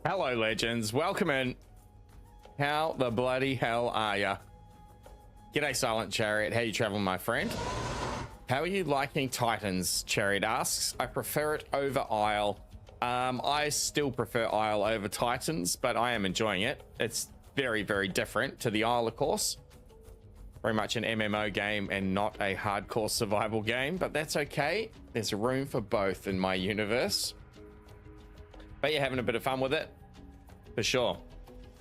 Hello, legends. Welcome in. How the bloody hell are ya? G'day, Silent Chariot. How you traveling, my friend? How are you liking Titans? Chariot asks. I prefer it over Isle. I still prefer Isle over Titans, but I am enjoying it. It's very, very different to the Isle, of course. Very much an MMO game and not a hardcore survival game, but that's okay. There's room for both in my universe. But you're having a bit of fun with it, for sure.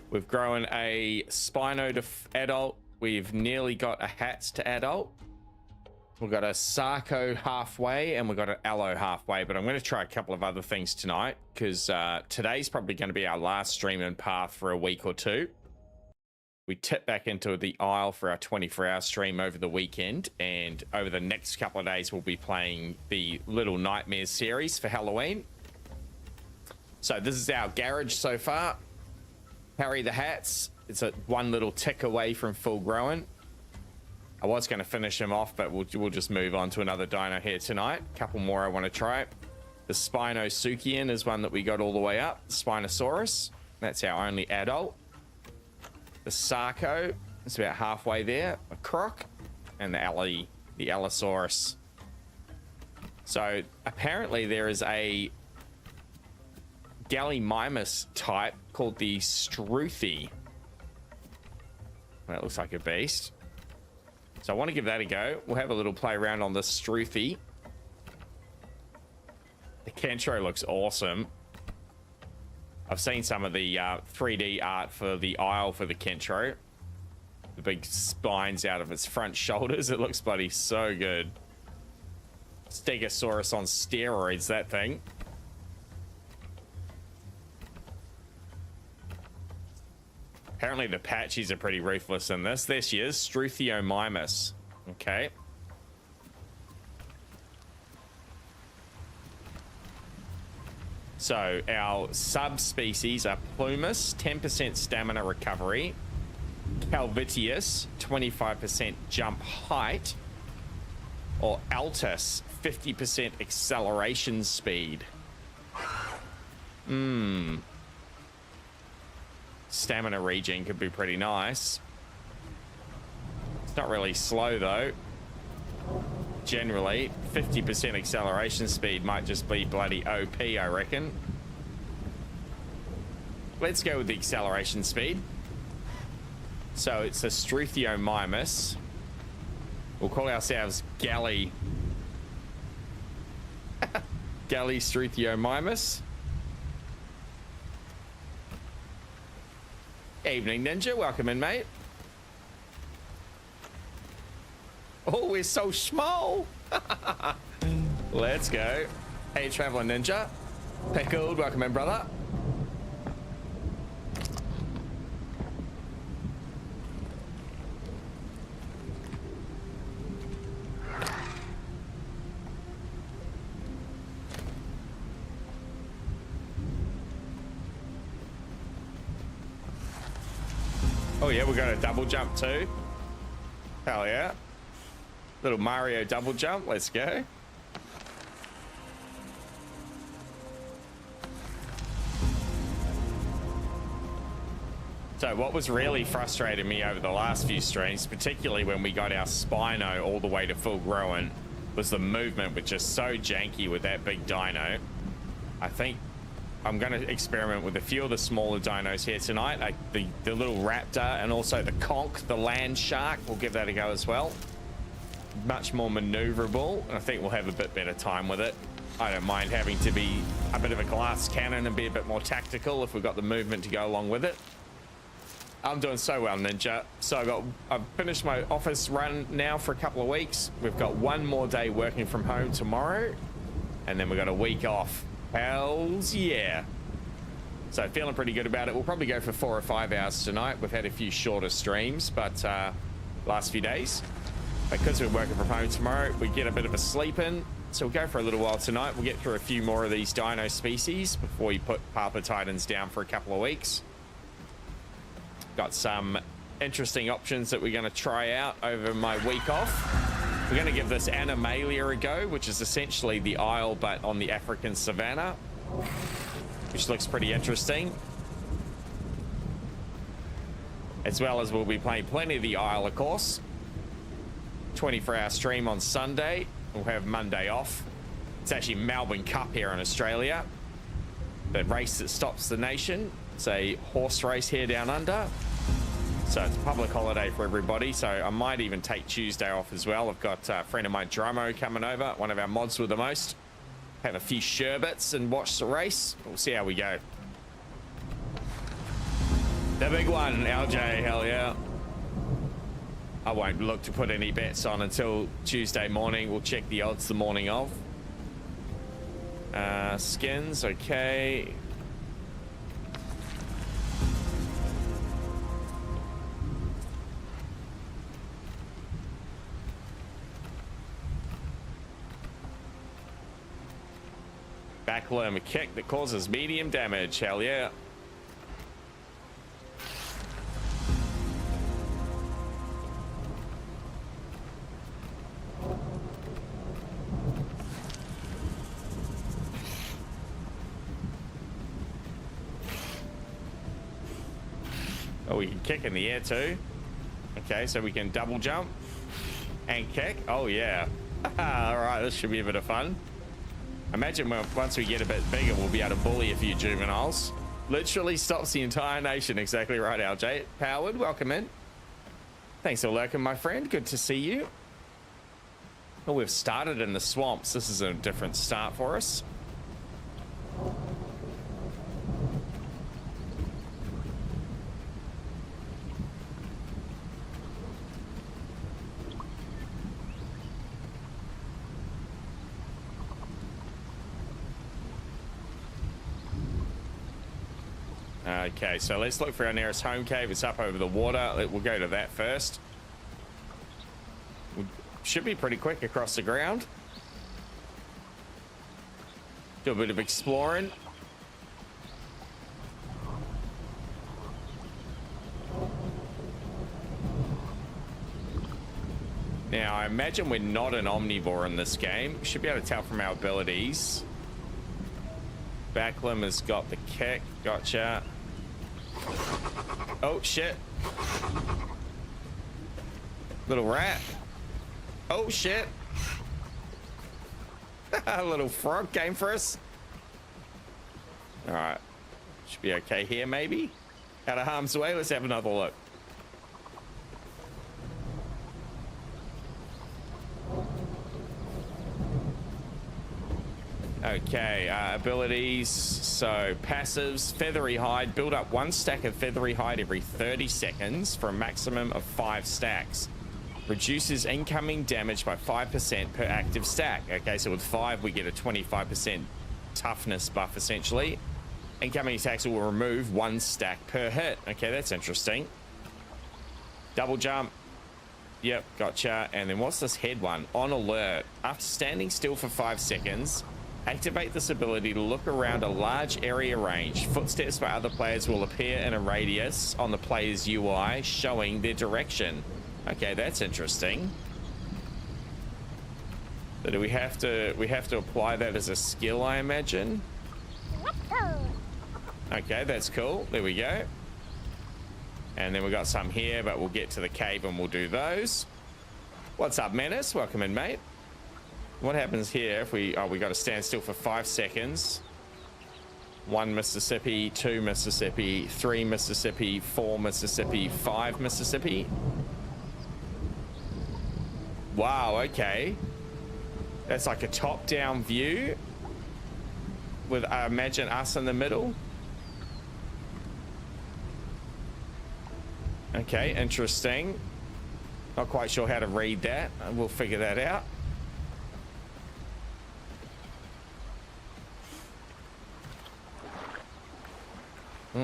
We've grown a Spino to adult. We've nearly got a Hats to adult. We've got a Sarko halfway, and we've got an Aloe halfway. But I'm going to try a couple of other things tonight, because today's probably going to be our last stream and path for a week or two. We tip back into the Isle for our 24-hour stream over the weekend, and over the next couple of days, we'll be playing the Little Nightmares series for Halloween. So this is our garage so far. Harry the Hats. It's a one little tick away from full grown. I was going to finish him off, but we'll just move on to another dino here tonight. A couple more I want to try. The Spinosuchian is one that we got all the way up. The Spinosaurus. That's our only adult. The Sarko. It's about halfway there. A Croc. And the Allosaurus. So apparently there is a Gallimimus type called the Struthi. That looks like a beast. So I want to give that a go. We'll have a little play around on the Struthi. The Kentro looks awesome. I've seen some of the 3D art for the Isle for the Kentro. The big spines out of its front shoulders. It looks bloody so good. Stegosaurus on steroids, that thing. Apparently the Apaches are pretty ruthless in this. There she is, Struthiomimus. Okay. So our subspecies are Plumus, 10% stamina recovery. Calvitius, 25% jump height. Or Altus, 50% acceleration speed. Stamina regen could be pretty nice. It's not really slow though. Generally, 50% acceleration speed might just be bloody OP, I reckon. Let's go with the acceleration speed. So it's a Struthiomimus. We'll call ourselves Gally Struthiomimus. Evening, Ninja. Welcome in, mate. Oh, we're so small. Let's go. Hey, Traveling Ninja. Pickled. Welcome in, brother. Oh yeah, we got a double jump too. Hell yeah. Little Mario double jump, let's go. So what was really frustrating me over the last few streams, particularly when we got our Spino all the way to full grown, was the movement, which is so janky with that big dino. I think I'm going to experiment with a few of the smaller dinos here tonight, like the little raptor and also the conch, the land shark. We'll give that a go as well. Much more maneuverable, and I think we'll have a bit better time with it. I don't mind having to be a bit of a glass cannon and be a bit more tactical if we've got the movement to go along with it. I'm doing so well, Ninja. So I've finished my office run now for a couple of weeks. We've got one more day working from home tomorrow, and then we've got a week off. Hells yeah. So feeling pretty good about it. We'll probably go for 4 or 5 hours tonight. We've had a few shorter streams, but last few days. Because we're working from home tomorrow, we get a bit of a sleep in. So we'll go for a little while tonight. We'll get through a few more of these dino species before we put Papa Titans down for a couple of weeks. Got some interesting options that we're going to try out over my week off. We're going to give this Animalia a go, which is essentially the Isle, but on the African savannah, which looks pretty interesting. as well as we'll be playing plenty of the Isle, of course. 24-hour stream on Sunday. We'll have Monday off. It's actually Melbourne Cup here in Australia. The race that stops the nation. It's a horse race here down under. So it's a public holiday for everybody. So I might even take Tuesday off as well. I've got a friend of mine, Dromo, coming over. One of our mods with the most. Have a few sherbets and watch the race. We'll see how we go. The big one, LJ, hell yeah. I won't look to put any bets on until Tuesday morning. We'll check the odds the morning of. Skins, okay. Backlimb, a kick that causes medium damage, hell yeah. Oh, we can kick in the air too. Okay, so we can double jump and kick. Oh yeah. All right, this should be a bit of fun. Imagine once we get a bit bigger, we'll be able to bully a few juveniles. Literally stops the entire nation. Exactly right, LJ. Powered, welcome in. Thanks for lurking, my friend. Good to see you. Oh, we've started in the swamps. This is a different start for us. Okay, so let's look for our nearest home cave. It's up over the water. We'll go to that first. We should be pretty quick across the ground. Do a bit of exploring. Now, I imagine we're not an omnivore in this game. Should be able to tell from our abilities. Backlimb has got the kick. Gotcha. Oh, shit. Little rat. Oh, shit. A little frog came for us. All right. Should be okay here, maybe. Out of harm's way. Let's have another look. Okay, abilities. So passives, feathery hide. Build up 1 stack of feathery hide every 30 seconds for a maximum of 5 stacks. Reduces incoming damage by 5% per active stack. Okay, so with 5 we get a 25% toughness buff essentially. Incoming attacks will remove 1 stack per hit. Okay, that's interesting. Double jump. Yep, gotcha. And then what's this head one? On alert. After standing still for 5 seconds, activate this ability to look around a large area range. Footsteps by other players will appear in a radius on the player's UI, showing their direction. Okay, that's interesting. So do we have to apply that as a skill, I imagine? Okay, that's cool. There we go. And then we got some here, but we'll get to the cave and we'll do those. What's up, Menace? Welcome in, mate. What happens here if we got to stand still for 5 seconds? 1 Mississippi, 2 Mississippi, 3 Mississippi, 4 Mississippi, 5 Mississippi. Wow, okay. That's like a top-down view with, imagine us in the middle. Okay, interesting. Not quite sure how to read that. We'll figure that out.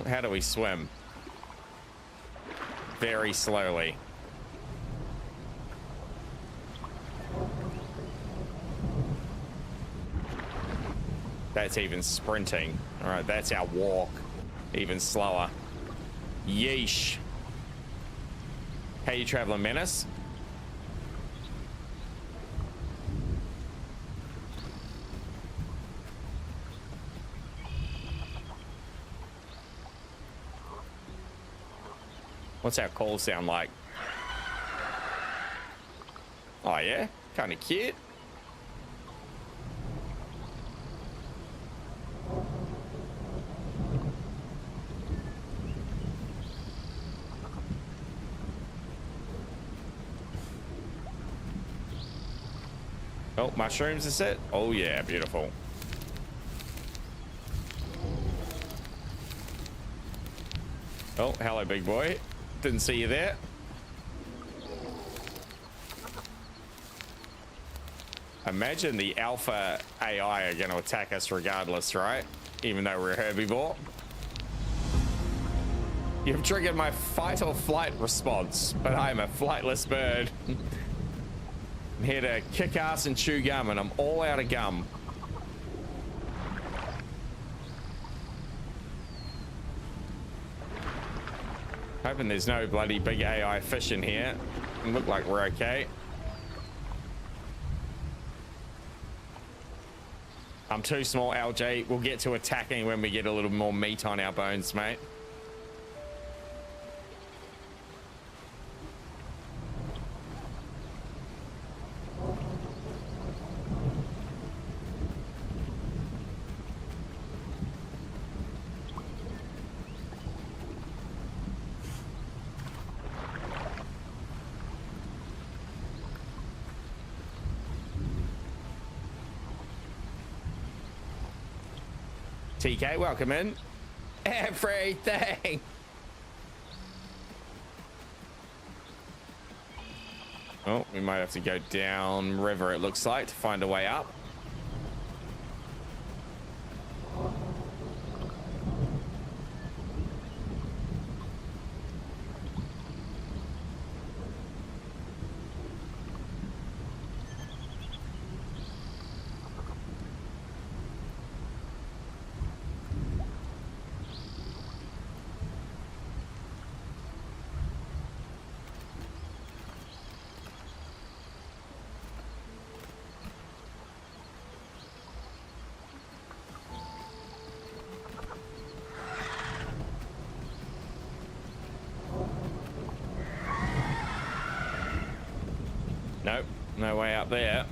How do we swim? Very slowly. That's even sprinting. All right, that's our walk. Even slower. Yeesh. How you traveling, Menace? What's our call sound like? Oh yeah, kind of cute. Oh, mushrooms is it? Oh yeah, beautiful. Oh, hello, big boy. Didn't see you there. Imagine the alpha AI are going to attack us regardless, right? Even though we're a herbivore. You've triggered my fight or flight response, but I'm a flightless bird. I'm here to kick ass and chew gum, and I'm all out of gum. Hoping there's no bloody big AI fish in here. Look like we're okay. I'm too small, LJ. We'll get to attacking when we get a little more meat on our bones, mate. TK, welcome in. Everything. Oh, we might have to go down river, it looks like, to find a way up. Nope, no way up there.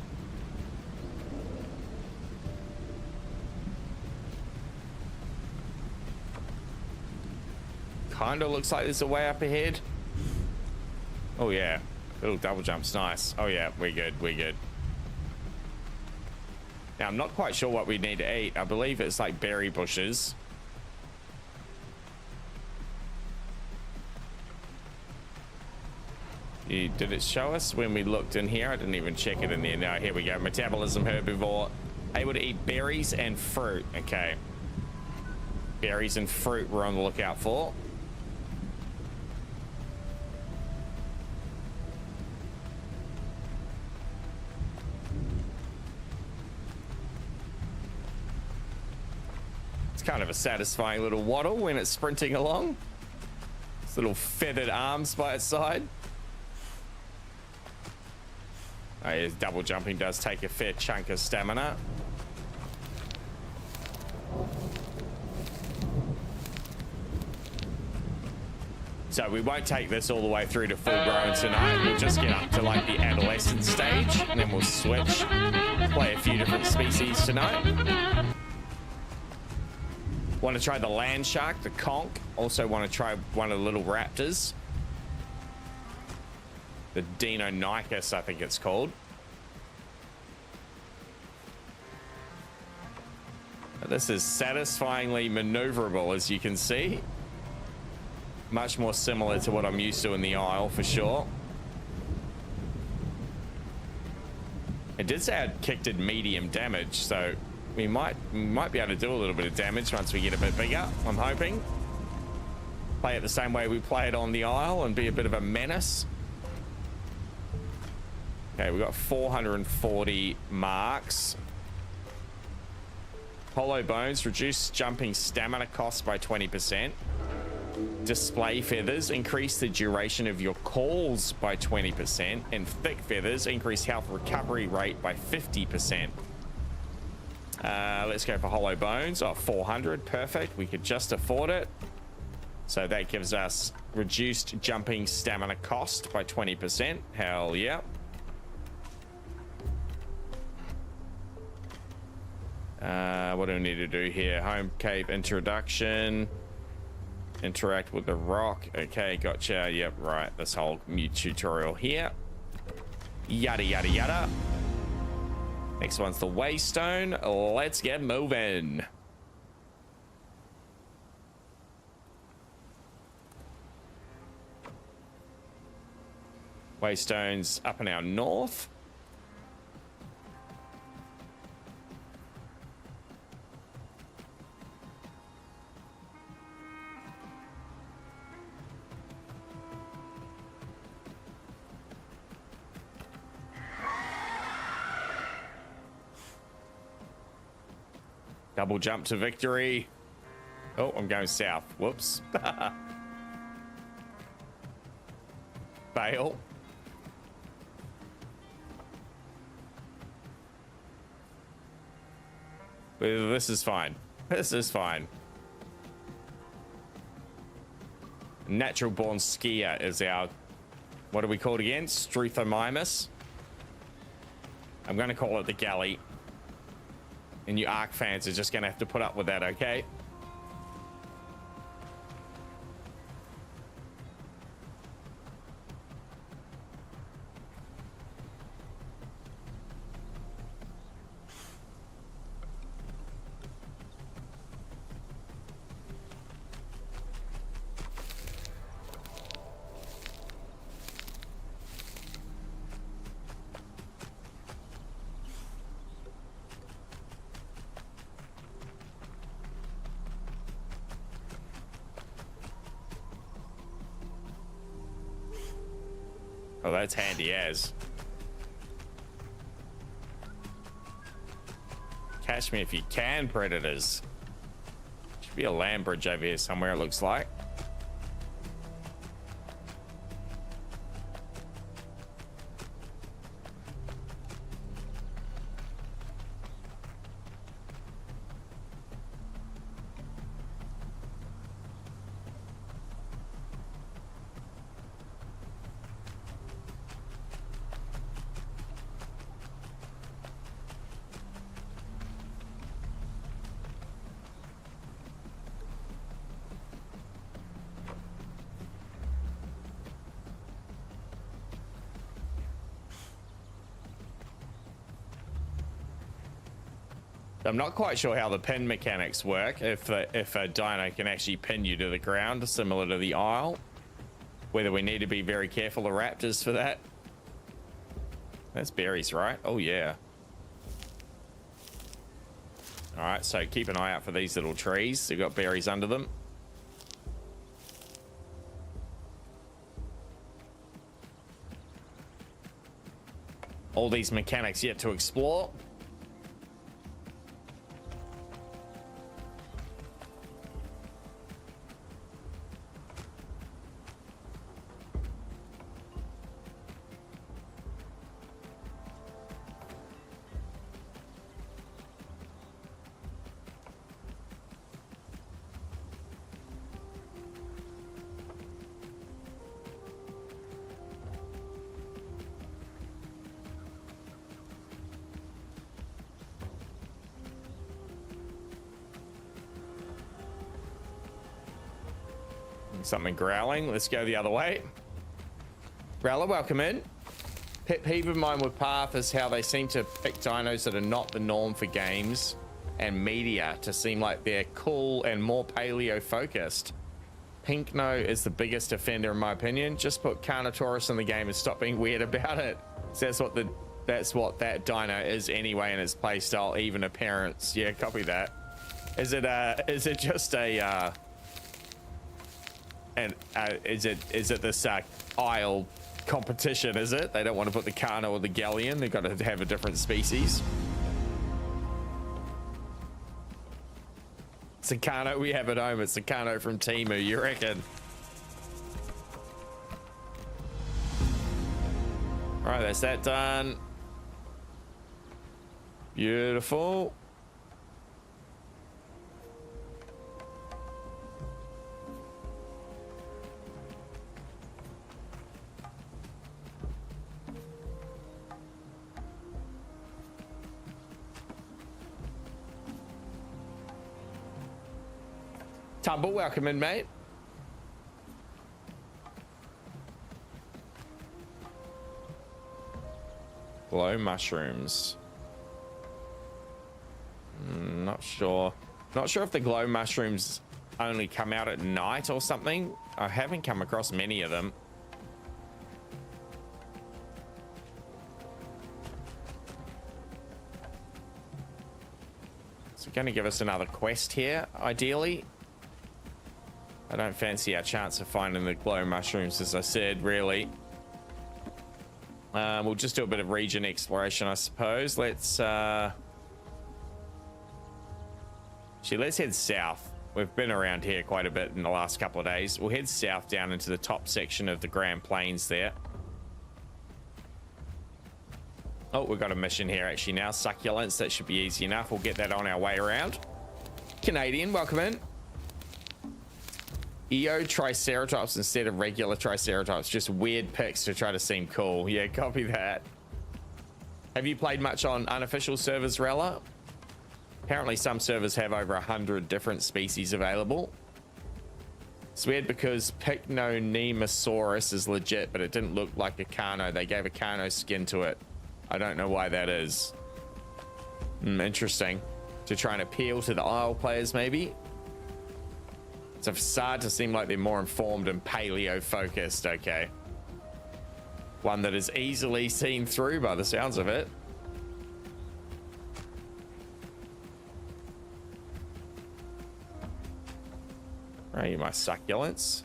Kinda looks like there's a way up ahead. Oh yeah, little double jump's nice. Oh yeah, we're good, we're good. Now I'm not quite sure what we need to eat. I believe it's like berry bushes. Did it show us when we looked in here? I didn't even check it in there. No, here we go. Metabolism herbivore. Able to eat berries and fruit. Okay. Berries and fruit we're on the lookout for. It's kind of a satisfying little waddle when it's sprinting along. Its little feathered arms by its side. Oh, yeah, double jumping does take a fair chunk of stamina. So we won't take this all the way through to full grown tonight. We'll just get up to like the adolescent stage and then we'll switch, play a few different species tonight. Want to try the land shark, the conch. Also want to try one of the little raptors. The Deinonychus, I think it's called. This is satisfyingly maneuverable, as you can see. Much more similar to what I'm used to in the Isle, for sure. It did say it kicked at medium damage, so we might be able to do a little bit of damage once we get a bit bigger, I'm hoping. Play it the same way we play it on the Isle and be a bit of a menace. Okay, we've got 440 marks. Hollow bones, reduce jumping stamina cost by 20%. Display feathers, increase the duration of your calls by 20%. And thick feathers, increase health recovery rate by 50%. Let's go for hollow bones. Oh, 400, perfect. We could just afford it. So that gives us Reduced jumping stamina cost by 20%. Hell yeah. What do we need to do here? Home cave introduction. Interact with the rock. Okay, gotcha. Yep, right. This whole new tutorial here. Yada, yada, yada. Next one's the waystone. Let's get moving. Waystone's up in our north. Double jump to victory. Oh, I'm going south. Whoops. Fail. This is fine. This is fine. Natural born skier is our, what are we called again? Struthomymus. I'm going to call it the galley. And you Ark fans are just going to have to put up with that, okay? Oh, that's handy as. Catch me if you can, predators. Should be a land bridge over here somewhere, it looks like. I'm not quite sure how the pin mechanics work, if a dino can actually pin you to the ground, similar to the Isle. Whether we need to be very careful of raptors for that. That's berries, right? Oh, yeah. All right, so keep an eye out for these little trees. They've got berries under them. All these mechanics yet to explore. Something growling. Let's go the other way. Growler, welcome in. Pet peeve of mine with Path is how they seem to pick dinos that are not the norm for games and media to seem like they're cool and more paleo focused. Pinkno is the biggest offender in my opinion. Just put Carnotaurus in the game and stop being weird about it. So that's what that dino is anyway in its playstyle, even appearance. Yeah, copy that. Is it just a and is it this Isle competition, is it? They don't want to put the Carno or the Galleon. They've got to have a different species. It's the Carno we have at home. It's the Carno from Temu, you reckon? All right, that's that done. Beautiful. Tumble, welcome in, mate. Glow mushrooms. Not sure. Not sure if the glow mushrooms only come out at night or something. I haven't come across many of them. So going to give us another quest here, ideally. I don't fancy our chance of finding the glow mushrooms, as I said, really. We'll just do a bit of region exploration, I suppose. Let's head south. We've been around here quite a bit in the last couple of days. We'll head south down into the top section of the Grand Plains there. Oh, we've got a mission here actually now. Succulents, that should be easy enough. We'll get that on our way around. Canadian, welcome in. EO Triceratops instead of regular Triceratops. Just weird picks to try to seem cool. Yeah, copy that. Have you played much on unofficial servers, Rella? Apparently some servers have over 100 different species available. It's weird because Pycnonemosaurus is legit, but it didn't look like a Carno. They gave a Carno skin to it. I don't know why that is. Interesting. To try and appeal to the Isle players, maybe? It's a facade to seem like they're more informed and paleo focused. Okay. One that is easily seen through by the sounds of it. Where are you, my succulents?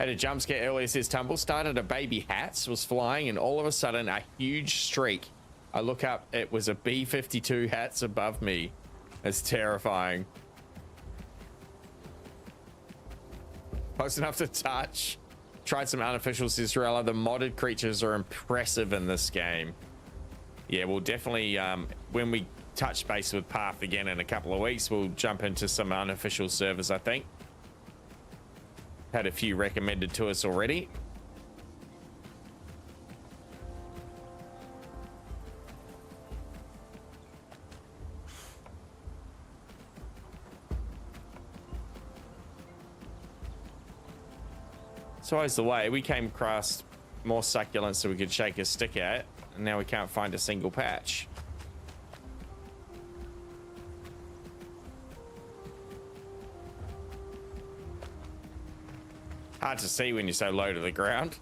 Had a jump scare earlier, says Tumble. Started a baby hats, was flying, and all of a sudden a huge streak. I look up, it was a B-52 hats above me. It's terrifying. Close enough to touch. Tried some unofficial Cicerella. The modded creatures are impressive in this game. Yeah, we'll definitely, when we touch base with Path again in a couple of weeks, we'll jump into some unofficial servers, I think. Had a few recommended to us already. It's always the way. We came across more succulents so we could shake a stick at, and now we can't find a single patch. Hard to see when you're so low to the ground.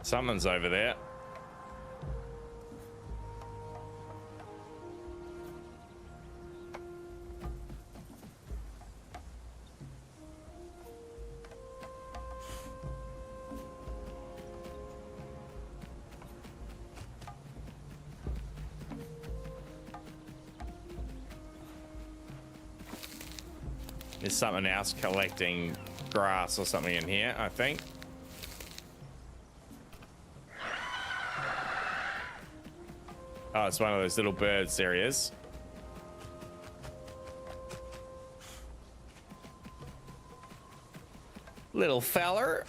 Someone's over there. There's something else collecting grass or something in here, I think. Oh, it's one of those little birds. There he is. Little feller.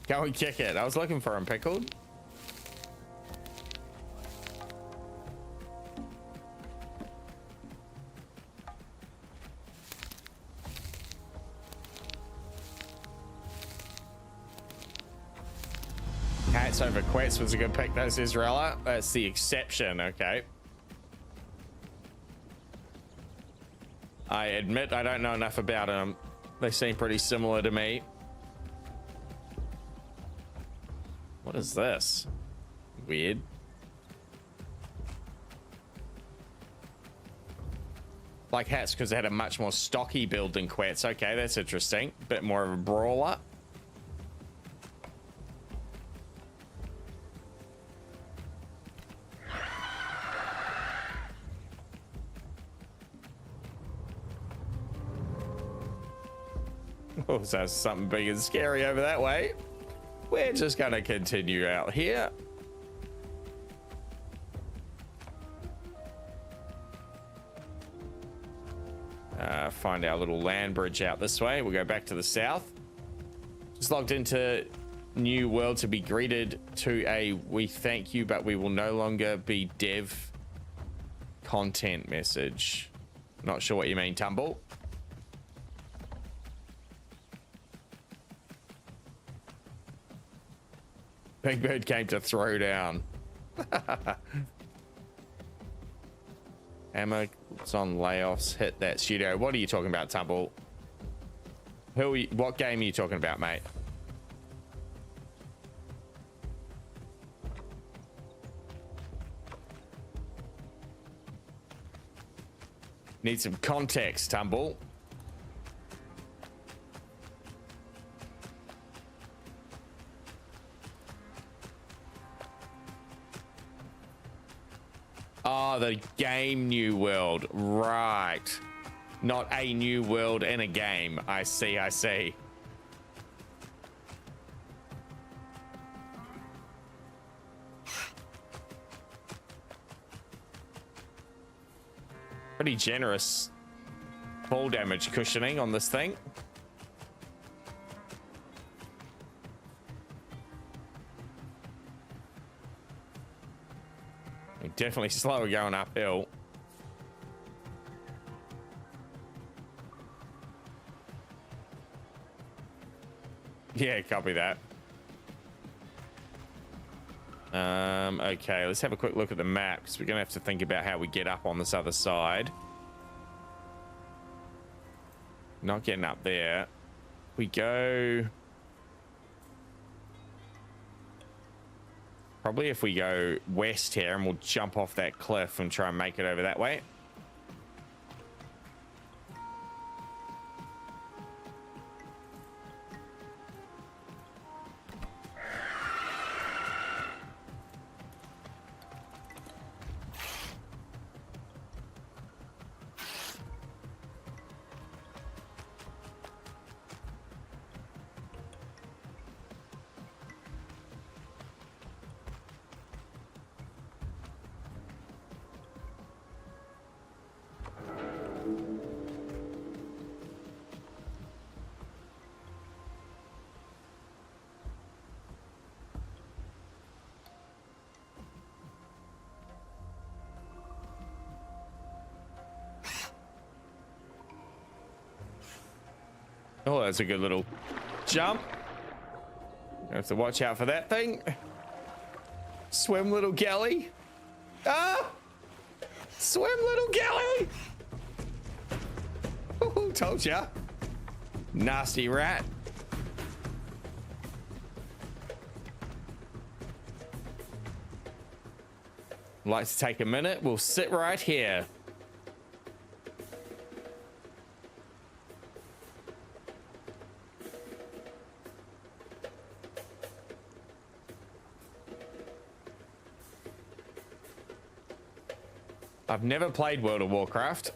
Go and kick it. I was looking for him, Pickled. cats over quets was a good pick, though, says Rella. That's the exception, okay. I admit I don't know enough about them. They seem pretty similar to me. What is this? Weird. Like hats because they had a much more stocky build than quets. Okay, that's interesting. Bit more of a brawler. Oh, so that's something big and scary over that way. We're just gonna continue out here. Find our little land bridge out this way. We'll go back to the south. Just logged into New World to be greeted to a "we thank you, but we will no longer be dev content" message. Not sure what you mean, Tumble. Big Bird came to throw down. Emma, it's on layoffs. Hit that studio. What are you talking about, Tumble? What game are you talking about, mate? Need some context, Tumble. Oh, the game New World. Right. Not a new world in a game. I see, I see. Pretty generous fall damage cushioning on this thing. Definitely slower going uphill. Yeah, copy that. Okay, let's have a quick look at the map because we're gonna have to think about how we get up on this other side. Not getting up there. We go. Probably if we go west here and we'll jump off that cliff and try and make it over that way. Oh, that's a good little jump. You have to watch out for that thing. Swim, little galley. Ah! Swim, little galley! Ooh, told ya. Nasty rat. Like to take a minute. We'll sit right here. I've never played World of Warcraft.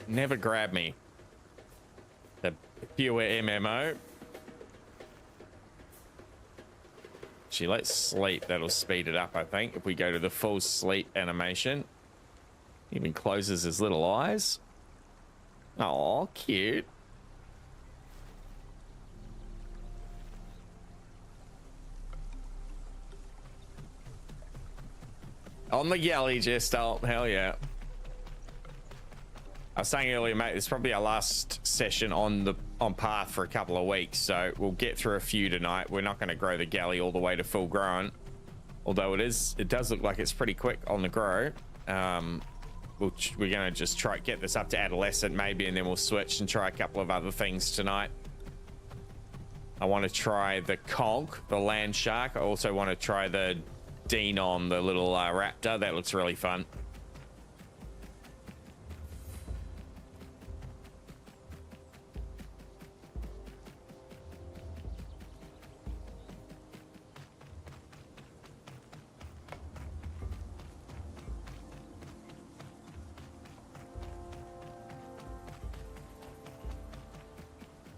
Never grabbed me. The pure MMO. Actually, let's sleep. That'll speed it up, I think, if we go to the full sleep animation. Even closes his little eyes. Oh, cute. On the galley, just hell yeah. I was saying earlier, mate, it's probably our last session on Path for a couple of weeks, so we'll get through a few tonight. We're not going to grow the galley all the way to full grown. Although it does look like it's pretty quick on the grow. We're gonna just try get this up to adolescent maybe, and then we'll switch and try a couple of other things tonight. I want to try the conch, the land shark. I also want to try the Denon, the little raptor. That looks really fun.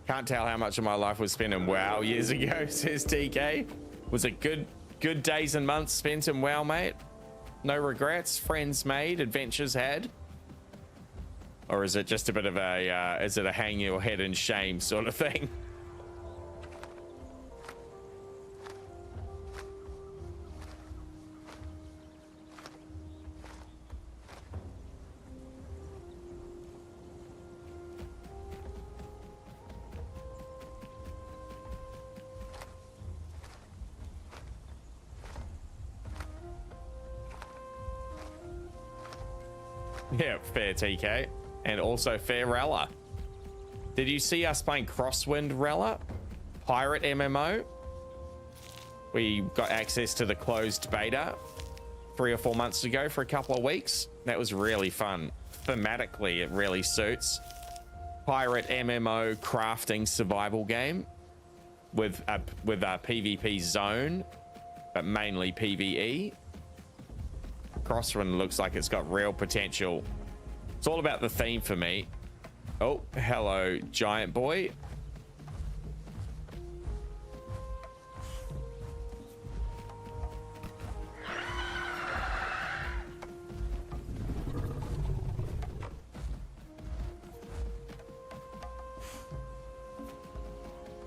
Can't tell how much of my life was spent in WoW years ago, says TK. Was it good days and months spent in WoW, mate? No regrets, friends made, adventures had? Or is it just a bit of a, is it a hang your head in shame sort of thing? Yeah, fair TK. And also fair Rella. Did you see us playing Crosswind Rella? Pirate MMO? We got access to the closed beta 3 or 4 months ago for a couple of weeks. That was really fun. Thematically, it really suits. Pirate MMO crafting survival game with a PvP zone, but mainly PvE. Crosswind looks like it's got real potential. It's all about the theme for me. Oh, hello, giant boy.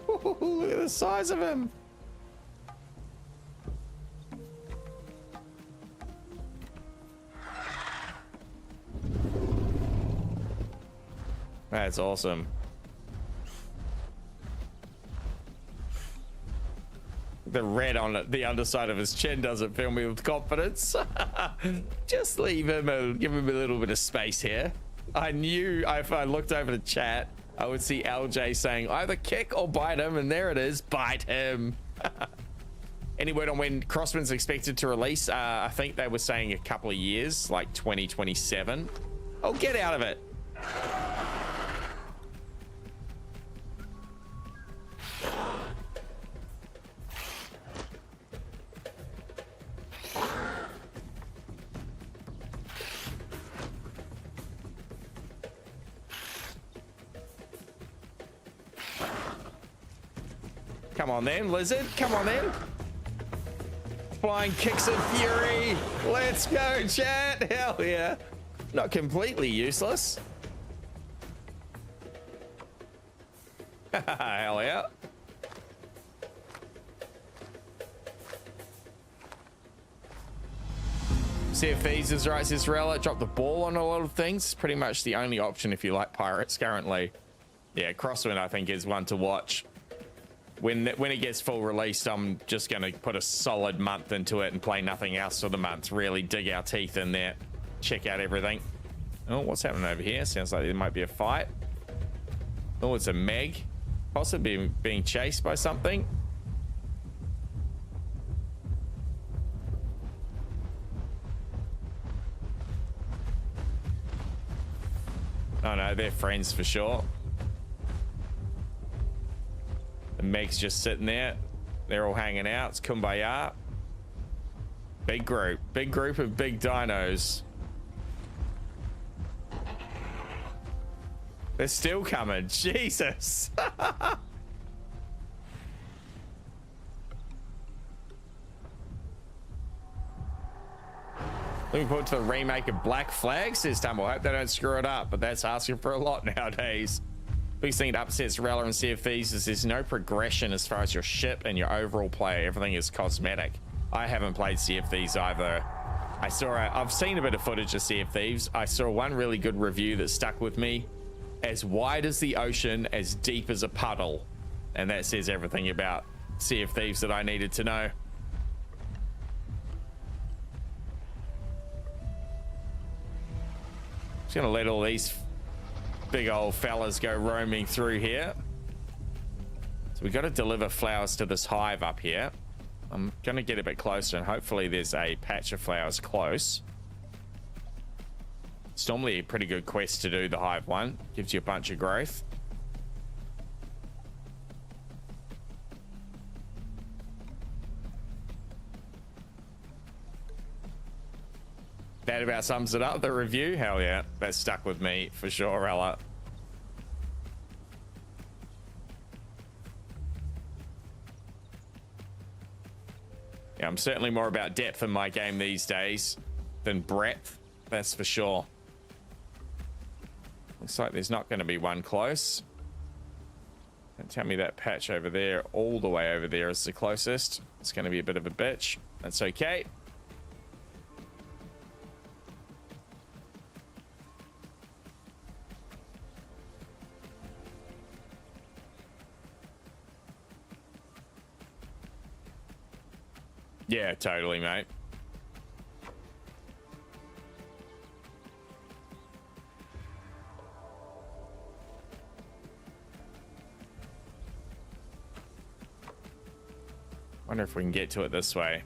Look at the size of him. That's awesome. The red on the underside of his chin doesn't fill me with confidence. Just leave him and give him a little bit of space here. I knew if I looked over the chat, I would see LJ saying either kick or bite him, and there it is, bite him. Any word on when Crosswind's expected to release? I think they were saying a couple of years, like 2027. Oh, get out of it. Come on then, lizard. Come on then. Flying kicks of fury. Let's go, chat. Hell yeah. Not completely useless. Hell yeah. Sea of Thieves is right, says Rella. Drop the ball on a lot of things. Pretty much the only option if you like pirates currently. Yeah, Crosswind I think is one to watch. When it gets full released, I'm just going to put a solid month into it and play nothing else for the month. Really dig our teeth in there. Check out everything. Oh, what's happening over here? Sounds like there might be a fight. Oh, it's a Meg. Possibly being chased by something. Oh no, they're friends for sure. The Meg's just sitting there. They're all hanging out. It's kumbaya. Big group of big dinos. They're still coming. Jesus. Looking forward to the remake of Black Flag, says Tumble. Hope they don't screw it up, but that's asking for a lot nowadays. Biggest thing that upsets Rella and Sea of Thieves is there's no progression as far as your ship and your overall play. Everything is cosmetic. I haven't played Sea of Thieves either. I've seen a bit of footage of Sea of Thieves. I saw one really good review that stuck with me. As wide as the ocean, as deep as a puddle. And that says everything about Sea of Thieves that I needed to know. Just gonna let all these big old fellas go roaming through here. So we got to deliver flowers to this hive up here. I'm gonna get a bit closer and hopefully there's a patch of flowers close. It's normally a pretty good quest to do, the hive one. Gives you a bunch of growth. That about sums it up, the review. Hell yeah, that stuck with me for sure, Ella. Yeah, I'm certainly more about depth in my game these days than breadth, that's for sure. Looks like there's not going to be one close. Don't tell me that patch over there, all the way over there, is the closest. It's going to be a bit of a bitch. That's okay. Yeah, totally, mate. Wonder if we can get to it this way.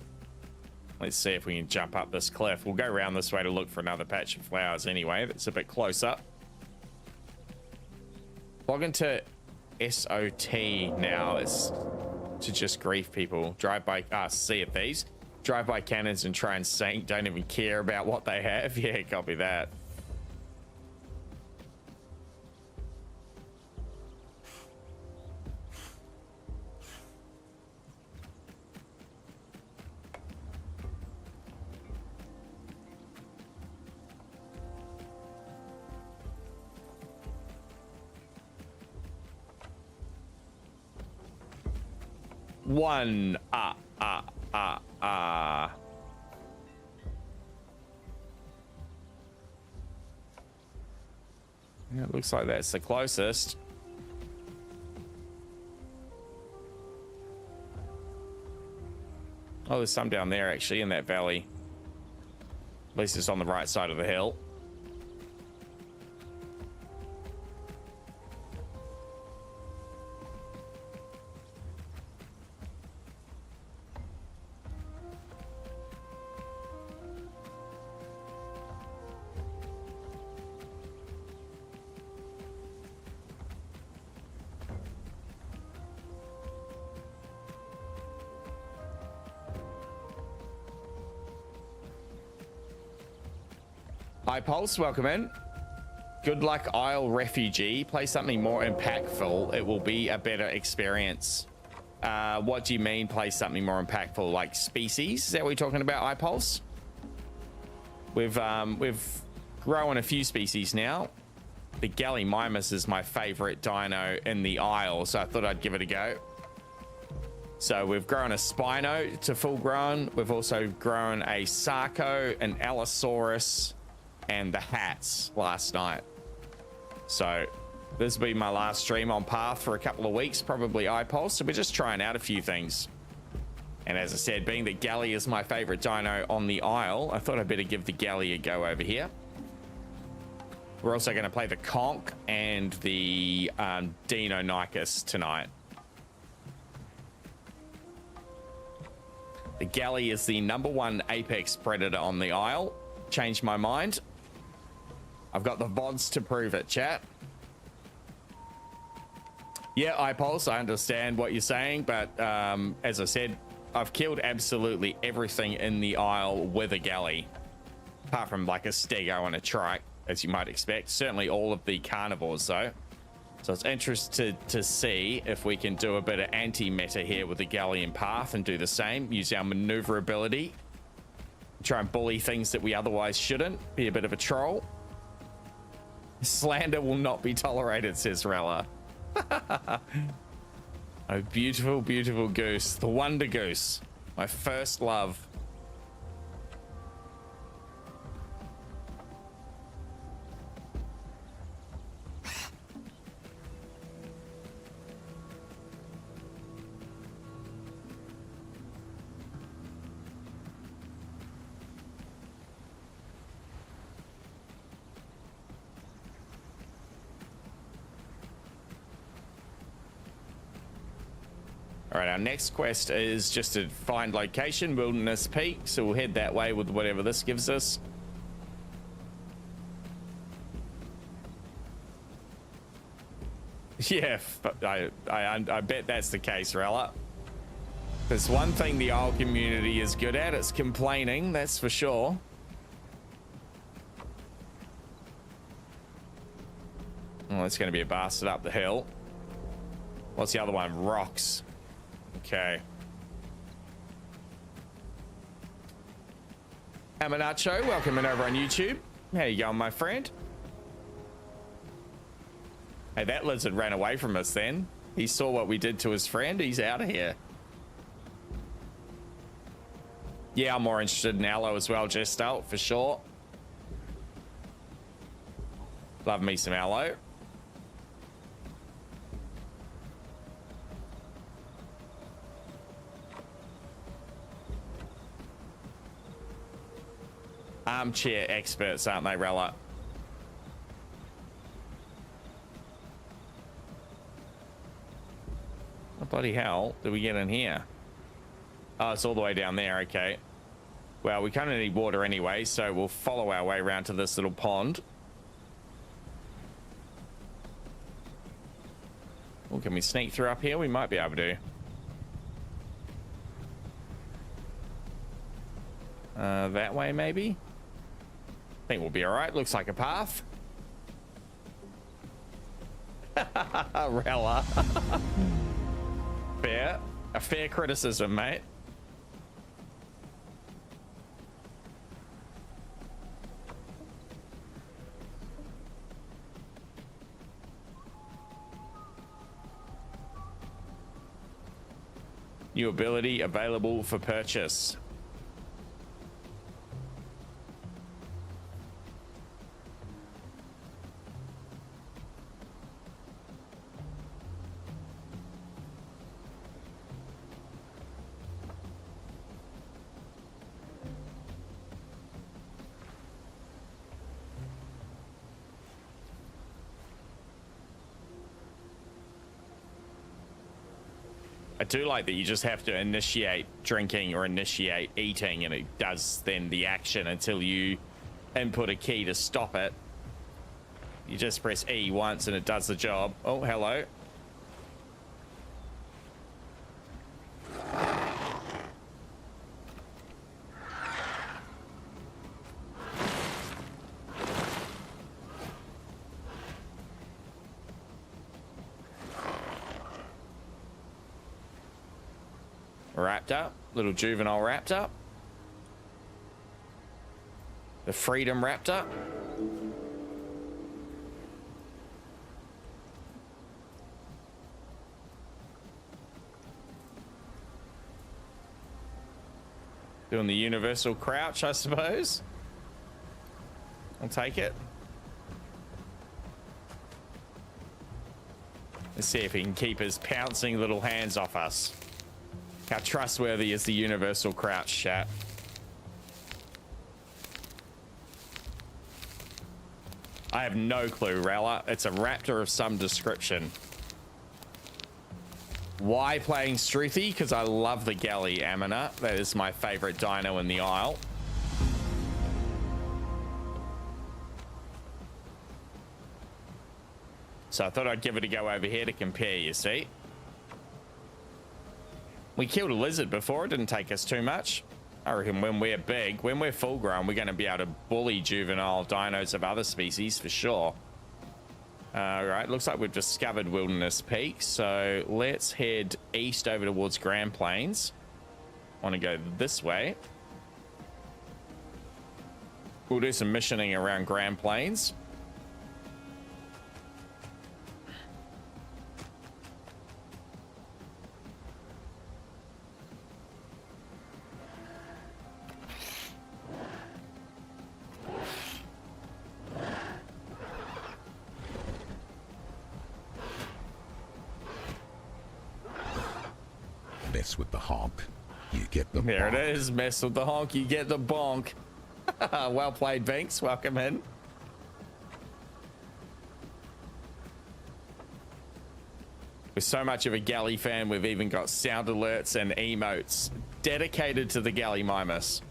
Let's see if we can jump up this cliff. We'll go around this way to look for another patch of flowers anyway. That's a bit closer. Log into SOT now. It's to just grief people. Drive by Sea of Thieves. Drive by cannons and try and sink. Don't even care about what they have. Yeah, copy that. One. Yeah, it looks like that's the closest. Oh, there's some down there actually in that valley. At least it's on the right side of the hill. Hi Pulse, welcome in. Good luck, Isle Refugee. Play something more impactful. It will be a better experience. What do you mean play something more impactful? Like species? Is that what you're talking about, iPulse? We've grown a few species now. The Gallimimus is my favorite dino in the Isle, so I thought I'd give it a go. So we've grown a Spino to full grown. We've also grown a Sarco, an Allosaurus, and the hats last night. So this will be my last stream on Path for a couple of weeks, probably iPulse. So we're just trying out a few things. And as I said, being that Galley is my favorite dino on the Isle, I thought I'd better give the Galley a go over here. We're also going to play the Conch and the Deinonychus tonight. The Galley is the #1 apex predator on the Isle. Changed my mind. I've got the VODs to prove it, chat. Yeah, iPulse, I understand what you're saying, but as I said, I've killed absolutely everything in the Isle with a Galley. Apart from like a Stego and a Trike, as you might expect. Certainly all of the carnivores, though. So it's interesting to see if we can do a bit of anti-meta here with the Galley and Path and do the same. Use our maneuverability. Try and bully things that we otherwise shouldn't. Be a bit of a troll. Slander will not be tolerated, says Rella. A beautiful, beautiful goose. The Wonder Goose. My first love. right, our next quest is just to find location, Wilderness Peak, so we'll head that way with whatever this gives us. Yeah, I bet that's the case, Rella. There's one thing the Isle community is good at, it's complaining, that's for sure. Oh, it's going to be a bastard up the hill. What's the other one? Rocks. Okay. Aminacho, welcome in over on YouTube. How you going, my friend? Hey, that lizard ran away from us then. He saw what we did to his friend. He's out of here. Yeah, I'm more interested in aloe as well, Gestal, for sure. Love me some aloe. Armchair experts, aren't they, Rella? Oh, bloody hell, did we get in here? Oh, it's all the way down there, okay. Well, we kind of need water anyway, so we'll follow our way around to this little pond. Oh, can we sneak through up here? We might be able to. That way, maybe? I think we'll be all right. Looks like a path. Rella. Fair. A fair criticism, mate. New ability available for purchase. I do like that you just have to initiate drinking or initiate eating, and it does then the action until you input a key to stop it. You just press E once and it does the job. Oh, hello. Raptor, little juvenile raptor. The Freedom Raptor. Doing the universal crouch, I suppose. I'll take it. Let's see if he can keep his pouncing little hands off us. How trustworthy is the universal crouch, chat? I have no clue, Rella. It's a raptor of some description. Why playing Struthy? Because I love the galley, Amina. That is my favorite dino in the Isle. So I thought I'd give it a go over here to compare, you see. We killed a lizard before. It didn't take us too much. I reckon when we're big, when we're full grown, we're going to be able to bully juvenile dinos of other species for sure. Right, looks like we've discovered Wilderness Peak, so let's head east over towards Grand Plains. Want to go this way. We'll do some missioning around Grand Plains. Mess with the honk, you get the There bonk. it is. Mess with the honk, you get the bonk. Well played, Binks. Welcome in. We're so much of a Galley fan, we've even got sound alerts and emotes dedicated to the Galley Mimus.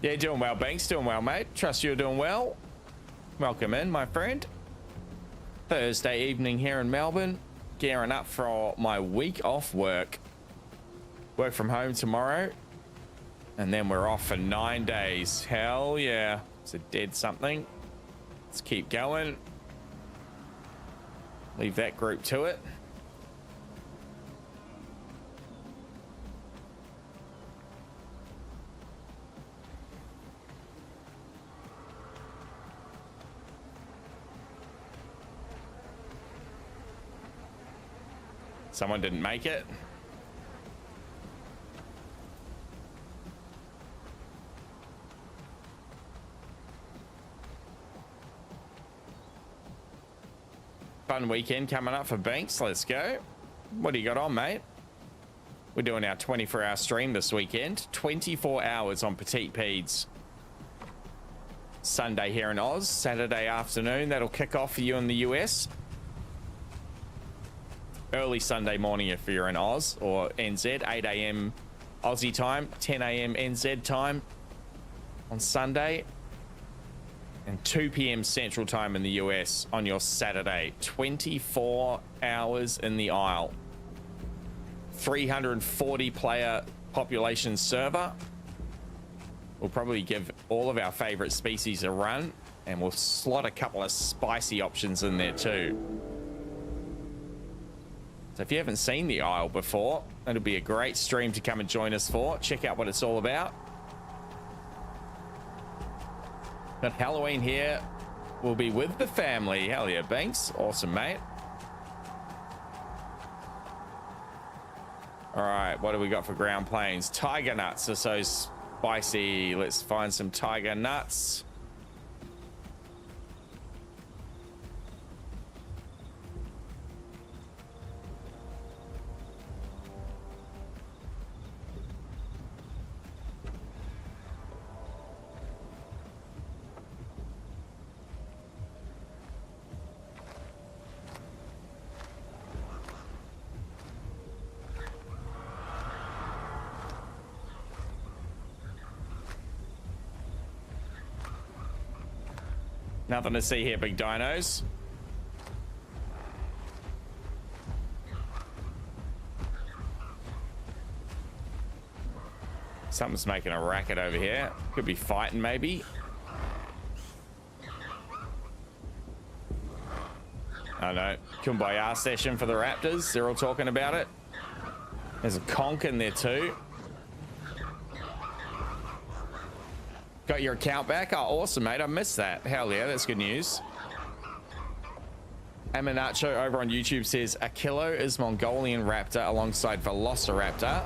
Yeah, doing well, Banks. Doing well, mate. Trust you're doing well. Welcome in, my friend. Thursday evening here in Melbourne. Gearing up for my week off work. Work from home tomorrow. And then we're off for 9 days. Hell yeah. It's a dead something. Let's keep going. Leave that group to it. Someone didn't make it. Fun weekend coming up for Banks. Let's go. What do you got on, mate? We're doing our 24-hour stream this weekend. 24 hours on Petite Peds. Sunday here in Oz. Saturday afternoon. That'll kick off for you in the US. Early Sunday morning if you're in Oz or NZ. 8 a.m. Aussie time. 10 a.m. NZ time on Sunday. And 2 p.m. Central Time in the US on your Saturday. 24 hours in the aisle. 340 player population server. We'll probably give all of our favorite species a run, and we'll slot a couple of spicy options in there too. So if you haven't seen the aisle before, it'll be a great stream to come and join us for. Check out what it's all about. But Halloween here will be with the family. Hell yeah, Banks. Awesome, mate. All right, what do we got for ground planes? Tiger nuts are so spicy. Let's find some tiger nuts. Nothing to see here, big dinos. Something's making a racket over here. Could be fighting, maybe. I don't know. Kumbaya session for the Raptors. They're all talking about it. There's a conch in there too. Got your account back? Oh, awesome, mate. I missed that. Hell yeah, that's good news. Aminacho over on YouTube says, Achillo is Mongolian raptor alongside Velociraptor.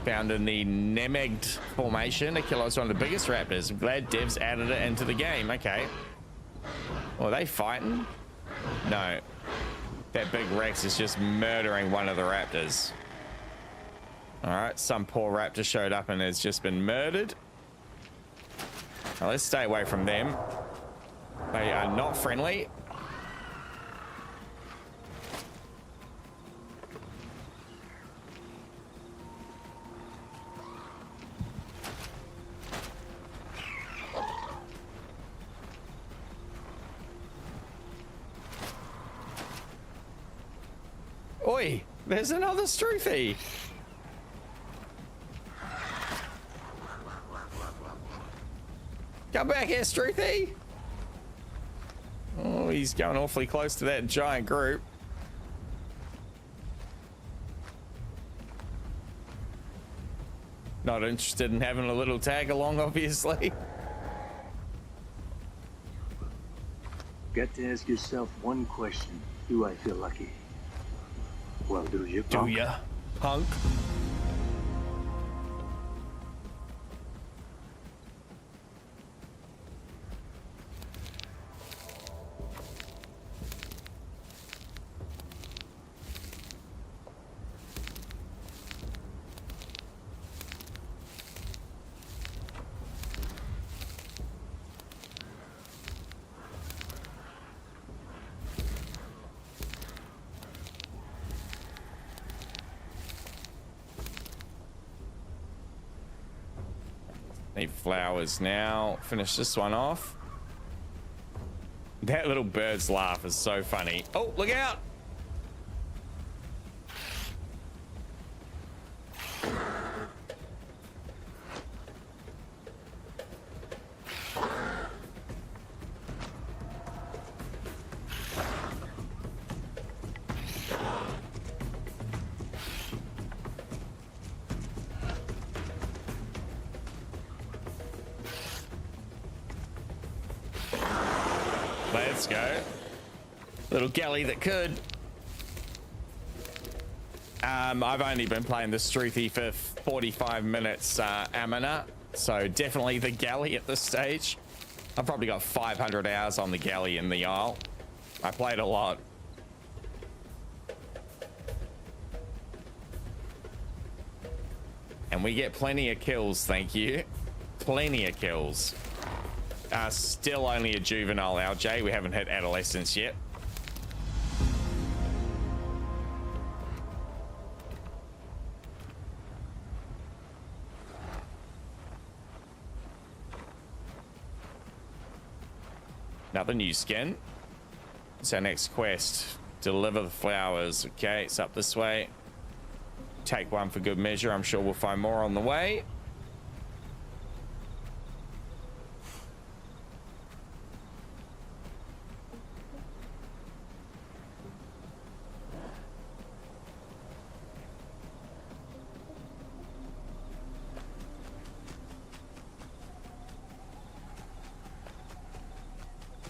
Found in the Nemegd formation. Achillo is one of the biggest raptors. I'm glad devs added it into the game. Okay. Well, are they fighting? No. That big Rex is just murdering one of the raptors. All right, some poor raptor showed up and has just been murdered. Now let's stay away from them. They are not friendly. Oi, there's another Struthie. Come back here, Struthie. Oh, he's going awfully close to that giant group. Not interested in having a little tag along, obviously. Got to ask yourself one question. Do I feel lucky? Well, do you, punk? Do ya, punk? Need flowers now. Finish this one off. That little bird's laugh is so funny. Oh, look out! Let's go. Little galley that could. I've only been playing the Struthy for 45 minutes, Amina. So definitely the galley at this stage. I've probably got 500 hours on the galley in the Isle. I played a lot. And we get plenty of kills, thank you. Plenty of kills. Still only a juvenile LJ. We haven't hit adolescence yet. Another new skin. It's our next quest. Deliver the flowers. Okay, it's up this way. Take one for good measure. I'm sure we'll find more on the way.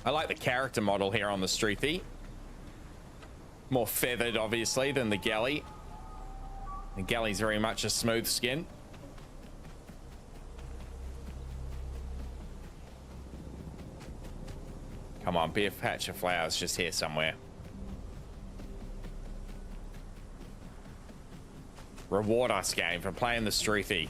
I like the character model here on the Struthy. More feathered, obviously, than the galley. The galley's very much a smooth skin. Come on, be a patch of flowers just here somewhere. Reward us, game, for playing the Struthy.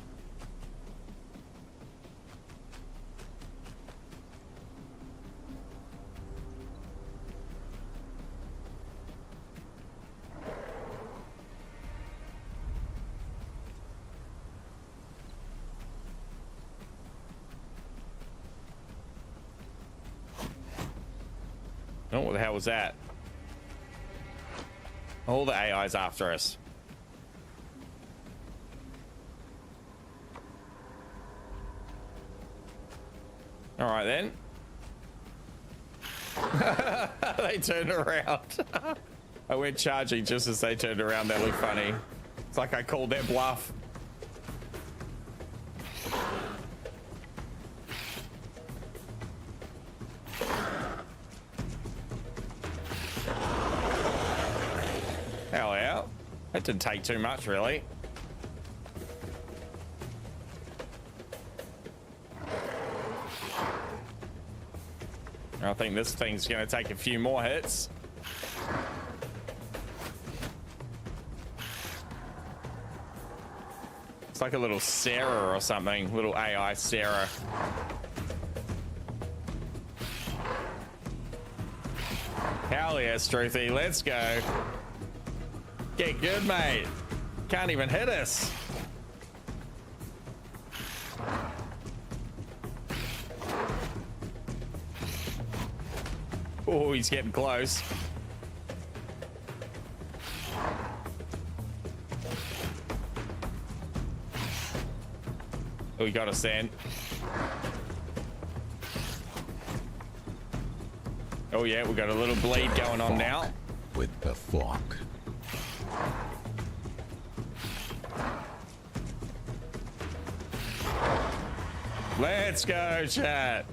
Oh, what the hell was that? All the AI's after us. All right then. They turned around. I went charging just as they turned around. That looked funny. It's like I called their bluff. Hell yeah. That didn't take too much, really. I think this thing's going to take a few more hits. It's like a little Sarah or something. Little AI Sarah. Hell yeah, Struthy. Let's go. Get good, mate. Can't even hit us. Oh, he's getting close. Oh, we got a sand. Oh yeah, we got a little bleed going on now. With the fork. Let's go, chat.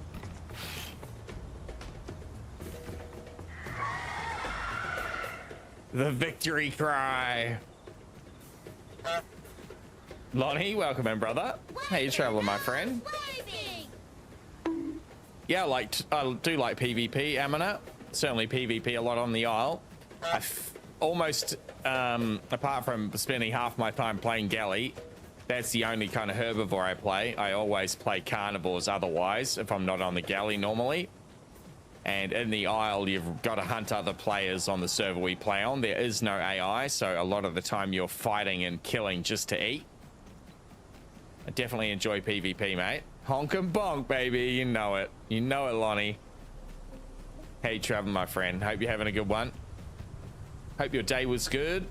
The victory cry. Lonnie, welcome in, brother. How you traveling, my friend? Yeah, I do like PvP, Amina. Certainly PvP a lot on the Isle. Almost, apart from spending half my time playing galley, that's the only kind of herbivore I play. I always play carnivores otherwise, if I'm not on the galley normally. And in the Isle, you've got to hunt other players on the server we play on. There is no AI, so a lot of the time you're fighting and killing just to eat. I definitely enjoy PvP, mate. Honk and bonk, baby. You know it. You know it, Lonnie. Hey, Trevor, my friend. Hope you're having a good one. Hope your day was good.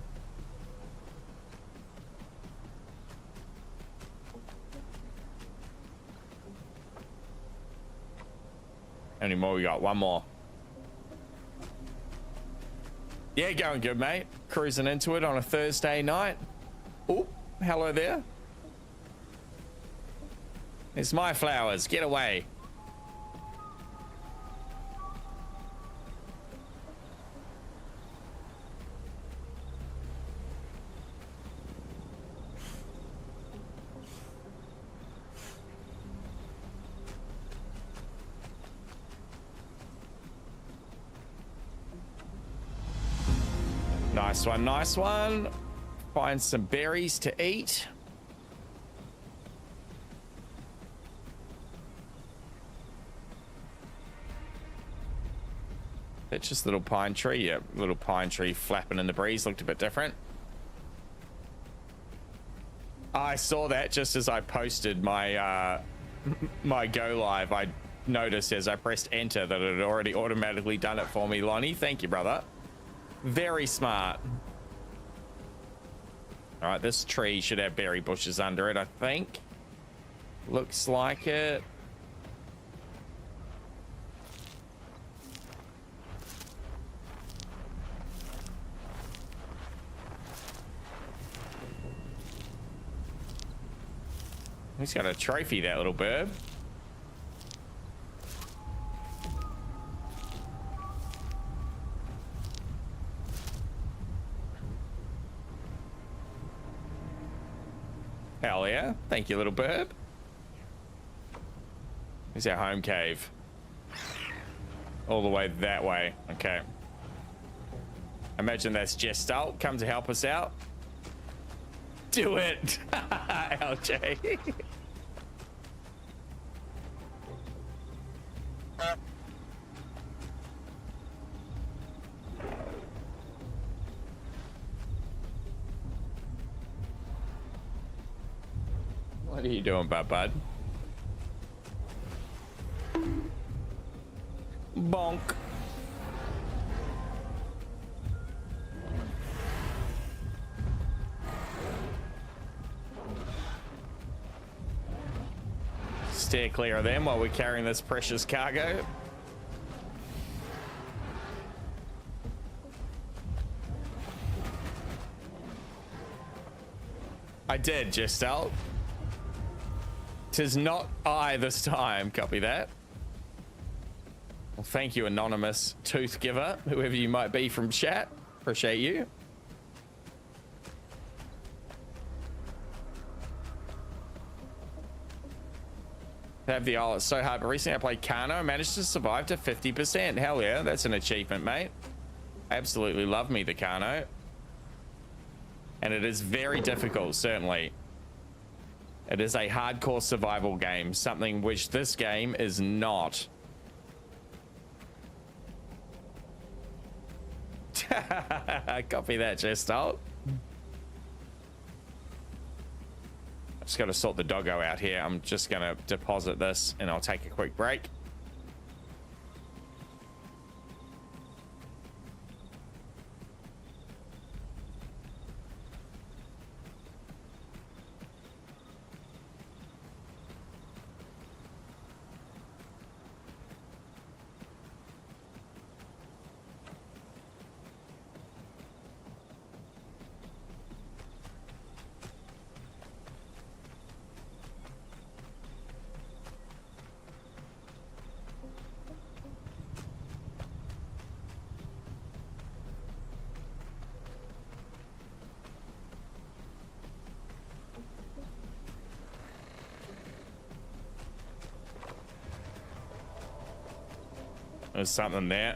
How many more we got? One more. Yeah, going good, mate. Cruising into it on a Thursday night. Oh, hello there. It's my flowers. Get away. Nice one, nice one. Find some berries to eat. It's just a little pine tree. Yeah, little pine tree flapping in the breeze. Looked a bit different. I saw that just as I posted my my go live. I noticed as I pressed enter that it had already automatically done it for me. Lonnie, thank you, brother. Very smart. All right, this tree should have berry bushes under it, I think. Looks like it. He's got a trophy, that little bird. Hell yeah. Thank you, little bird. Here's our home cave. All the way that way. Okay. Imagine that's Gestalt. Come to help us out. Do it. LJ. What are you doing, bud? Bonk. Steer clear of them while we're carrying this precious cargo. I did, Gestal. 'Tis not I this time. Copy that. Well, thank you, anonymous tooth giver, whoever you might be from chat. Appreciate you. Have the isle, it's so hard, but recently I played Kano and managed to survive to 50%. Hell yeah, that's an achievement, mate. Absolutely love me the Kano. And it is very difficult, certainly. It is a hardcore survival game, something which this game is not. Copy that, Gestalt. Just got to sort the doggo out here. I'm just going to deposit this and I'll take a quick break. There's something there.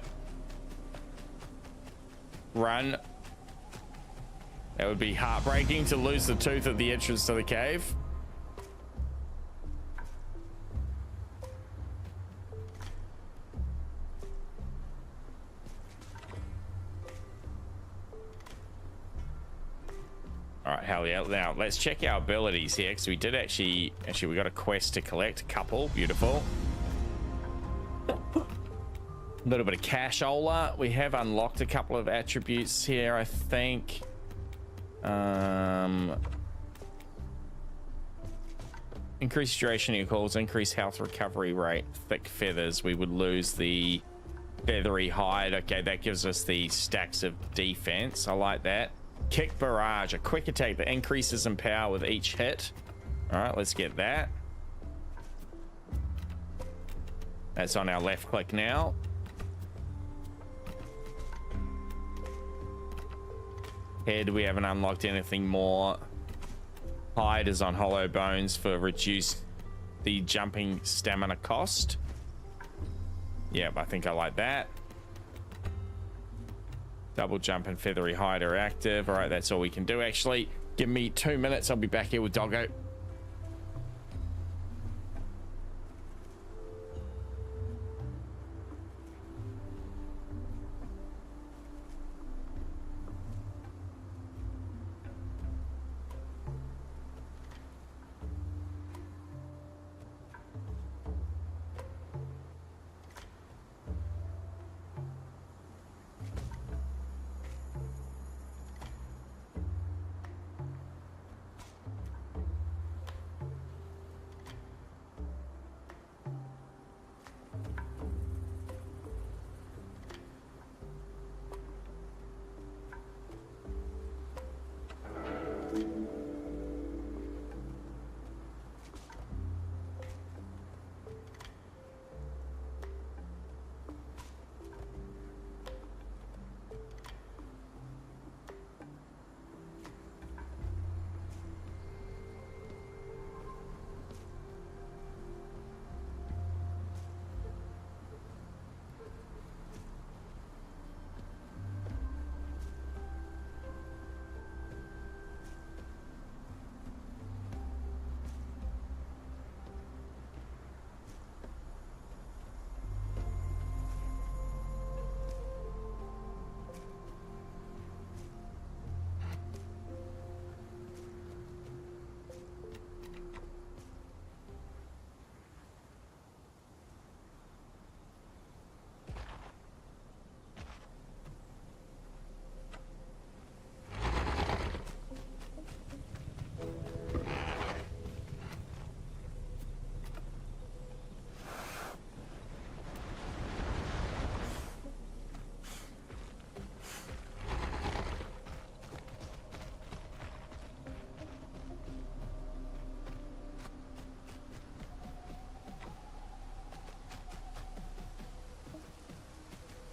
Run. That would be heartbreaking to lose the tooth at the entrance to the cave. All right, hell yeah. Now let's check our abilities here, because we did actually we got a quest to collect, a couple. Beautiful. A little bit of cashola. We have unlocked a couple of attributes here, I think. Increase duration equals increase health recovery rate. Thick feathers, we would lose the feathery hide. Okay, that gives us the stacks of defense. I like that. Kick barrage, a quick attack that increases in power with each hit. All right, let's get that. That's on our left click now. Head, we haven't unlocked anything more. Hide is on hollow bones for reduce the jumping stamina cost. Yep, I think I like that. Double jump and feathery hide are active. All right, that's all we can do. Actually, give me 2 minutes. I'll be back here with Doggo.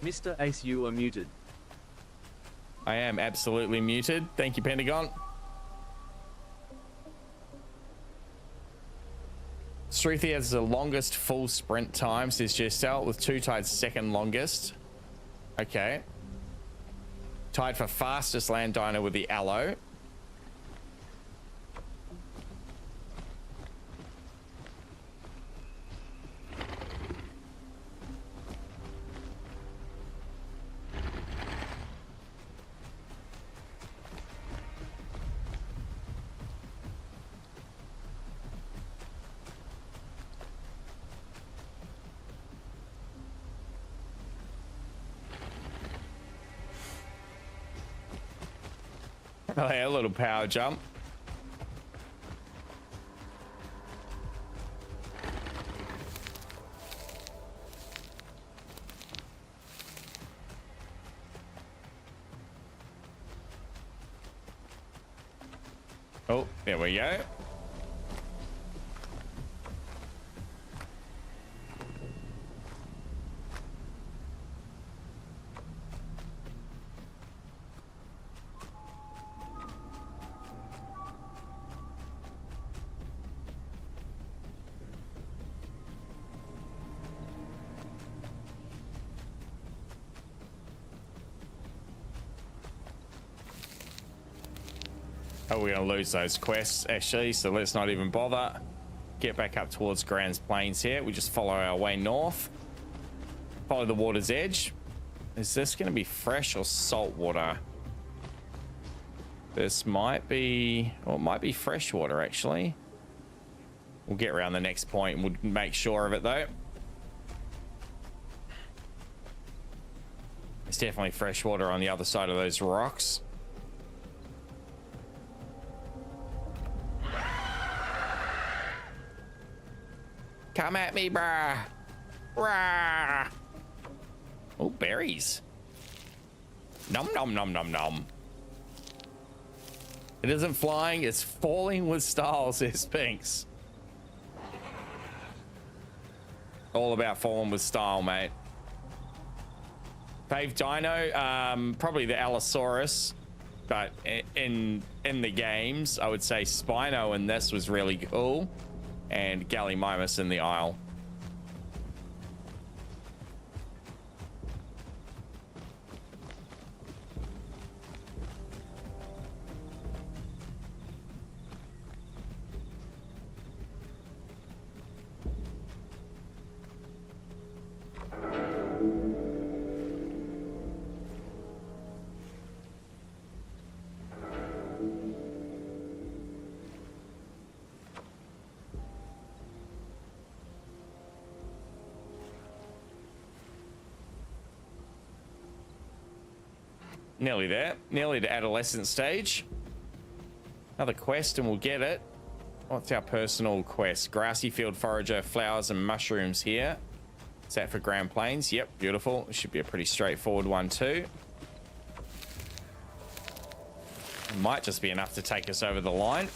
Mr. Ace, you are muted. I am absolutely muted. Thank you, Pentagon. Struthi has the longest full sprint time, says Gestel, with 2 tied second longest. Okay. Tied for fastest land diner with the Aloe. Oh, yeah, a little power jump. Oh, there we go. Oh, we're gonna lose those quests actually, so let's not even bother. Get back up towards Grand's Plains here. We just follow our way north. Follow the water's edge. Is this gonna be fresh or salt water? This might be, well, it might be freshwater actually. We'll get around the next point and we'll make sure of it though. It's definitely freshwater on the other side of those rocks. Come at me, brah. Rah. Oh, berries. Nom nom nom nom nom. It isn't flying, it's falling with style, says Pinks. All about falling with style, mate. Fave dino, probably the Allosaurus, but in the games, I would say Spino in this was really cool, and Gallimimus in the Isle. Nearly there. Nearly to adolescent stage. Another quest and we'll get it. What's our personal quest? Grassy field forager, flowers and mushrooms here. Is that for Grand Plains? Yep, beautiful. It should be a pretty straightforward one too. It might just be enough to take us over the line.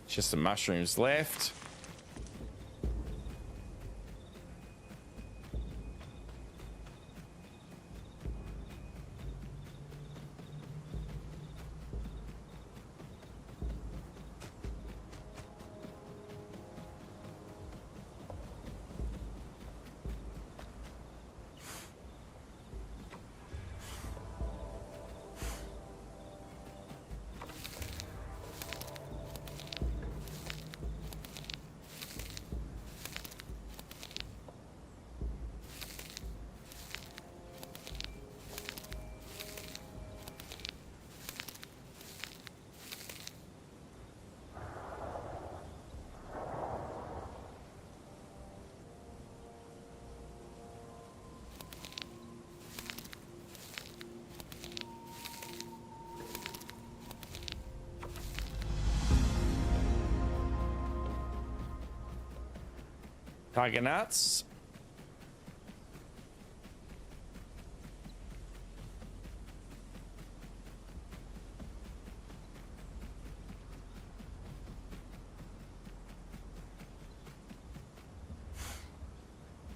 Just some mushrooms left. Tiger nuts.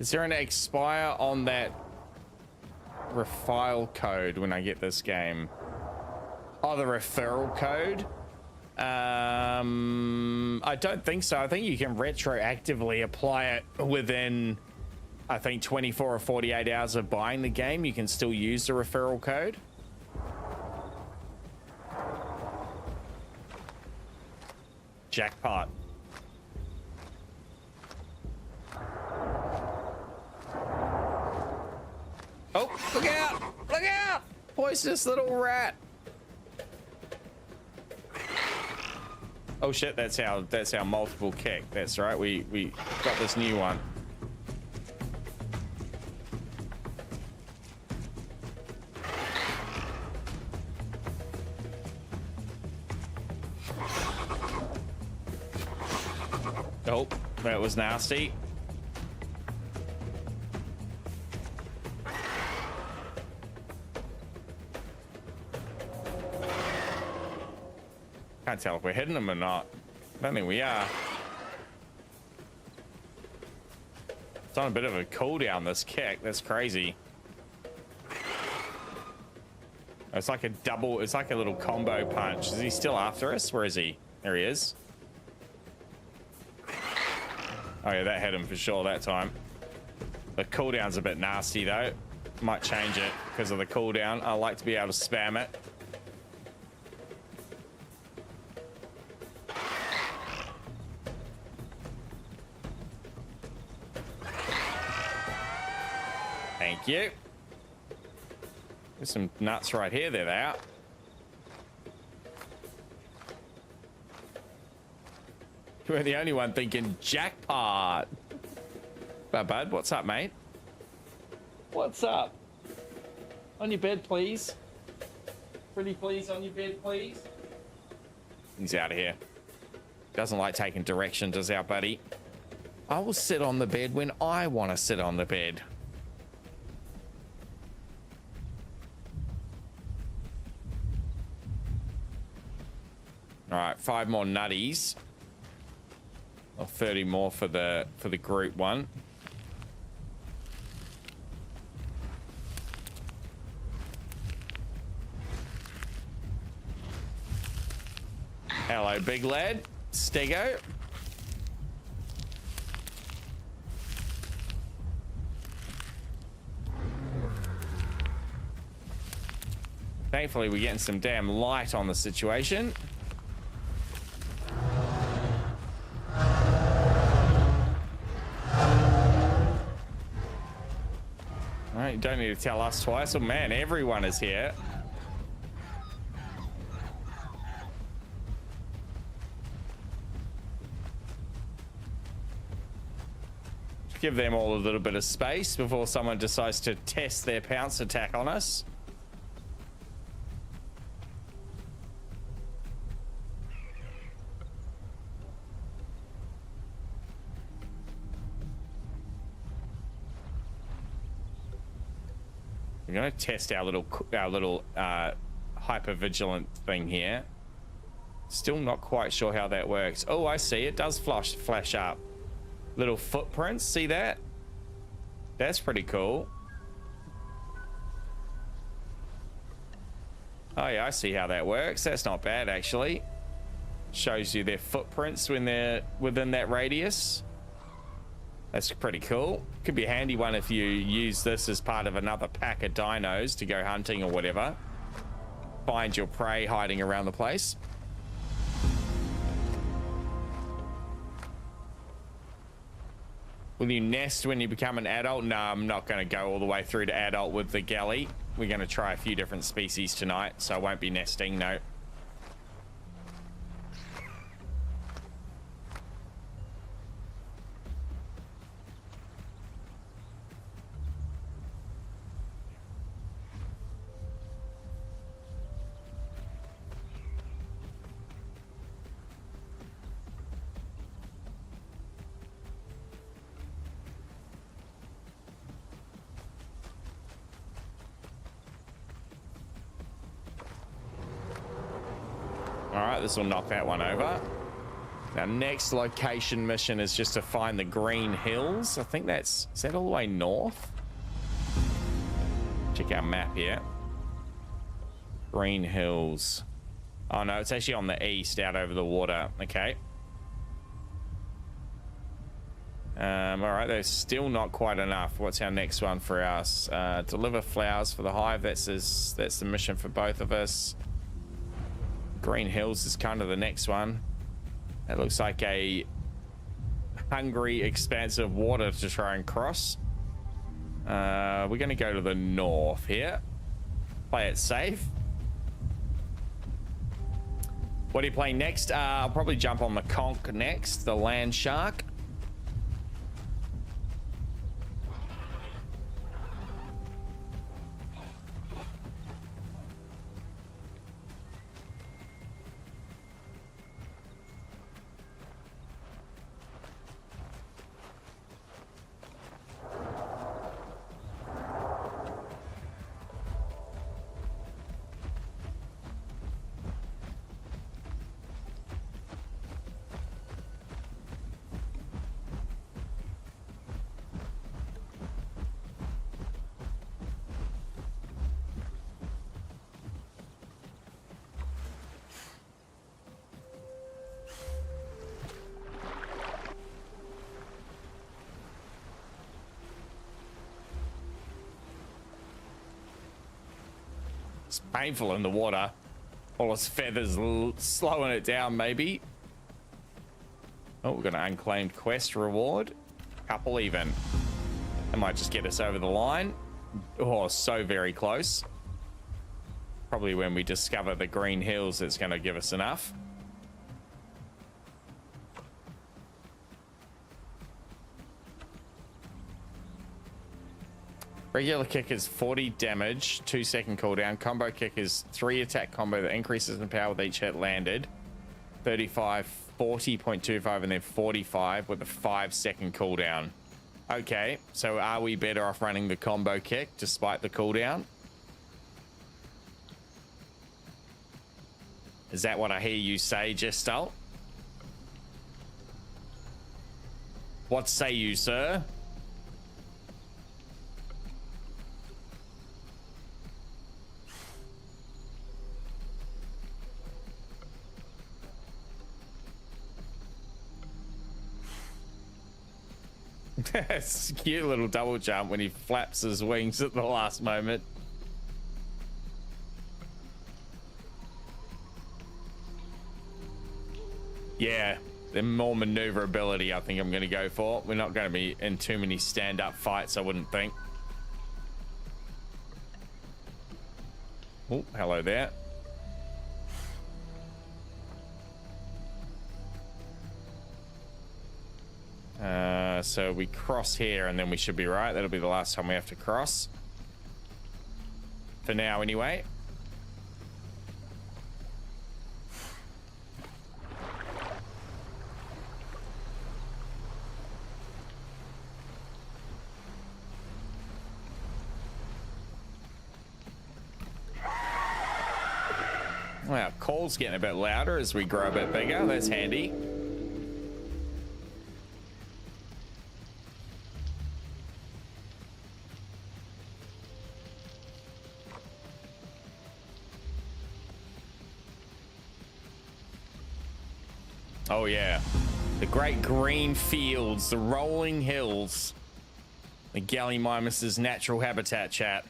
Is there an expire on that refile code when I get this game? Oh, the referral code? I don't think so. I think you can retroactively apply it within, I think, 24 or 48 hours of buying the game. You can still use the referral code. Jackpot. Oh, look out! Look out! Poisonous little rat. Oh shit, that's our multiple kick. That's right. We got this new one. Oh, that was nasty. Can't tell if we're hitting them or not. I don't think we are. It's on a bit of a cooldown, this kick. That's crazy. It's like a double, it's like a little combo punch. Is he still after us? Where is he? There he is. Oh yeah, that hit him for sure that time. The cooldown's a bit nasty though. Might change it because of the cooldown. I like to be able to spam it. Thank you. There's some nuts right here. There they are. We're the only one thinking jackpot. Bud, what's up, mate? What's up? On your bed, please. Pretty please, on your bed, please. He's out of here. Doesn't like taking direction, does our buddy? I will sit on the bed when I want to sit on the bed. All right, 5 more nutties. Or 30 more for the group one. Hello, big lad. Stego. Thankfully, we're getting some damn light on the situation. All right, you don't need to tell us twice. Oh man, everyone is here. Give them all a little bit of space before someone decides to test their pounce attack on us. We're going to test our little hyper vigilant thing here. Still not quite sure how that works. Oh, I see. It does flash up. Little footprints, see that? That's pretty cool. Oh yeah, I see how that works. That's not bad actually. Shows you their footprints when they're within that radius. That's pretty cool. Could be a handy one if you use this as part of another pack of dinos to go hunting or whatever. Find your prey hiding around the place. Will you nest when you become an adult? No, I'm not going to go all the way through to adult with the galley. We're going to try a few different species tonight, so I won't be nesting, no. This will knock that one over. Our next location mission is just to find the Green Hills. I think is that all the way north? Check our map here. Green Hills. Oh no, it's actually on the east, out over the water. Okay. All right, there's still not quite enough. What's our next one for us? Deliver flowers for the hive. That's the mission for both of us. Green Hills is kind of the next one. That looks like a hungry expanse of water to try and cross. We're going to go to the north here. Play it safe. What are you playing next? I'll probably jump on the conch next, the land shark. It's painful in the water. All his feathers slowing it down, maybe. Oh, we've got an unclaimed quest reward. Couple even. That might just get us over the line. Oh, so very close. Probably when we discover the green hills, it's going to give us enough. Regular kick is 40 damage, 2-second cooldown. Combo kick is 3 attack combo that increases in power with each hit landed. 35, 40.25, and then 45 with a 5-second cooldown. Okay, so are we better off running the combo kick despite the cooldown? Is that what I hear you say, Gestal? What say you, sir? It's a cute little double jump when he flaps his wings at the last moment. Yeah, the more maneuverability I think I'm going to go for. We're not going to be in too many stand-up fights, I wouldn't think. Oh, hello there. So we cross here and then we should be right. That'll be the last time we have to cross. For now, anyway. Wow, call's getting a bit louder as we grow a bit bigger. That's handy. Oh yeah, the great green fields, the rolling hills, the Gallimimus's natural habitat, chat.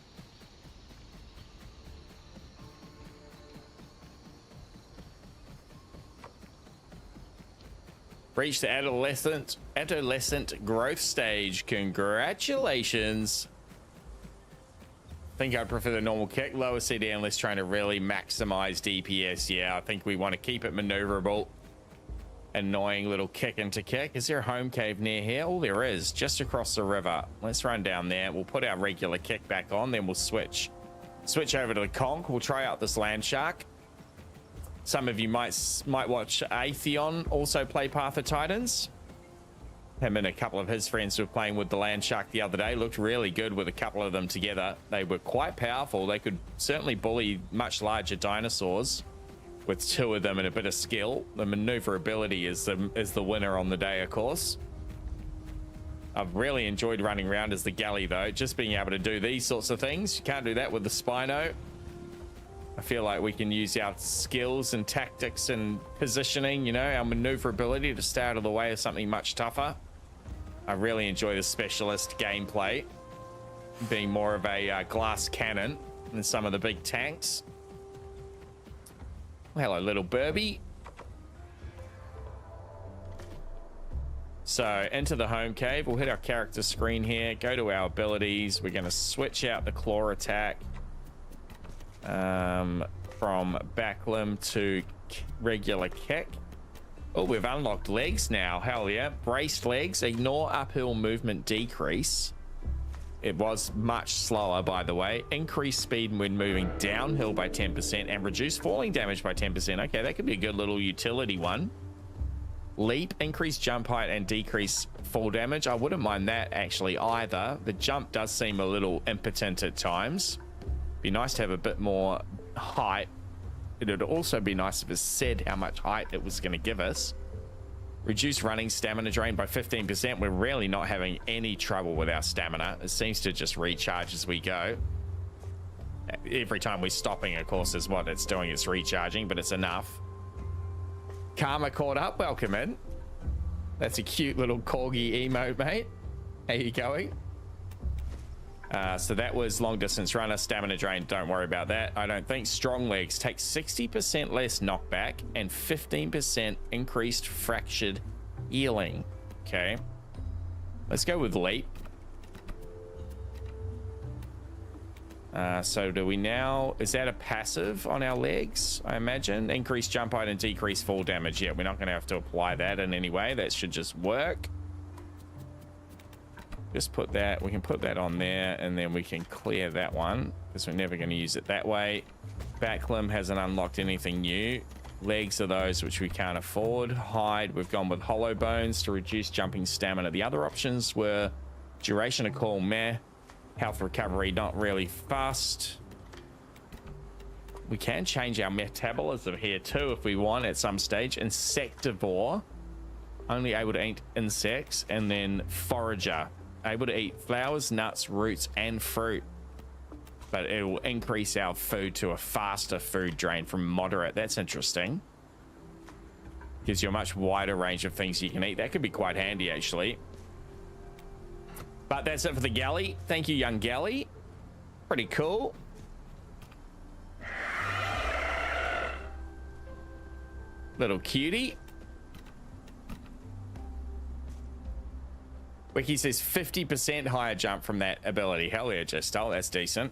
Reached the adolescent growth stage. Congratulations. I think I'd prefer the normal kick. Lower CD unless trying to really maximize DPS. Yeah, I think we want to keep it maneuverable. Annoying little kick into kick. Is there a home cave near here? Oh, there is, just across the river. Let's run down there. We'll put our regular kick back on, then we'll switch over to the conch. We'll try out this land shark. Some of you might watch Atheon also play Path of Titans. Him and a couple of his friends were playing with the land shark the other day. Looked really good with a couple of them together. They were quite powerful. They could certainly bully much larger dinosaurs with 2 of them and a bit of skill. The maneuverability is the winner on the day, of course. I've really enjoyed running around as the galley though, just being able to do these sorts of things. You can't do that with the Spino. I feel like we can use our skills and tactics and positioning, you know, our maneuverability to stay out of the way of something much tougher. I really enjoy the specialist gameplay, being more of a glass cannon than some of the big tanks. Hello, little Burby. So, into the home cave. We'll hit our character screen here. Go to our abilities. We're going to switch out the claw attack from back limb to regular kick. Oh, we've unlocked legs now. Hell yeah. Braced legs. Ignore uphill movement decrease. It was much slower, by the way. Increase speed when moving downhill by 10% and reduce falling damage by 10%. Okay, that could be a good little utility one. Leap, increase jump height and decrease fall damage. I wouldn't mind that actually either. The jump does seem a little impotent at times. Be nice to have a bit more height. It would also be nice if it said how much height it was going to give us. Reduce running stamina drain by 15%. We're really not having any trouble with our stamina. It seems to just recharge as we go. Every time we're stopping, of course, is what it's doing. It's recharging, but it's enough. Karma caught up. Welcome in. That's a cute little corgi emote, mate. How you going? So that was long distance runner, stamina drain. Don't worry about that. I don't think. Strong legs take 60% less knockback and 15% increased fractured healing. Okay. Let's go with leap. So do we now, is that a passive on our legs? I imagine increased jump height and decreased fall damage. Yeah, we're not going to have to apply that in any way. That should just work. Just put that, we can put that on there, and then we can clear that one because we're never going to use it that way. Back limb hasn't unlocked anything new. Legs are those which we can't afford. Hide, we've gone with hollow bones to reduce jumping stamina. The other options were duration of call, meh. Health recovery, not really fast. We can change our metabolism here too if we want at some stage. Insectivore, only able to eat insects. And then forager, able to eat flowers, nuts, roots, and fruit. But it will increase our food to a faster food drain from moderate. That's interesting. Gives you a much wider range of things you can eat. That could be quite handy, actually. But that's it for the galley. Thank you, young galley. Pretty cool. Little cutie. Wiki says 50% higher jump from that ability. Hell yeah, Jestel. That's decent.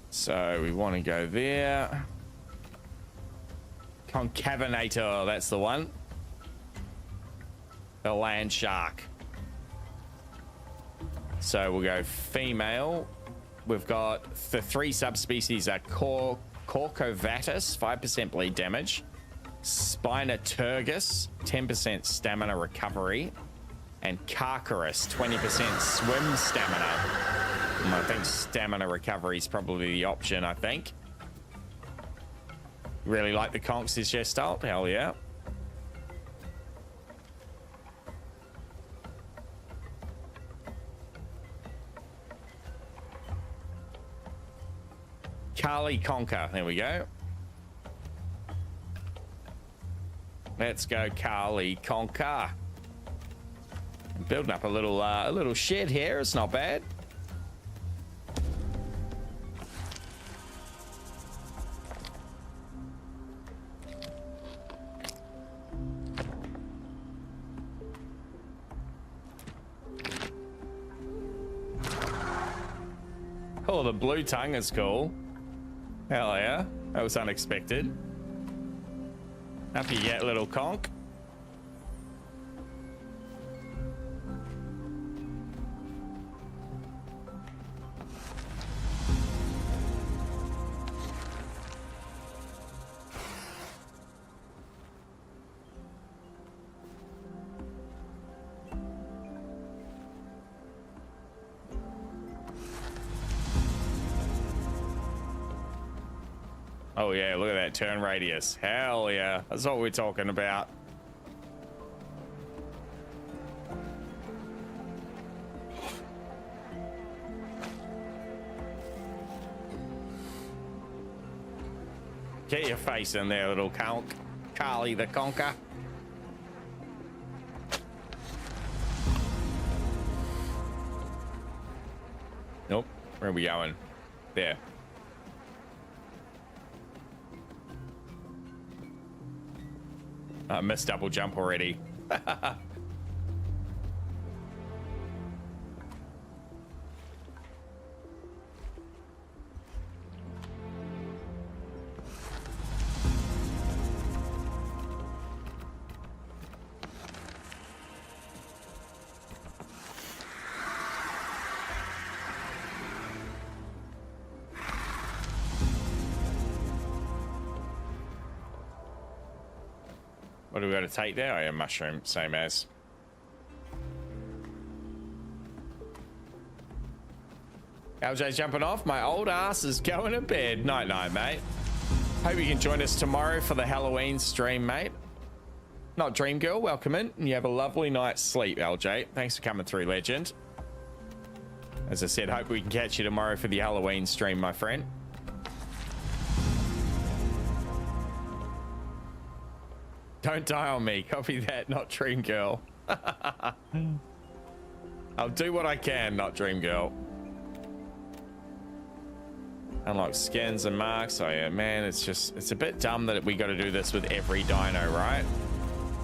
So we want to go there. Concavinator, that's the one. The land shark. So we'll go female. We've got the 3 subspecies are Corcovatus, 5% bleed damage. Spinoturgus, 10% stamina recovery. And Carcarus, 20% swim stamina. I think stamina recovery is probably the option, I think. Really like the conks, is your style? Hell yeah. Carly Conker. There we go. Let's go, Carly Conker. Building up a little shed here. It's not bad. Oh, the blue tongue is cool. Hell yeah. That was unexpected. Up you get, little conk. Oh yeah, look at that turn radius. Hell yeah, that's what we're talking about. Get your face in there, little conk. Carly the conker. Nope, where are we going? There. I missed double jump already. What do we got to take there? Oh yeah, mushroom, same as. LJ's jumping off. My old ass is going to bed. Night night, mate. Hope you can join us tomorrow for the Halloween stream, mate. Not Dream Girl, welcome in. And you have a lovely night's sleep, LJ. Thanks for coming through, legend. As I said, hope we can catch you tomorrow for the Halloween stream, my friend. Don't die on me. Copy that, not Dream Girl. I'll do what I can, not Dream Girl. Unlock skins and marks. Oh yeah, man, it's a bit dumb that we got to do this with every dino, right?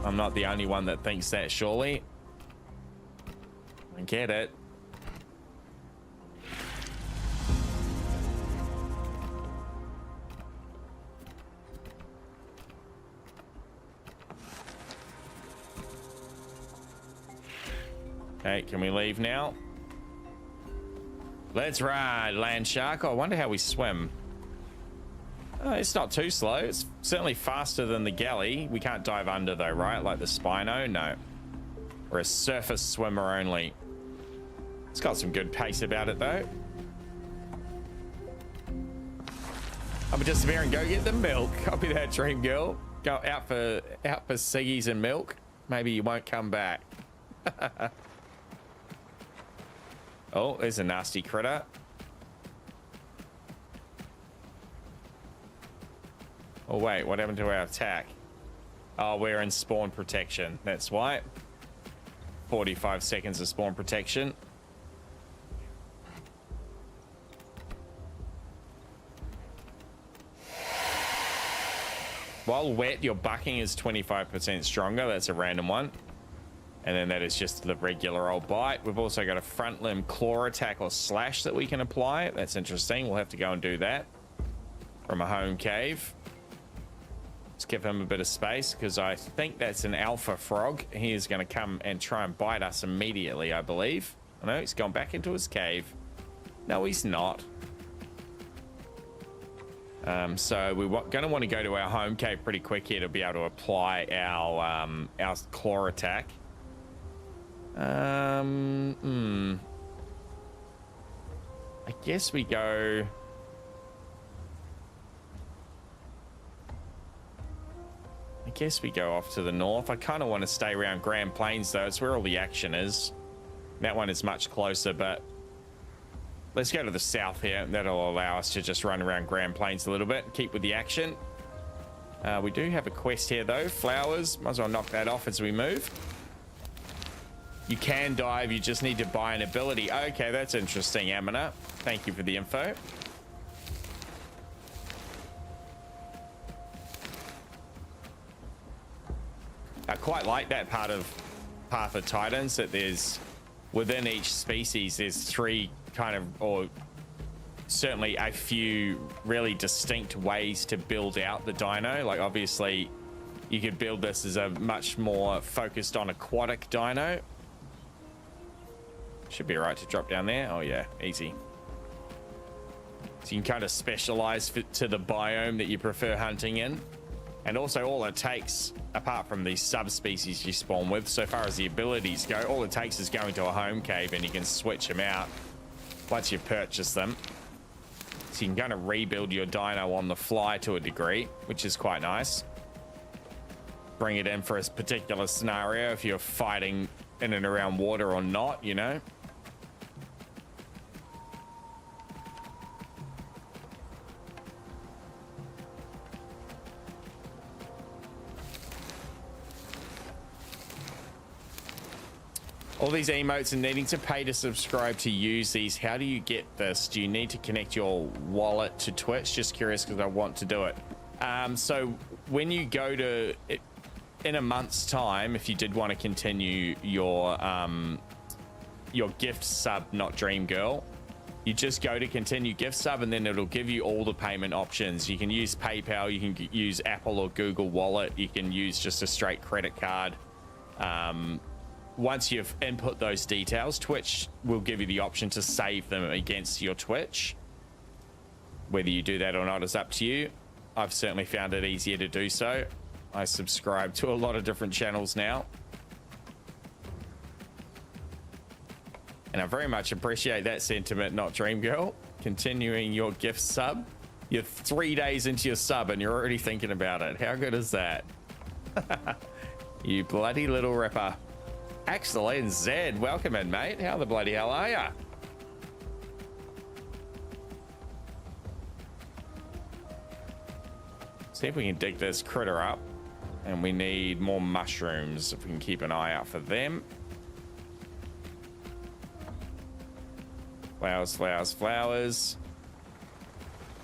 I'm not the only one that thinks that, surely. I get it. Okay, can we leave now? Let's ride, land shark. Oh, I wonder how we swim. Oh, it's not too slow. It's certainly faster than the galley. We can't dive under though, right? Like the Spino? No. We're a surface swimmer only. It's got some good pace about it though. I'm gonna disappear and go get the milk. Copy that, Dream Girl. Go out for ciggies and milk. Maybe you won't come back. Oh, there's a nasty critter. Oh wait, what happened to our attack? Oh, we're in spawn protection. That's why. 45 seconds of spawn protection. While wet, your bucking is 25% stronger. That's a random one. And then that is just the regular old bite. We've also got a front limb claw attack or slash that we can apply. That's interesting. We'll have to go and do that from a home cave. Let's give him a bit of space because I think that's an alpha frog. He is going to come and try and bite us immediately, I believe. Oh, no, he's gone back into his cave. No, he's not. So we're going to want to go to our home cave pretty quick here to be able to apply our claw attack. I guess we go. I guess we go off to the north. I kind of want to stay around Grand Plains though. It's where all the action is. That one is much closer, but let's go to the south here. That'll allow us to just run around Grand Plains a little bit and keep with the action. We do have a quest here though. Flowers. Might as well knock that off as we move. You can dive, you just need to buy an ability. Okay, that's interesting, Amina. Thank you for the info. I quite like that part of Path of Titans, that there's, within each species, there's three kind of, or certainly a few really distinct ways to build out the dino. Like obviously, you could build this as a much more focused on aquatic dino. Should be all right to drop down there. Oh yeah, easy. So you can kind of specialize to the biome that you prefer hunting in. And also all it takes, apart from these subspecies you spawn with, so far as the abilities go, all it takes is going to a home cave and you can switch them out once you purchase them. So you can kind of rebuild your dino on the fly to a degree, which is quite nice. Bring it in for a particular scenario if you're fighting in and around water or not, you know. All these emotes and needing to pay to subscribe to use these. How do you get this? Do you need to connect your wallet to Twitch? Just curious because I want to do it. So when you go to it, in a month's time, if you did want to continue your gift sub, not Dream Girl, you just go to continue gift sub and then it'll give you all the payment options. You can use PayPal, you can use Apple or Google Wallet, you can use just a straight credit card. Once you've input those details, Twitch will give you the option to save them against your Twitch. Whether you do that or not is up to you. I've certainly found it easier to do so. I subscribe to a lot of different channels now. And I very much appreciate that sentiment, not Dream Girl. Continuing your gift sub. You're 3 days into your sub and you're already thinking about it. How good is that? You bloody little ripper. Excellent, Zed. Welcome in, mate. How the bloody hell are ya? See if we can dig this critter up And we need more mushrooms if we can keep an eye out for them. Flowers, flowers, flowers.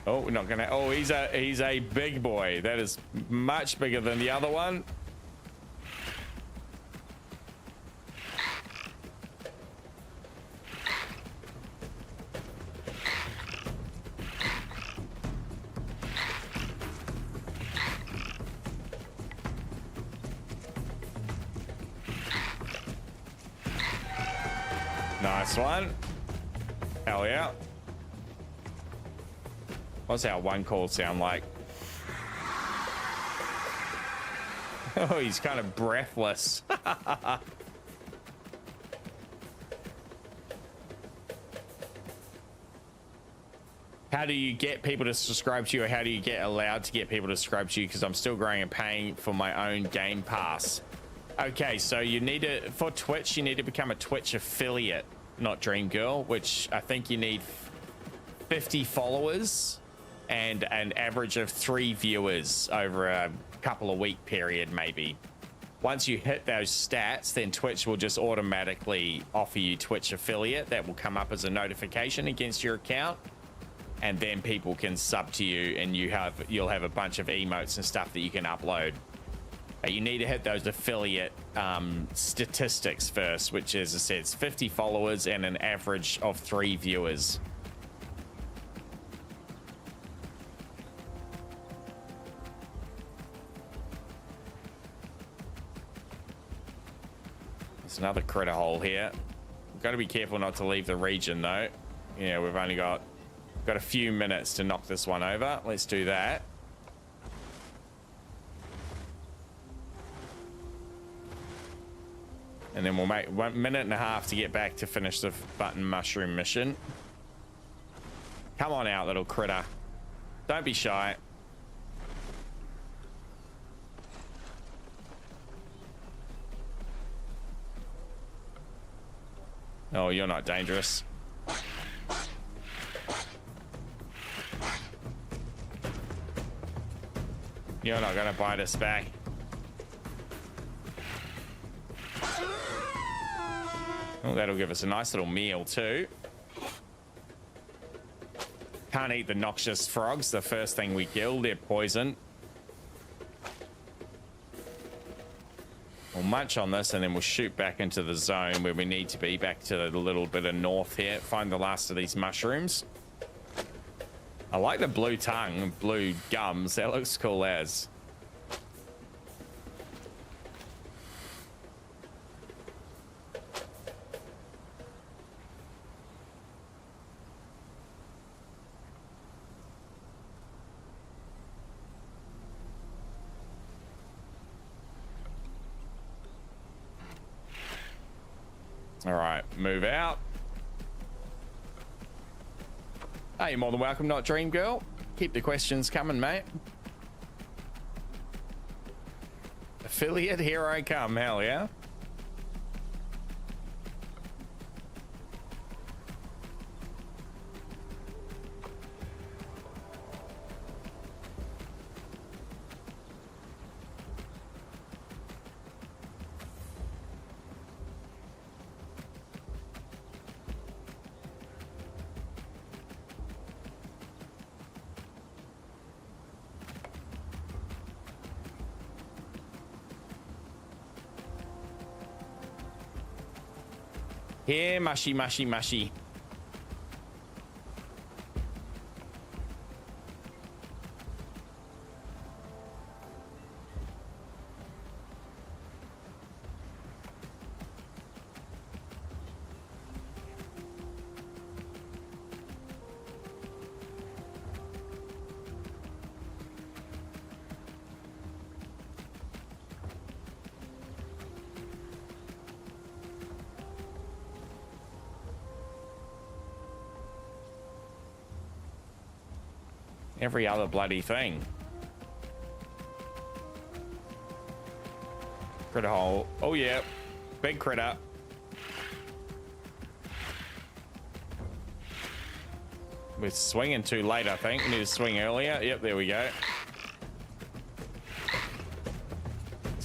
Oh, we're not gonna. Oh, he's a big boy. That is much bigger than the other one. Nice one. Hell yeah. What's our one call sound like? Oh, he's kind of breathless. How do you get people to subscribe to you, or how do you get allowed to get people to subscribe to you? Because I'm still growing and paying for my own Game Pass. Okay, so you need to, for Twitch, you need to become a Twitch affiliate, not Dream Girl, which I think you need 50 followers and an average of 3 viewers over a couple of week period, maybe. Once you hit those stats, then Twitch will just automatically offer you Twitch affiliate. That will come up as a notification against your account, and then people can sub to you, and you'll have a bunch of emotes and stuff that you can upload. You need to hit those affiliate statistics first, which, as I said, it's 50 followers and an average of 3 viewers. There's another critter hole here. We've got to be careful not to leave the region, though. Yeah, we've only got a few minutes to knock this one over. Let's do that. And then we'll make 1.5 minutes to get back to finish the button mushroom mission. Come on out, little critter. Don't be shy. Oh, you're not dangerous. You're not gonna bite us back. Oh, that'll give us a nice little meal too. Can't eat the noxious frogs, the first thing we kill. They're poison. We'll munch on this and then we'll shoot back into the zone where we need to be, back to the little bit of north here. Find the last of these mushrooms. I like the blue tongue and blue gums. That looks cool as. All right, move out. Hey, you're more than welcome, not Dream Girl. Keep the questions coming, mate. Affiliate, here I come. Hell yeah. Here, mushy, mushy, mushy. Every other bloody thing. Critter hole. Oh yeah, big critter. We're swinging too late, I think. We need to swing earlier. Yep, there we go.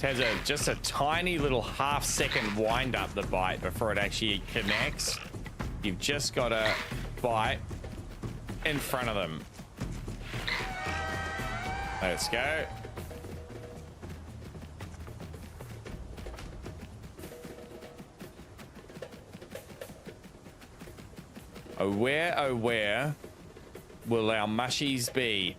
It has just a tiny little half-second wind up the bite before it actually connects. You've just got to bite in front of them. Let's go. Oh, where will our mushies be?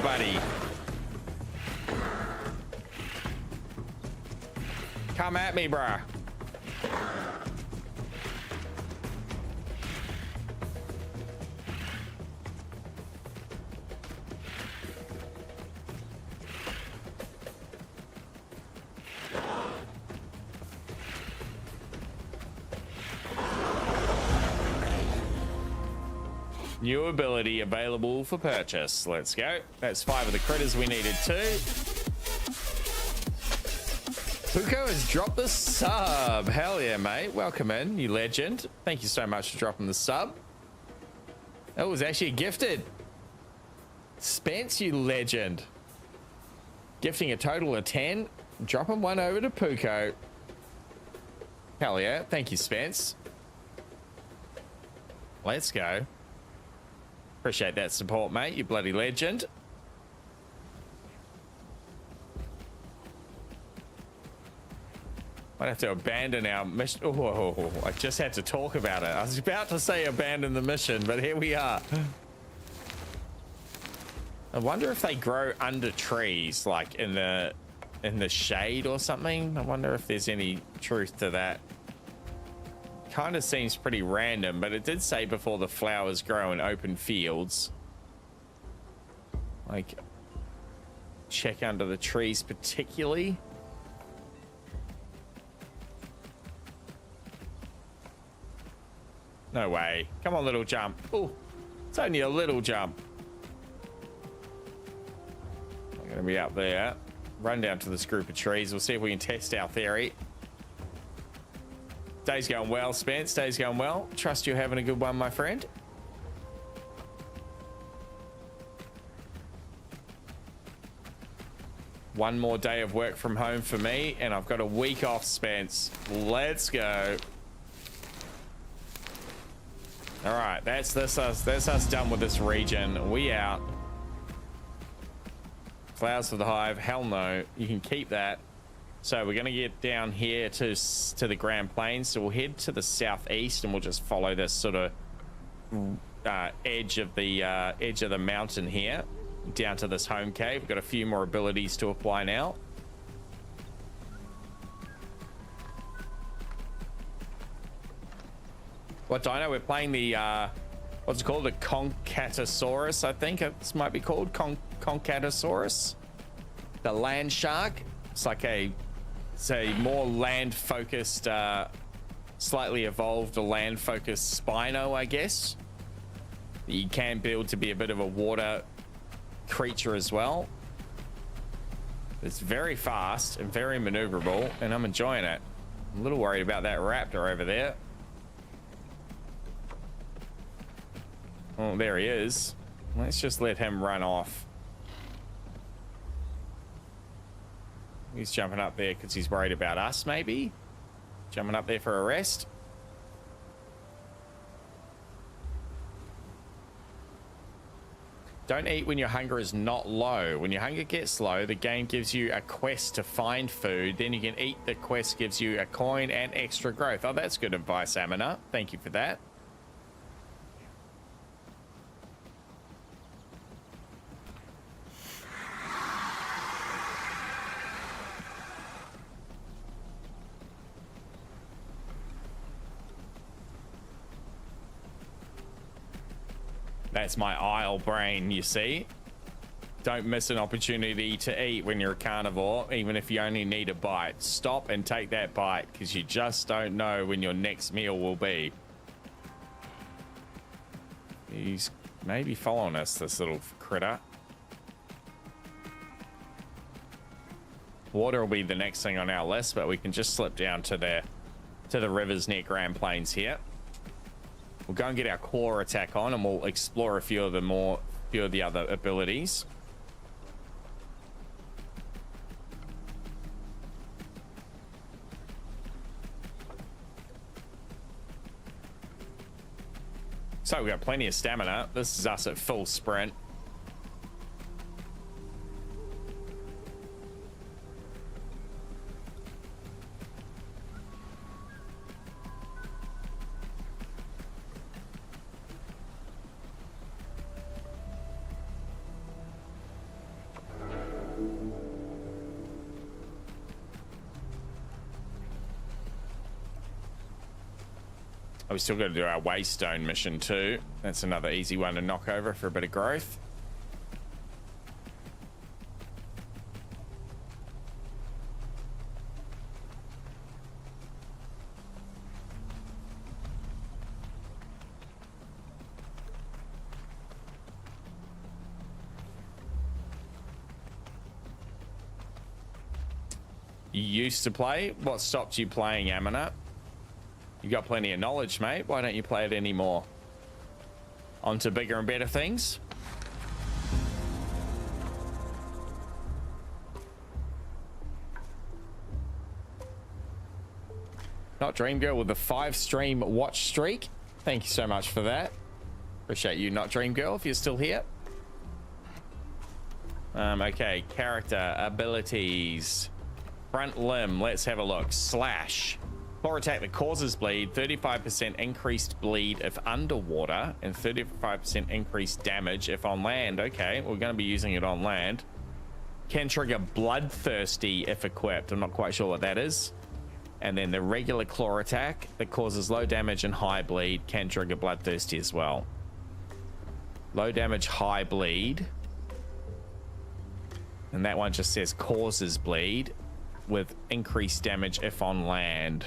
Buddy, come at me, bruh. New ability available for purchase. Let's go. That's 5 of the critters we needed too. Puko has dropped the sub. Hell yeah, mate. Welcome in, you legend. Thank you so much for dropping the sub. That was actually gifted. Spence, you legend. Gifting a total of 10. Dropping one over to Puko. Hell yeah. Thank you, Spence. Let's go. Appreciate that support, mate. You bloody legend. Might have to abandon our mission. Oh, I just had to talk about it. I was about to say abandon the mission, but here we are. I wonder if they grow under trees, like in the shade or something. I wonder if there's any truth to that. Kind of seems pretty random, but it did say before the flowers grow in open fields. Like, check under the trees particularly. No way. Come on, little jump. Oh, it's only a little jump. I'm gonna be up there. Run down to this group of trees. We'll see if we can test our theory. Day's going well, Spence. Day's going well. Trust you're having a good one, my friend. One more day of work from home for me, and I've got a week off, Spence. Let's go. All right, that's us done with this region. We out. Flowers for the hive. Hell no. You can keep that. So we're going to get down here to the Grand Plains. So we'll head to the southeast and we'll just follow this sort of edge of the mountain here down to this home cave. We've got a few more abilities to apply now. What dino? We're playing the what's it called? The Concatosaurus, I think it might be called. Concatosaurus. The land shark. It's like it's a more land-focused, slightly evolved land-focused Spino, I guess. You can build to be a bit of a water creature as well. It's very fast and very maneuverable, and I'm enjoying it. I'm a little worried about that raptor over there. Oh, there he is. Let's just let him run off. He's jumping up there because he's worried about us, maybe? Jumping up there for a rest. Don't eat when your hunger is not low. When your hunger gets low, the game gives you a quest to find food. Then you can eat. The quest gives you a coin and extra growth. Oh, that's good advice, Amina. Thank you for that. That's my isle brain, you see. Don't miss an opportunity to eat when you're a carnivore, even if you only need a bite. Stop and take that bite, because you just don't know when your next meal will be. He's maybe following us, this little critter. Water will be the next thing on our list, but we can just slip down to the rivers near Grand Plains here. We'll go and get our claw attack on, and we'll explore a few of the other abilities. So we've got plenty of stamina. This is us at full sprint. We still got to do our Waystone mission too. That's another easy one to knock over for a bit of growth. You used to play? What stopped you playing, Amina? You got plenty of knowledge, mate. Why don't you play it anymore? On to bigger and better things. Not Dream Girl with the 5-stream watch streak. Thank you so much for that. Appreciate you, Not Dream Girl, if you're still here. Okay, character, abilities. Front limb, let's have a look. Slash. Claw attack that causes bleed, 35% increased bleed if underwater, and 35% increased damage if on land. Okay, we're going to be using it on land. Can trigger bloodthirsty if equipped. I'm not quite sure what that is. And then the regular claw attack that causes low damage and high bleed can trigger bloodthirsty as well. Low damage, high bleed. And that one just says causes bleed with increased damage if on land.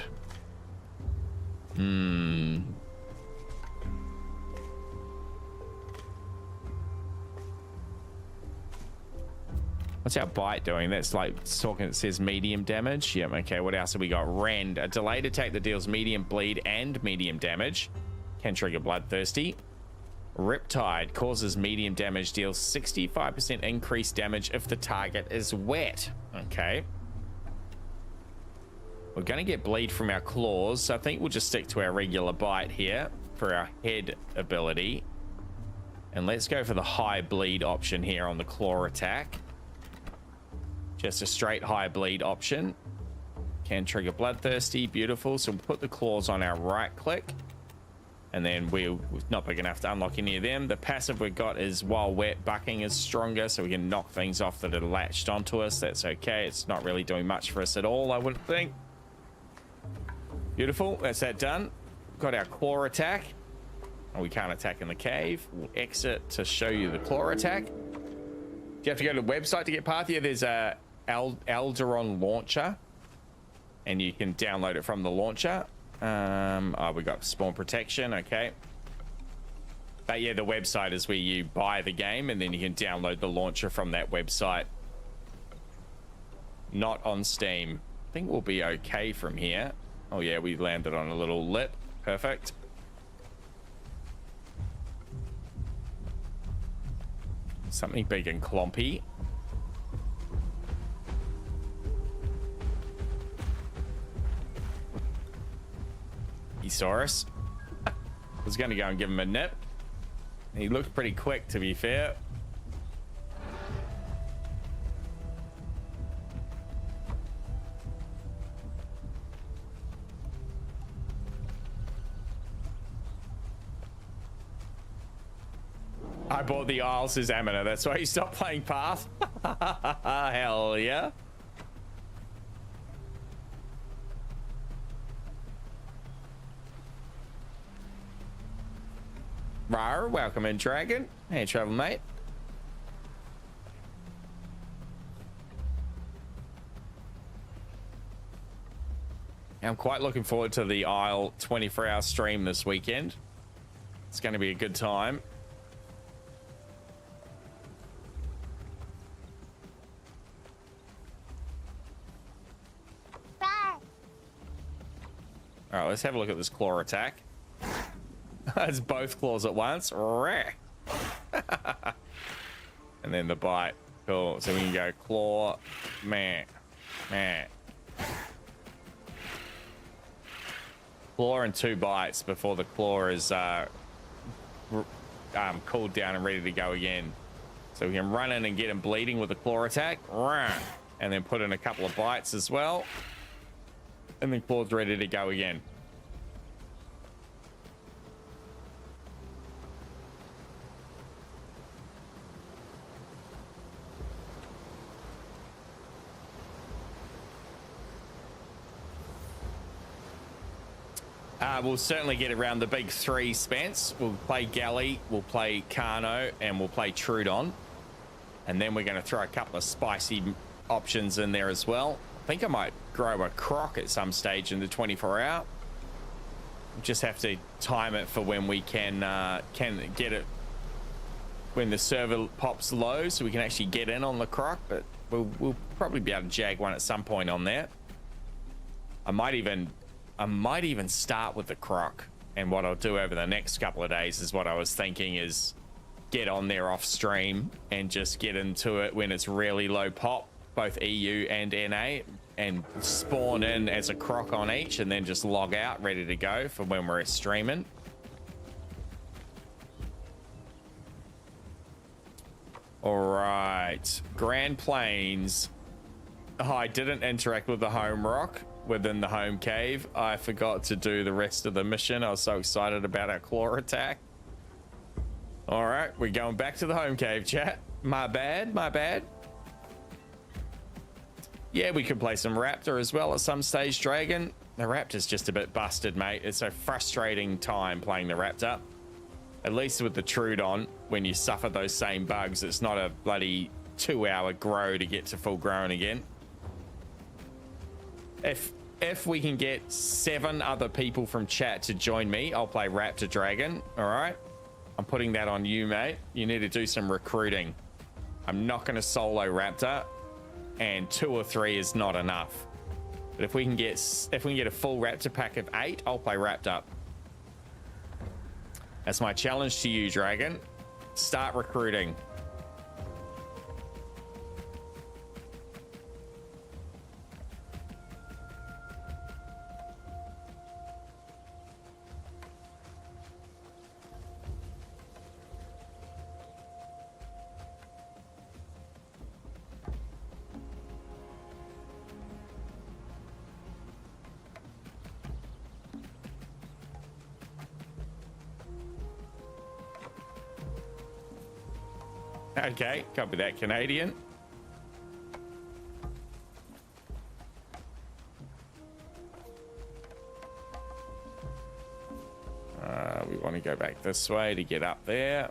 What's our bite doing? That's like talking, it says medium damage. Yep, okay, what else have we got? Rend, a delayed attack that deals medium bleed and medium damage. Can trigger bloodthirsty. Riptide causes medium damage, deals 65% increased damage if the target is wet. Okay. We're going to get bleed from our claws, so I think we'll just stick to our regular bite here for our head ability. And let's go for the high bleed option here on the claw attack. Just a straight high bleed option. Can trigger bloodthirsty, beautiful. So we'll put the claws on our right click. And then we're not big enough to unlock any of them. The passive we've got is while wet, bucking is stronger, so we can knock things off that are latched onto us. That's okay. It's not really doing much for us at all, I wouldn't think. Beautiful, that's that done. Got our claw attack. Oh, we can't attack in the cave. We'll exit to show you the claw attack. Do you have to go to the website to get past here? There's a Alderon launcher, and you can download it from the launcher. Oh, we got spawn protection, okay. But yeah, the website is where you buy the game, and then you can download the launcher from that website. Not on Steam. I think we'll be okay from here. Oh yeah, we landed on a little lip. Perfect. Something big and clompy. He saw us. I was going to go and give him a nip. He looked pretty quick, to be fair. I bought the Isles as Amina. That's why you stopped playing Path. Hell yeah. Rar, welcome in, Dragon. Hey, travel mate. I'm quite looking forward to the Isle 24-hour stream this weekend. It's going to be a good time. All right, let's have a look at this claw attack. It's both claws at once. And then the bite. Cool. So we can go claw, meh, meh. Claw and 2 bites before the claw is cooled down and ready to go again. So we can run in and get him bleeding with the claw attack. And then put in a couple of bites as well. And then claw's ready to go again. We'll certainly get around the big 3, Spence. We'll play Galley, we'll play Carno, and we'll play Trudon. And then we're going to throw a couple of spicy options in there as well. I think I might grow a croc at some stage in the 24-hour. Just have to time it for when we can get it, when the server pops low, so we can actually get in on the croc. But we'll probably be able to jag one at some point on there. I might even start with the croc, and what I'll do over the next couple of days is what I was thinking is get on there off stream and just get into it when it's really low pop, both EU and NA, and spawn in as a croc on each and then just log out ready to go for when we're streaming. All right, Grand Plains. Oh, I didn't interact with the home rock within the home cave. I forgot to do the rest of the mission. I was so excited about our claw attack. All right, we're going back to the home cave, chat. My bad, my bad. Yeah, we could play some Raptor as well at some stage, Dragon. The Raptor's just a bit busted, mate. It's a frustrating time playing the Raptor. At least with the Trudon, when you suffer those same bugs, it's not a bloody 2-hour grow to get to full grown again. If we can get 7 other people from chat to join me, I'll play Raptor Dragon. All right, I'm putting that on you, mate. You need to do some recruiting. I'm not going to solo Raptor, and 2 or 3 is not enough. But if we can get a full Raptor pack of 8, I'll play Raptor. That's my challenge to you, Dragon. Start recruiting. Okay, copy that, Canadian. We want to go back this way to get up there.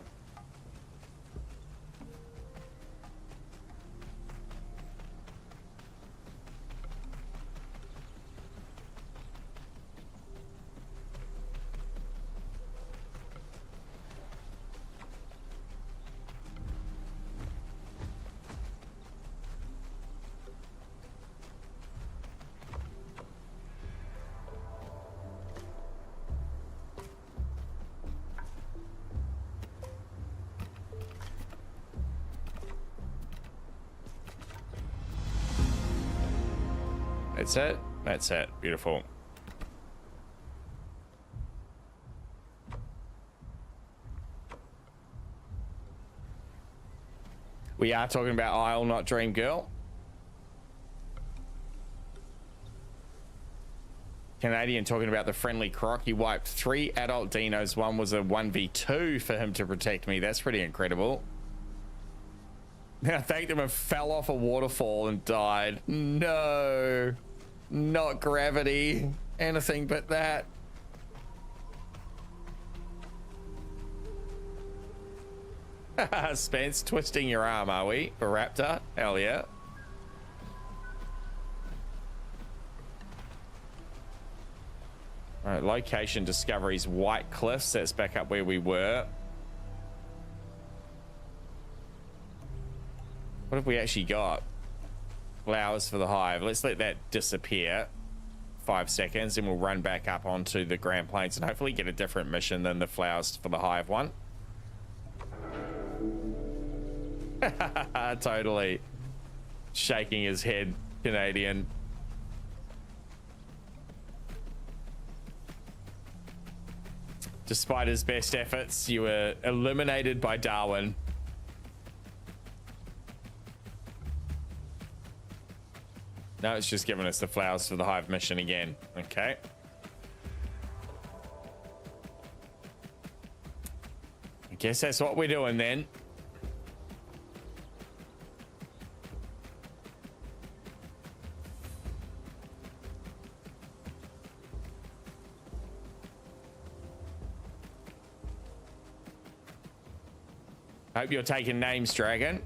That's it. That's it. Beautiful. We are talking about Isle, not Dream Girl. Canadian talking about the friendly croc. He wiped 3 adult dinos. One was a 1v2 for him to protect me. That's pretty incredible. I thanked him and fell off a waterfall and died. No. Not gravity. Anything but that. Spence, twisting your arm, are we? For Raptor? Hell yeah. All right, location discoveries, White Cliffs. That's back up where we were. What have we actually got? Flowers for the hive. Let's let that disappear. 5 seconds, and we'll run back up onto the Grand Plains and hopefully get a different mission than the flowers for the hive one. Totally shaking his head, Canadian. Despite his best efforts, you were eliminated by Darwin. No, it's just giving us the flowers for the hive mission again. Okay. I guess that's what we're doing then. Hope you're taking names, Dragon.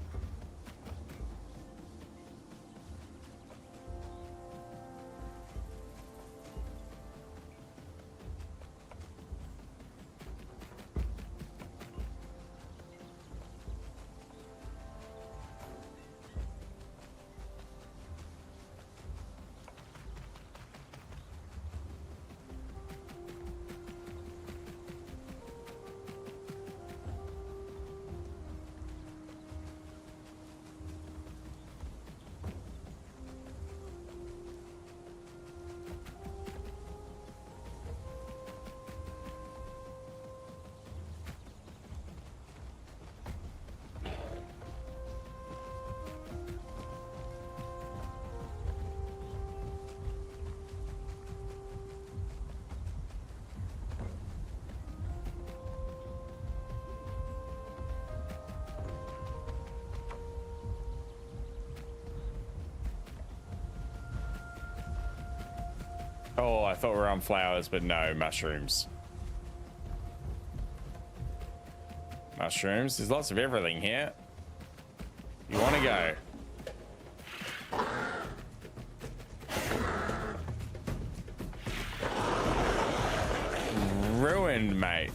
Oh, I thought we were on flowers, but no, mushrooms. Mushrooms. There's lots of everything here. You want to go? Ruined, mate.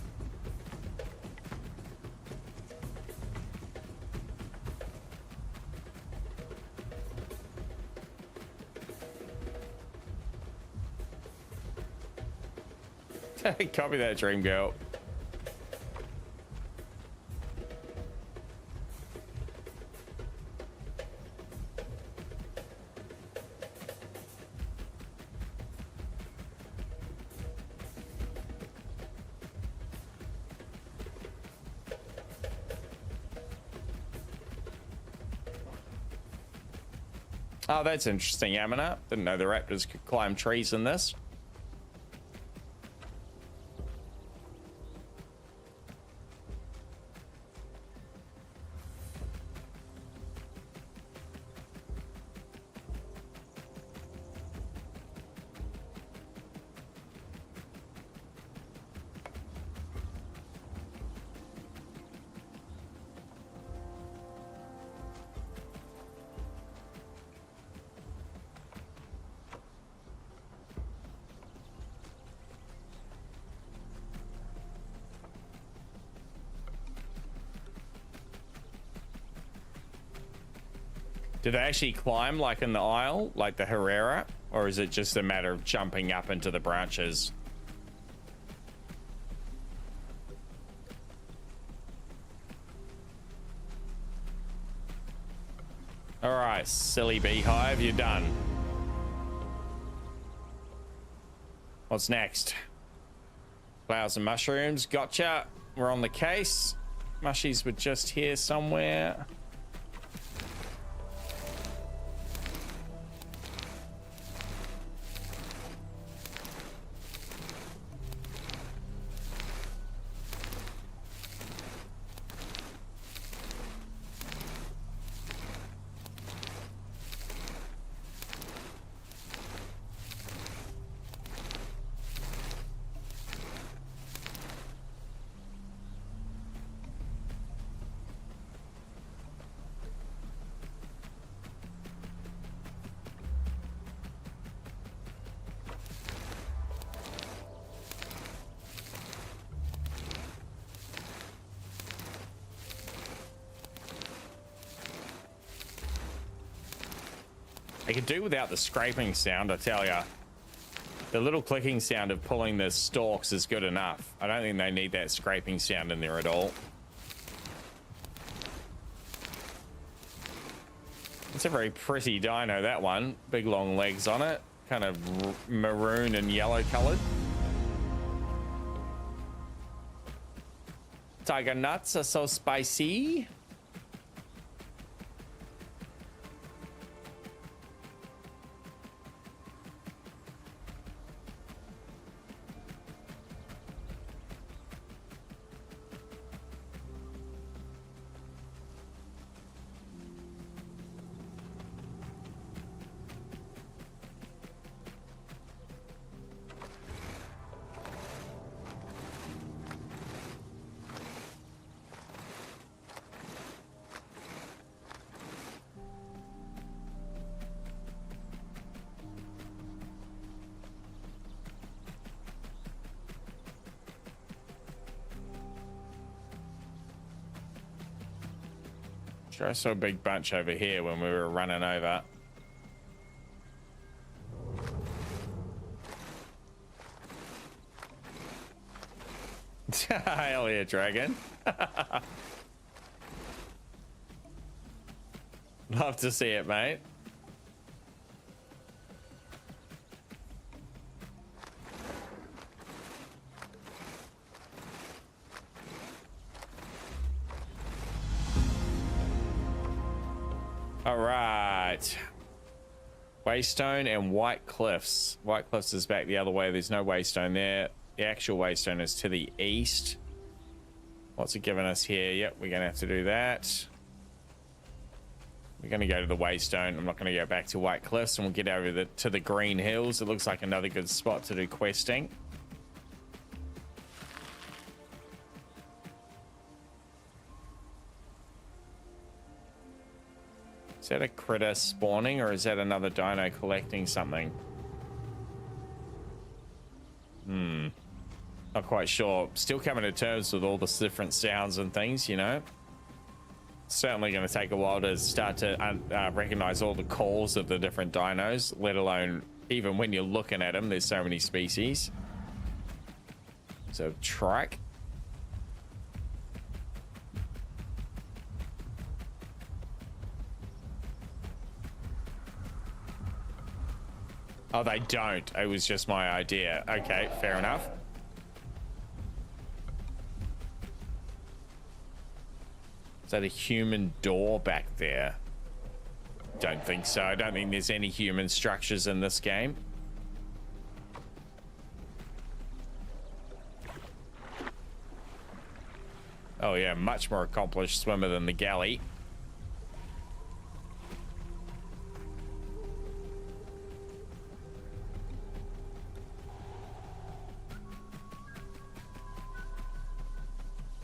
Copy that, dream girl. Oh, that's interesting, Amina. Didn't know the raptors could climb trees in this. Do they actually climb like in the aisle, like the Herrera? Or is it just a matter of jumping up into the branches? All right, silly beehive, you're done. What's next? Flowers and mushrooms, gotcha. We're on the case. Mushies were just here somewhere. I could do without the scraping sound, I tell ya. The little clicking sound of pulling the stalks is good enough. I don't think they need that scraping sound in there at all. It's a very pretty dino, that one. Big long legs on it. Kind of maroon and yellow colored. Tiger nuts are so spicy. I saw a big bunch over here when we were running over. Hell yeah, dragon. Love to see it, mate. All right. Waystone and White Cliffs. White Cliffs is back the other way. There's no Waystone there. The actual Waystone is to the east. What's it giving us here? Yep, we're going to have to do that. We're going to go to the Waystone. I'm not going to go back to White Cliffs, and we'll get over to the Green Hills. It looks like another good spot to do questing. Is that a critter spawning, or is that another dino collecting something? Not quite sure. Still coming to terms with all the different sounds and things, you know. Certainly going to take a while to start to recognize all the calls of the different dinos, let alone even when you're looking at them, there's so many species. So, trike. Oh, they don't. It was just my idea. Okay, fair enough. Is that a human door back there? Don't think so. I don't think there's any human structures in this game. Oh yeah, much more accomplished swimmer than the galley.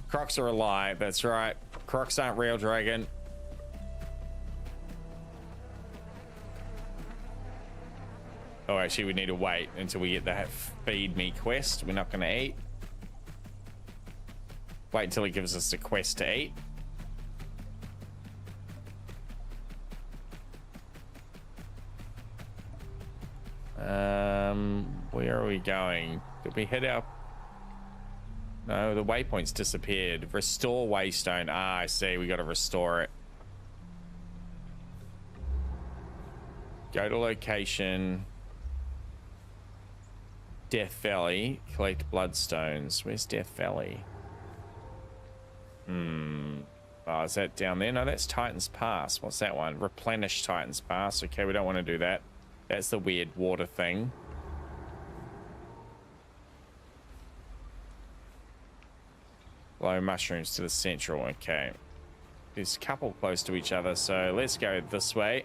Crocs are alive, that's right. Crocs aren't real, dragon. Oh, actually, we need to wait until we get that feed me quest. We're not going to eat. Wait until he gives us a quest to eat. Where are we going? Did we hit our... No, the waypoint's disappeared. Restore Waystone. Ah, I see. We got to restore it. Go to location. Death Valley. Collect bloodstones. Where's Death Valley? Oh, is that down there? No, that's Titan's Pass. What's that one? Replenish Titan's Pass. Okay, we don't want to do that. That's the weird water thing. Low mushrooms to the central. Okay, there's a couple close to each other, so let's go this way.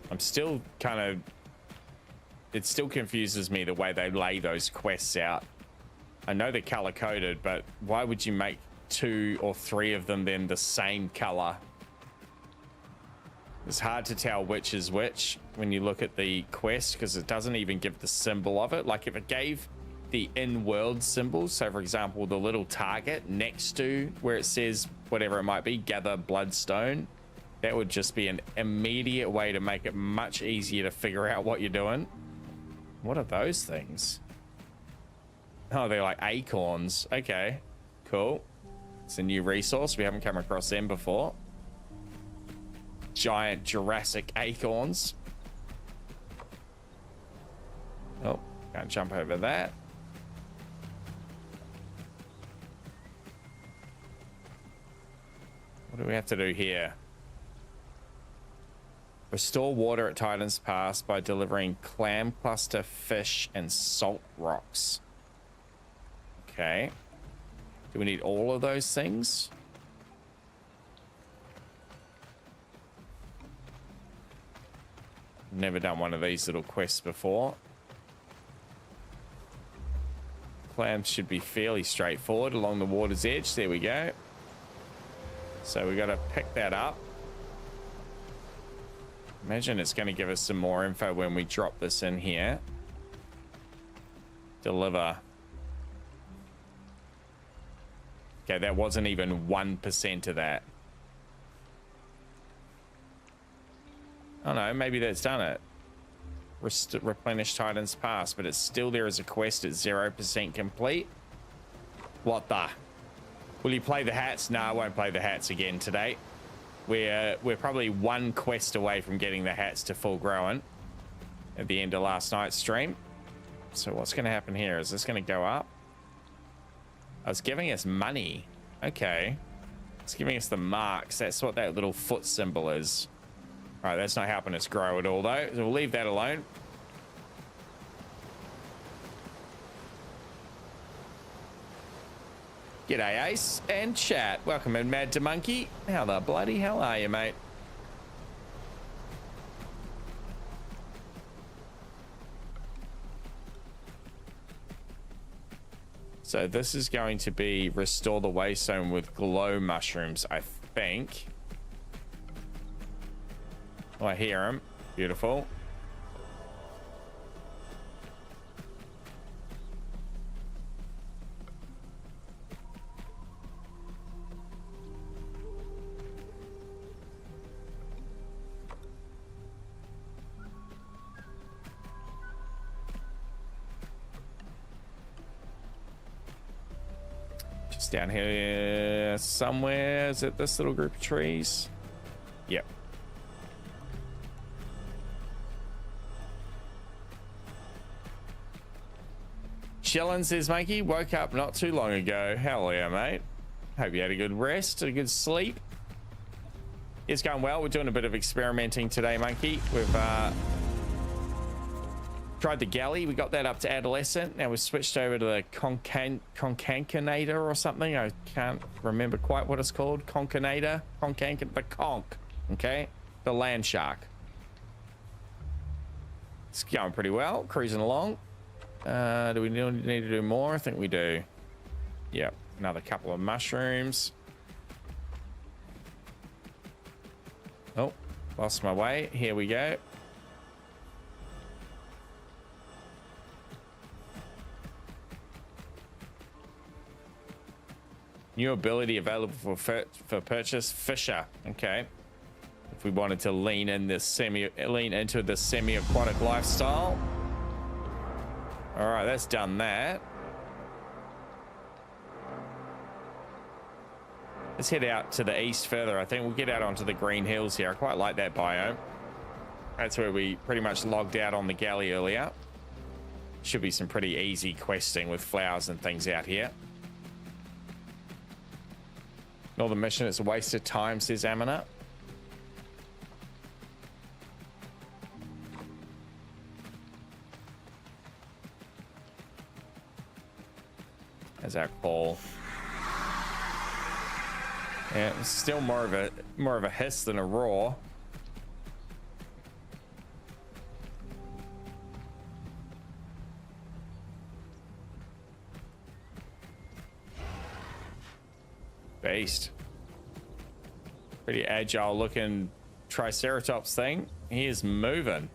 I'm still kind of... It still confuses me the way they lay those quests out. I know they're color coded, but why would you make 2 or 3 of them then the same color? It's hard to tell which is which when you look at the quest, because it doesn't even give the symbol of it. Like if it gave the in-world symbol, so for example the little target next to where it says whatever it might be, gather bloodstone, That would just be an immediate way to make it much easier to figure out what you're doing. What are those things? Oh, they're like acorns. Okay, cool. It's a new resource. We haven't come across them before. Giant Jurassic acorns. Oh, can't jump over that. What do we have to do here? Restore water at Titan's Pass by delivering clam cluster, fish, and salt rocks. Okay. Do we need all of those things? Never done one of these little quests before. Clams should be fairly straightforward along the water's edge. There we go. So we got to pick that up. Imagine it's going to give us some more info when we drop this in here. Deliver. Okay, that wasn't even 1% of that. Oh no, maybe that's done it. Replenish Titan's Pass, but it's still there as a quest at 0% complete. What the? Will you play the hats? No, I won't play the hats again today. We're probably one quest away from getting the hats to full growing at the end of last night's stream. So what's going to happen here? Is this going to go up? Oh, it's giving us money. Okay. It's giving us the marks. That's what that little foot symbol is. All right, that's not helping us grow at all, though. So we'll leave that alone. G'day, Ace and chat. Welcome in, Mad to Monkey. How the bloody hell are you, mate? So this is going to be restore the waystone with glow mushrooms, I think. Oh, I hear them. Beautiful. Just down here somewhere. Is it this little group of trees? Yep. Chillin' says Monkey, woke up not too long ago. Hell yeah, mate. Hope you had a good rest, a good sleep. It's going well. We're doing a bit of experimenting today, Monkey. We've tried the galley. We got that up to adolescent. Now we've switched over to the concankinator or something. I can't remember quite what it's called. Concainator? The conch. Okay? The land shark. It's going pretty well. Cruising along. Do we need to do more? I think we do. Yep, another couple of mushrooms. Oh, lost my way. Here we go. New ability available for purchase. Fisher. Okay. If we wanted to lean into the semi-aquatic lifestyle. All right, that's done that. Let's head out to the east further. I think we'll get out onto the green hills here. I quite like that biome. That's where we pretty much logged out on the galley earlier. Should be some pretty easy questing with flowers and things out here. Northern mission is a waste of time, says Amina. As our call. Yeah, it's still more of a hiss than a roar. Beast. Pretty agile looking Triceratops thing. He is moving.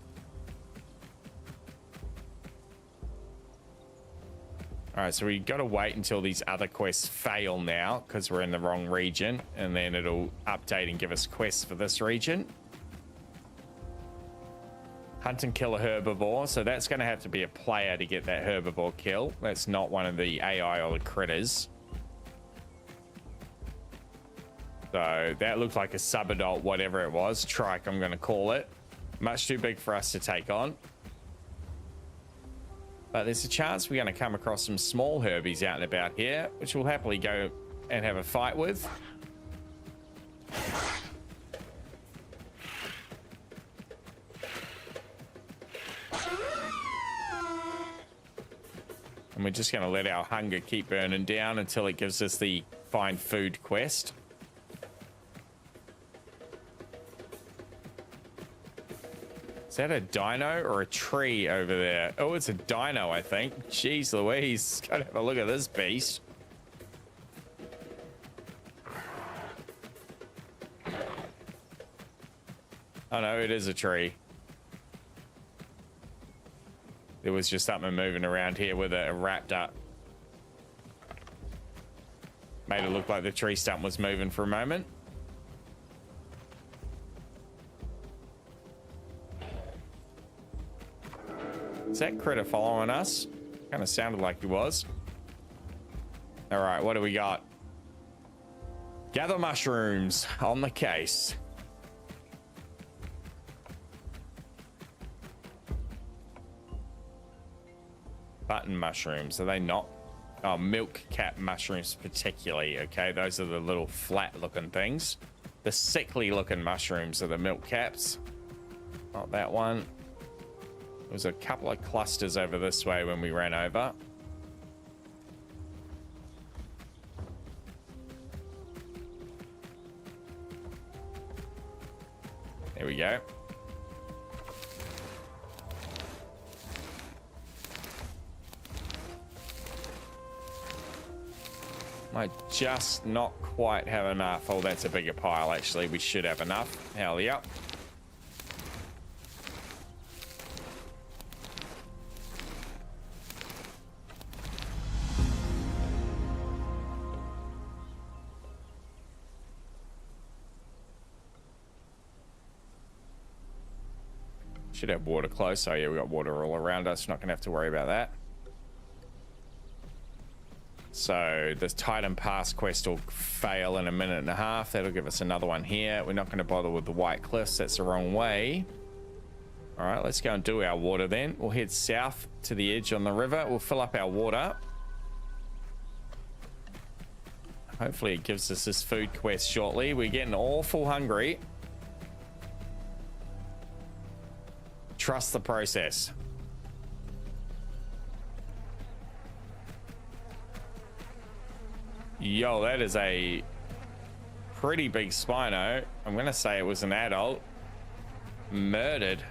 All right, so we got to wait until these other quests fail now because we're in the wrong region, and then it'll update and give us quests for this region. Hunt and kill a herbivore, so that's going to have to be a player to get that herbivore kill. That's not one of the AI or the critters. So that looked like a subadult, whatever it was. Trike, I'm going to call it. Much too big for us to take on. But there's a chance we're going to come across some small herbies out and about here, which we'll happily go and have a fight with. And we're just going to let our hunger keep burning down until it gives us the find food quest. Is that a dino or a tree over there? Oh, it's a dino, I think. Jeez Louise. Gotta have a look at this beast. Oh no, it is a tree. There was just something moving around here with a raptor. Made it look like the tree stump was moving for a moment. Is that critter following us? Kind of sounded like he was. All right, what do we got? Gather mushrooms on the case. Button mushrooms, are they not? Oh, milk cap mushrooms particularly. Okay, those are the little flat looking things. The sickly looking mushrooms are the milk caps. Not that one. There was a couple of clusters over this way when we ran over. There we go. Might just not quite have enough. Oh, that's a bigger pile, actually. We should have enough. Hell yeah. Should have water close. Oh yeah, we got water all around us. Not gonna have to worry about that. So the Titan Pass quest will fail in a minute and a half. That'll give us another one here. We're not gonna bother with the White Cliffs. That's the wrong way. All right, let's go and do our water then. We'll head south to the edge on the river. We'll fill up our water. Hopefully it gives us this food quest shortly. We're getting awful hungry. Trust the process. Yo, that is a pretty big Spino. I'm gonna say it was an adult. Murdered.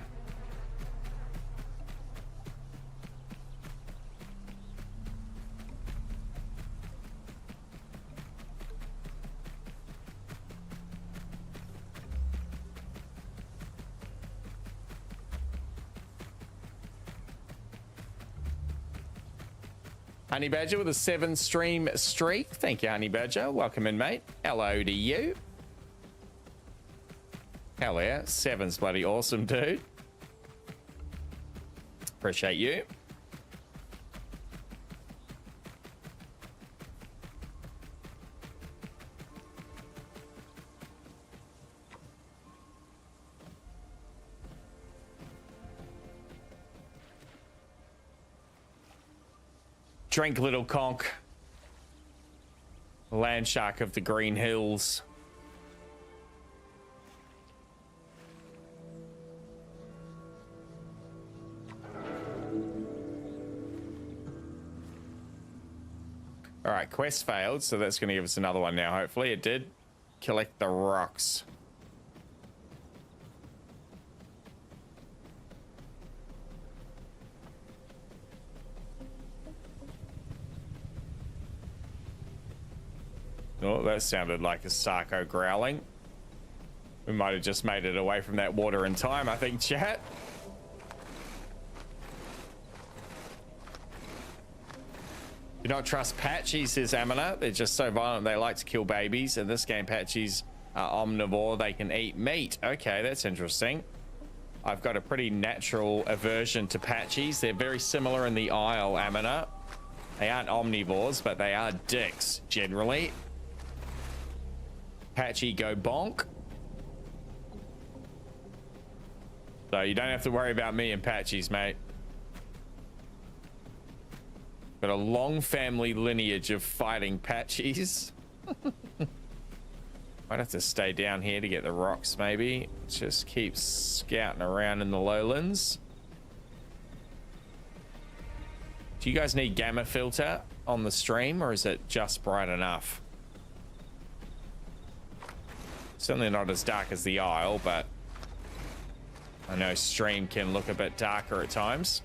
Honey Badger with a 7-stream streak. Thank you, Honey Badger. Welcome in, mate. Hello to you. Hell yeah. 7's bloody awesome, dude. Appreciate you. Drink, little conch. Land shark of the green hills. All right, quest failed, so that's going to give us another one now. Hopefully it did. Collect the rocks. Oh, that sounded like a Sarko growling. We might have just made it away from that water in time, I think, chat. Do not trust Patchies, says Amina. They're just so violent. They like to kill babies. In this game, Patchies are omnivore. They can eat meat. Okay, that's interesting. I've got a pretty natural aversion to Patchies. They're very similar in the Isle, Amina. They aren't omnivores, but they are dicks, generally. Patchy go bonk. So you don't have to worry about me and Patchies, mate. Got a long family lineage of fighting Patchies. Might have to stay down here to get the rocks, maybe. Just keep scouting around in the lowlands. Do you guys need gamma filter on the stream, or is it just bright enough? Certainly not as dark as the Isle, but I know stream can look a bit darker at times.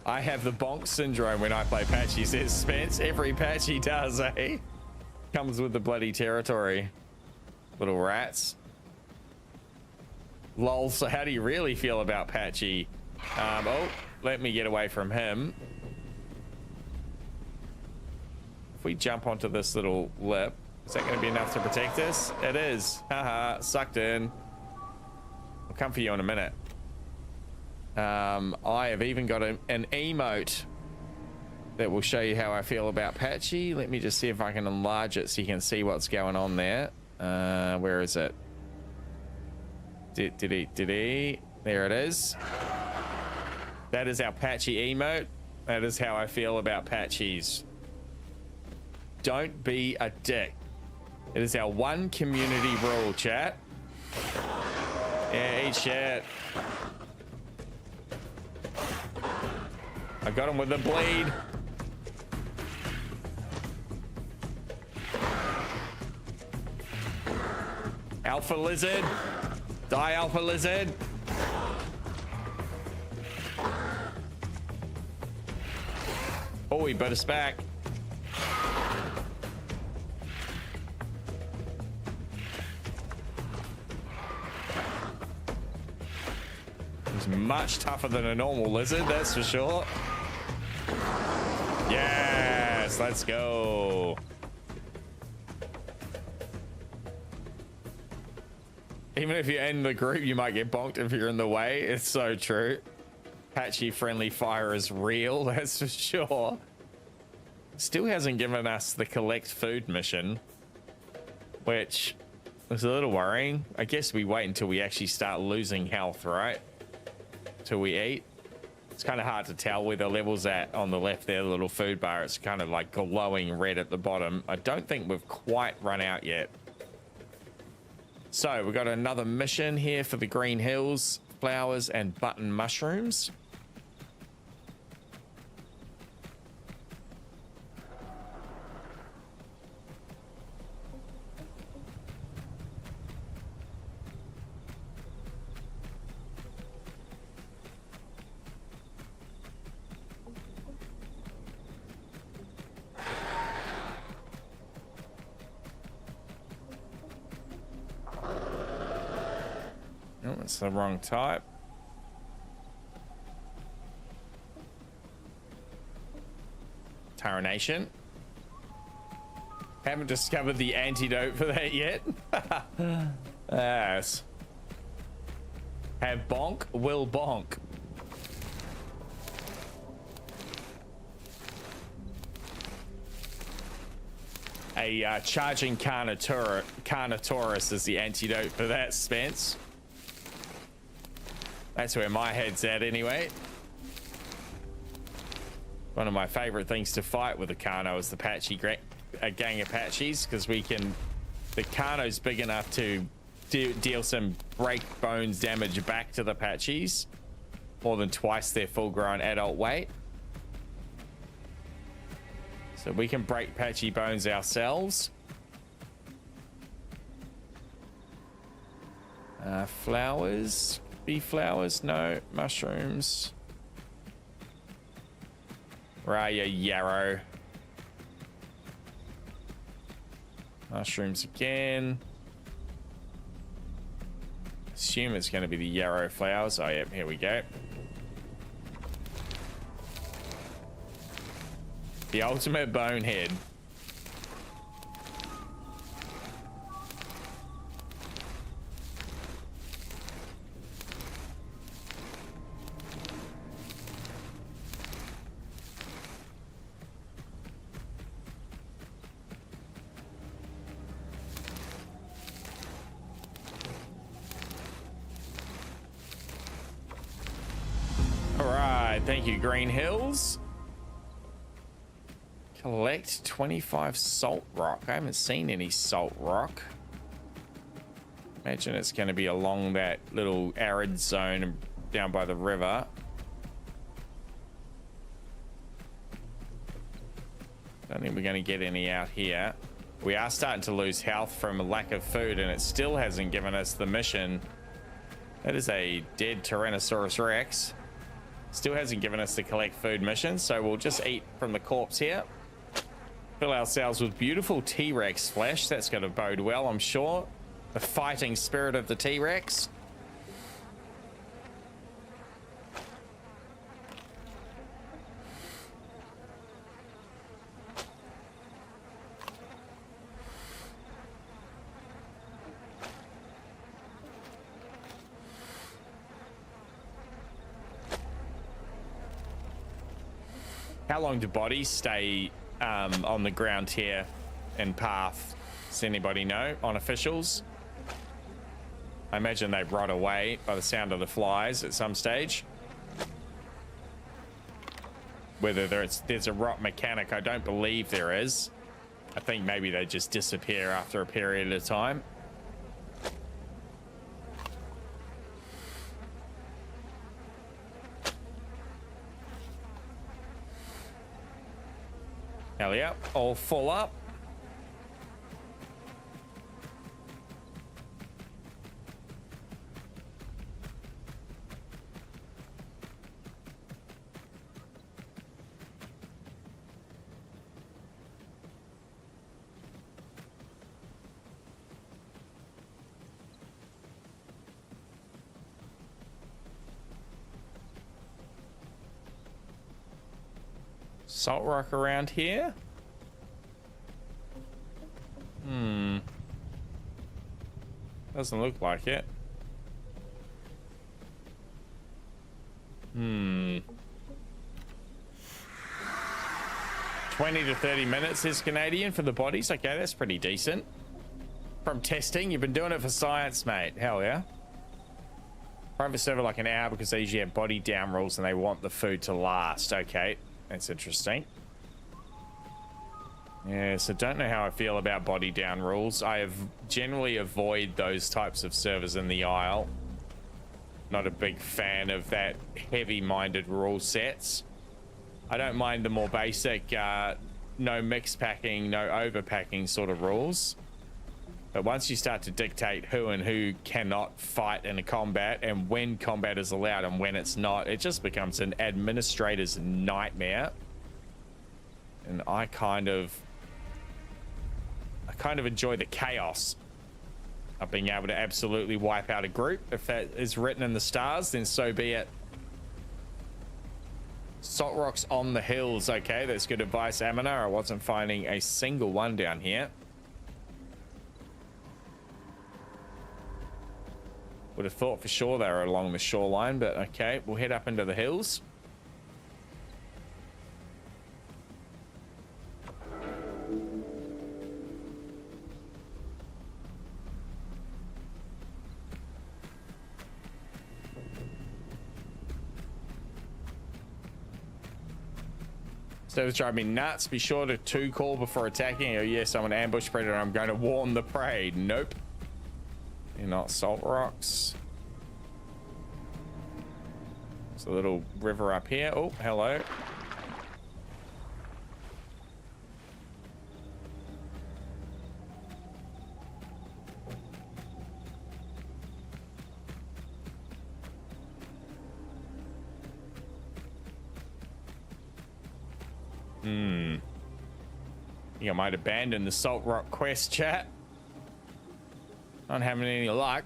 I have the bonk syndrome when I play Patchy, says Spence. Every Patchy does, eh? Comes with the bloody territory. Little rats. Lol, so how do you really feel about Patchy? Oh, let me get away from him. If we jump onto this little lip, is that going to be enough to protect us? It is. Haha, sucked in. I'll come for you in a minute. I have even got an emote that will show you how I feel about Patchy. Let me just see if I can enlarge it so you can see what's going on there. Where is it? There it is. That is our Patchy emote. That is how I feel about Patchies. Don't be a dick. It is our one community rule, chat. Yeah, eat shit. I got him with the bleed. Alpha lizard. Die, alpha lizard. Oh, he bit us back. He's much tougher than a normal lizard, that's for sure. Yes, let's go. Even if you end the group, you might get bonked if you're in the way. It's so true. Patchy friendly fire is real, that's for sure. Still hasn't given us the collect food mission, which is a little worrying. I guess we wait until we actually start losing health, right? Till we eat. It's kind of hard to tell where the level's at on the left there, the little food bar. It's kind of like glowing red at the bottom. I don't think we've quite run out yet. So we've got another mission here for the green hills, flowers and button mushrooms. Oh, that's the wrong type. Taranation. Haven't discovered the antidote for that yet. Yes. Have bonk, will bonk. A charging Carnotaurus is the antidote for that, Spence. That's where my head's at anyway. One of my favorite things to fight with a Carno is the Patchy a gang of Patchies, because we can, the Carno's big enough to deal some break bones damage back to the Patchies, more than twice their full grown adult weight. So we can break Patchy bones ourselves. Flowers. Bee flowers, no. Mushrooms. Raya yarrow. Mushrooms again. Assume it's going to be the yarrow flowers. Oh, yep, here we go. The ultimate bonehead. Thank you, Green Hills. Collect 25 salt rock. I haven't seen any salt rock. Imagine it's going to be along that little arid zone down by the river. Don't think we're going to get any out here. We are starting to lose health from a lack of food, and it still hasn't given us the mission. That is a dead Tyrannosaurus Rex. Still hasn't given us the collect food mission, so we'll just eat from the corpse here. Fill ourselves with beautiful T-Rex flesh. That's going to bode well, I'm sure. The fighting spirit of the T-Rex. How long do bodies stay on the ground here in path? Does anybody know? On officials? I imagine they rot away by the sound of the flies at some stage. Whether there's a rot mechanic, I don't believe there is. I think maybe they just disappear after a period of time. Hell yeah, all full up. Salt rock around here? Doesn't look like it. 20 to 30 minutes is Canadian for the bodies. Okay, that's pretty decent. From testing, you've been doing it for science, mate. Hell yeah. Private server like an hour because they usually have body down rules and they want the food to last. Okay, that's interesting. Yeah, so don't know how I feel about body down rules. I have generally avoid those types of servers in the Isle. Not a big fan of that heavy-minded rule sets. I don't mind the more basic, no mix packing, no overpacking sort of rules. But once you start to dictate who and who cannot fight in a combat and when combat is allowed and when it's not, it just becomes an administrator's nightmare. And I kind of enjoy the chaos of being able to absolutely wipe out a group. If that is written in the stars, then so be it. Salt rocks on the hills. Okay, that's good advice, Amina. I wasn't finding a single one down here. Would have thought for sure they were along the shoreline, but okay, we'll head up into the hills. Servers drive me nuts. Be sure to call before attacking. Oh yes, I'm an ambush predator. I'm going to warn the prey. Nope. You're not salt rocks. There's a little river up here. Oh, hello. I think I might abandon the salt rock quest, chat. Not having any luck.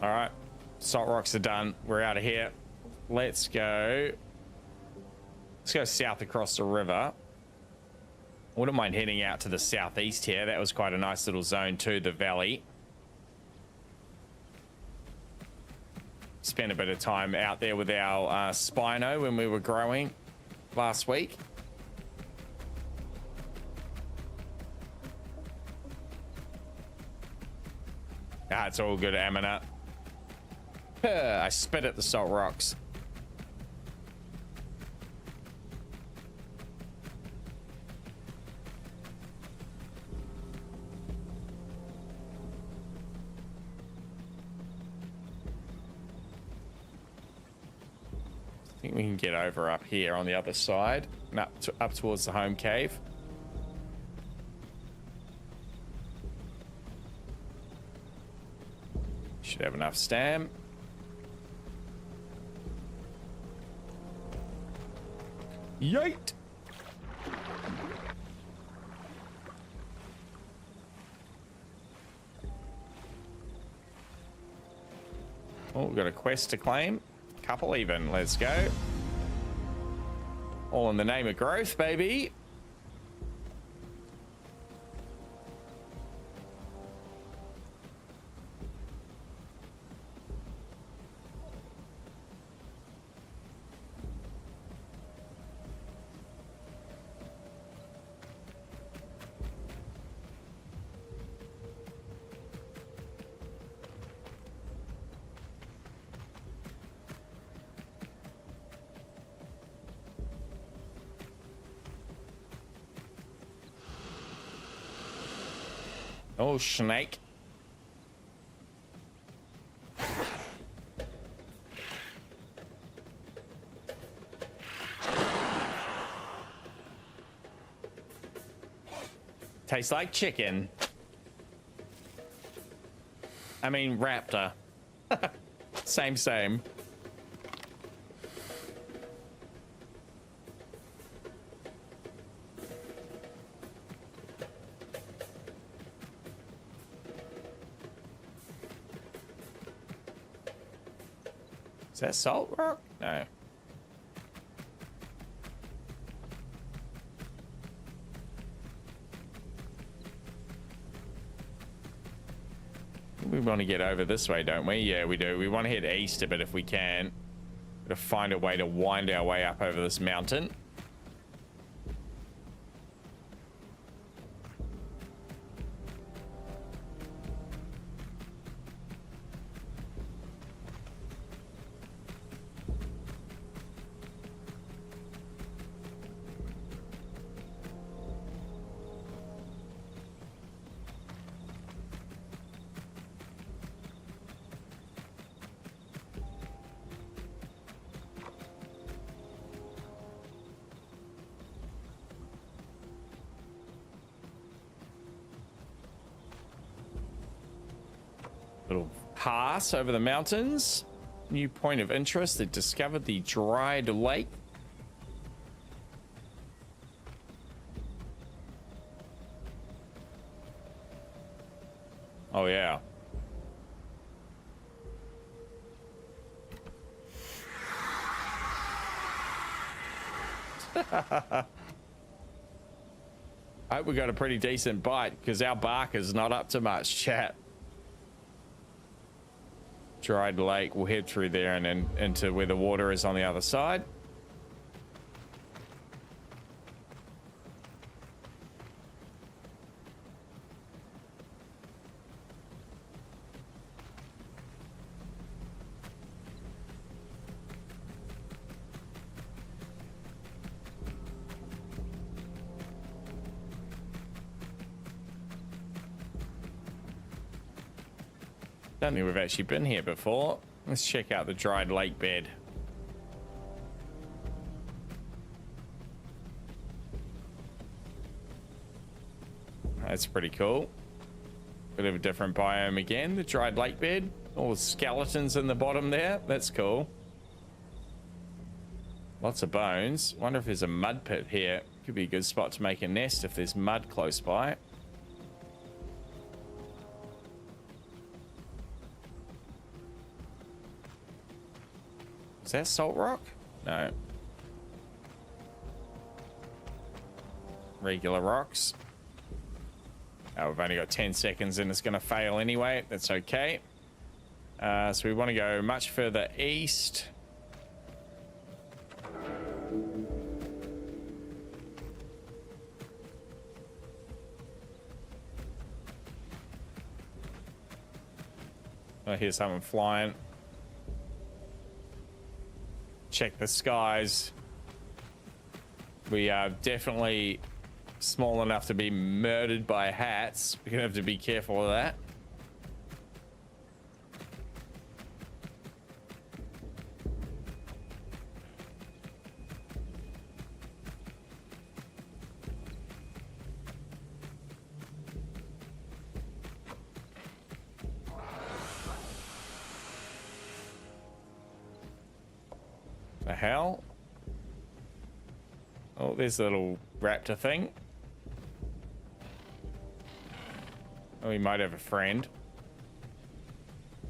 All right, salt rocks are done. We're out of here. Let's go south across the river. Wouldn't mind heading out to the southeast here. That was quite a nice little zone too, the valley. Spent a bit of time out there with our Spino when we were growing last week. Ah, it's all good, Amina. I spit at the salt rocks. I think we can get over up here on the other side and up towards the home cave. Should have enough stam. Yeet! Oh, we've got a quest to claim. Couple even. Let's go. All in the name of growth, baby. Oh, snake. Tastes like chicken. I mean, raptor. Same. Is that salt rock? No. We want to get over this way, don't we? Yeah, we do. We want to head east a bit if we can. Gotta find a way to wind our way up over this mountain. Little pass over the mountains. New point of interest. They discovered the dried lake. Oh yeah. I hope we got a pretty decent bite because our bark is not up to much, chat. Dried lake. We'll head through there and then into where the water is on the other side. Don't think we've actually been here before. Let's check out the dried lake bed. That's pretty cool. Bit of a different biome again. The dried lake bed. All the skeletons in the bottom there. That's cool. Lots of bones. Wonder if there's a mud pit here. Could be a good spot to make a nest if there's mud close by. Is that salt rock? No. Regular rocks. Oh, we've only got 10 seconds and it's going to fail anyway. That's okay. So we want to go much further east. I hear someone flying. Check the skies. We are definitely small enough to be murdered by hats. We're gonna have to be careful of that. The hell? Oh, there's a little raptor thing. Oh, we might have a friend.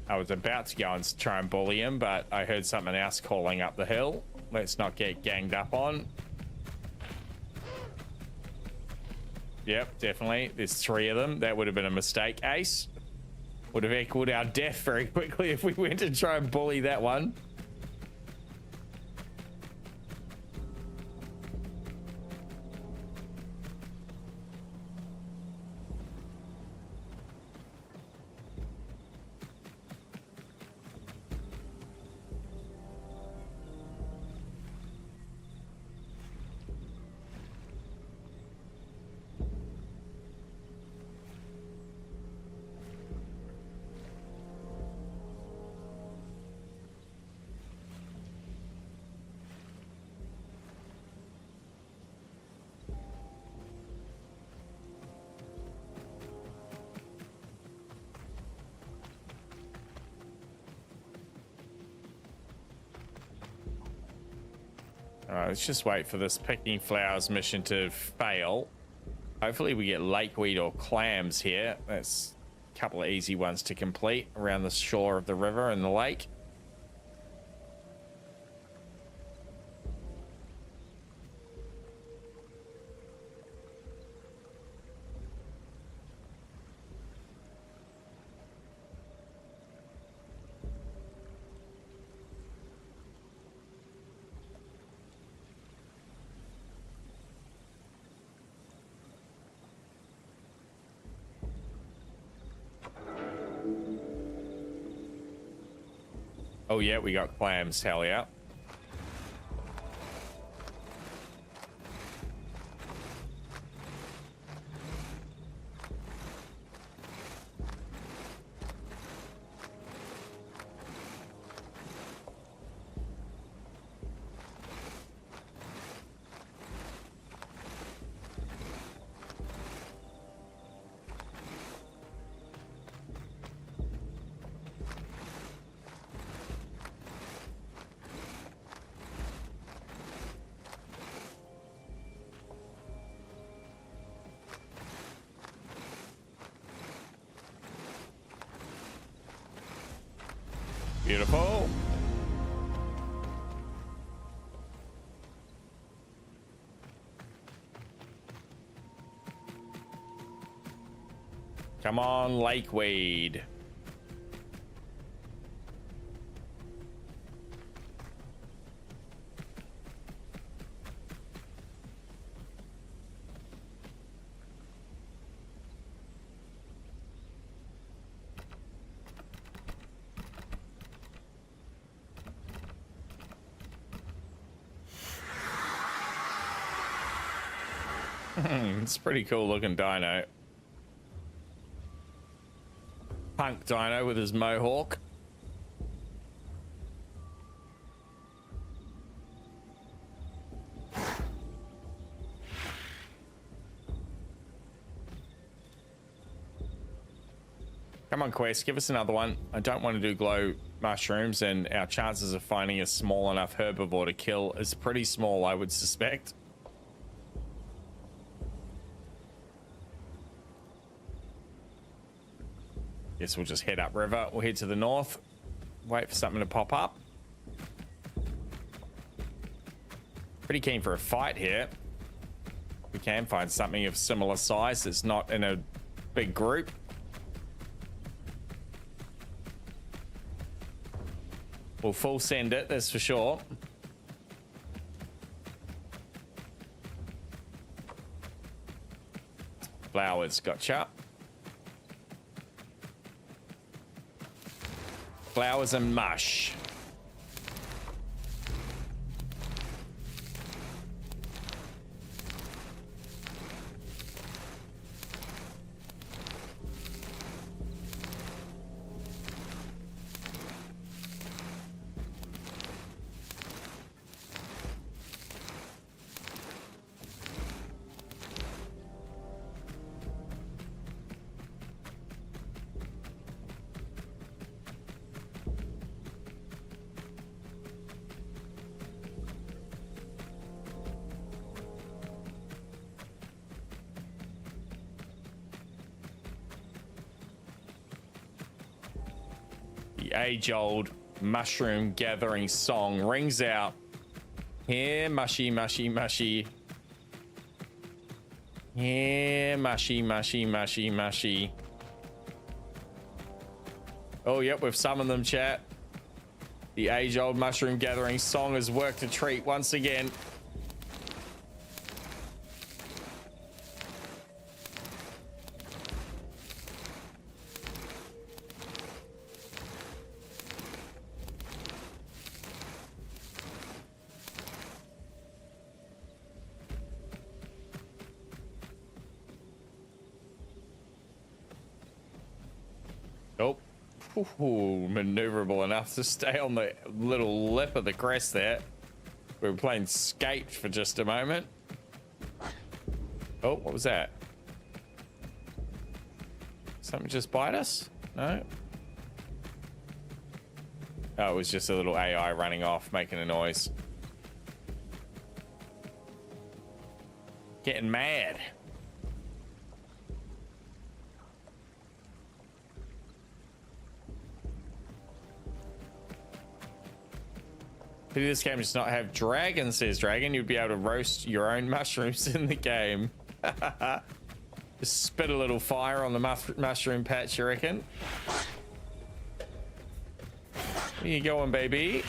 I was about to go and try and bully him, but I heard something else calling up the hill. Let's not get ganged up on. Yep, definitely. There's 3 of them. That would have been a mistake. Ace would have equaled our death very quickly if we went to try and bully that one. Alright, let's just wait for this picking flowers mission to fail. Hopefully we get lakeweed or clams here. That's a couple of easy ones to complete around the shore of the river and the lake. Oh yeah, we got clams, hell yeah. Beautiful. Come on, lakeweed. It's a pretty cool looking dino. Punk dino with his mohawk. Come on, Quest, give us another one. I don't want to do glow mushrooms, and our chances of finding a small enough herbivore to kill is pretty small, I would suspect. Guess we'll just head upriver. We'll head to the north. Wait for something to pop up. pretty keen for a fight here. We can find something of similar size that's not in a big group. We'll full send it, that's for sure. Flowers, gotcha. Flowers and mush. Age-old mushroom gathering song rings out. Here, mushy, mushy, mushy. Here, mushy, mushy, mushy, mushy. Oh, yep, we've summoned them, chat. The age-old mushroom gathering song has worked a treat once again. Ooh, maneuverable enough to stay on the little lip of the crest there. We were playing skate for just a moment. Oh, what was that? Something just bite us? No? Oh, it was just a little AI running off, making a noise. Getting mad. Pity this game does not have dragon, says Dragon. You'd be able to roast your own mushrooms in the game. Just spit a little fire on the mushroom patch, you reckon? Where you going, baby?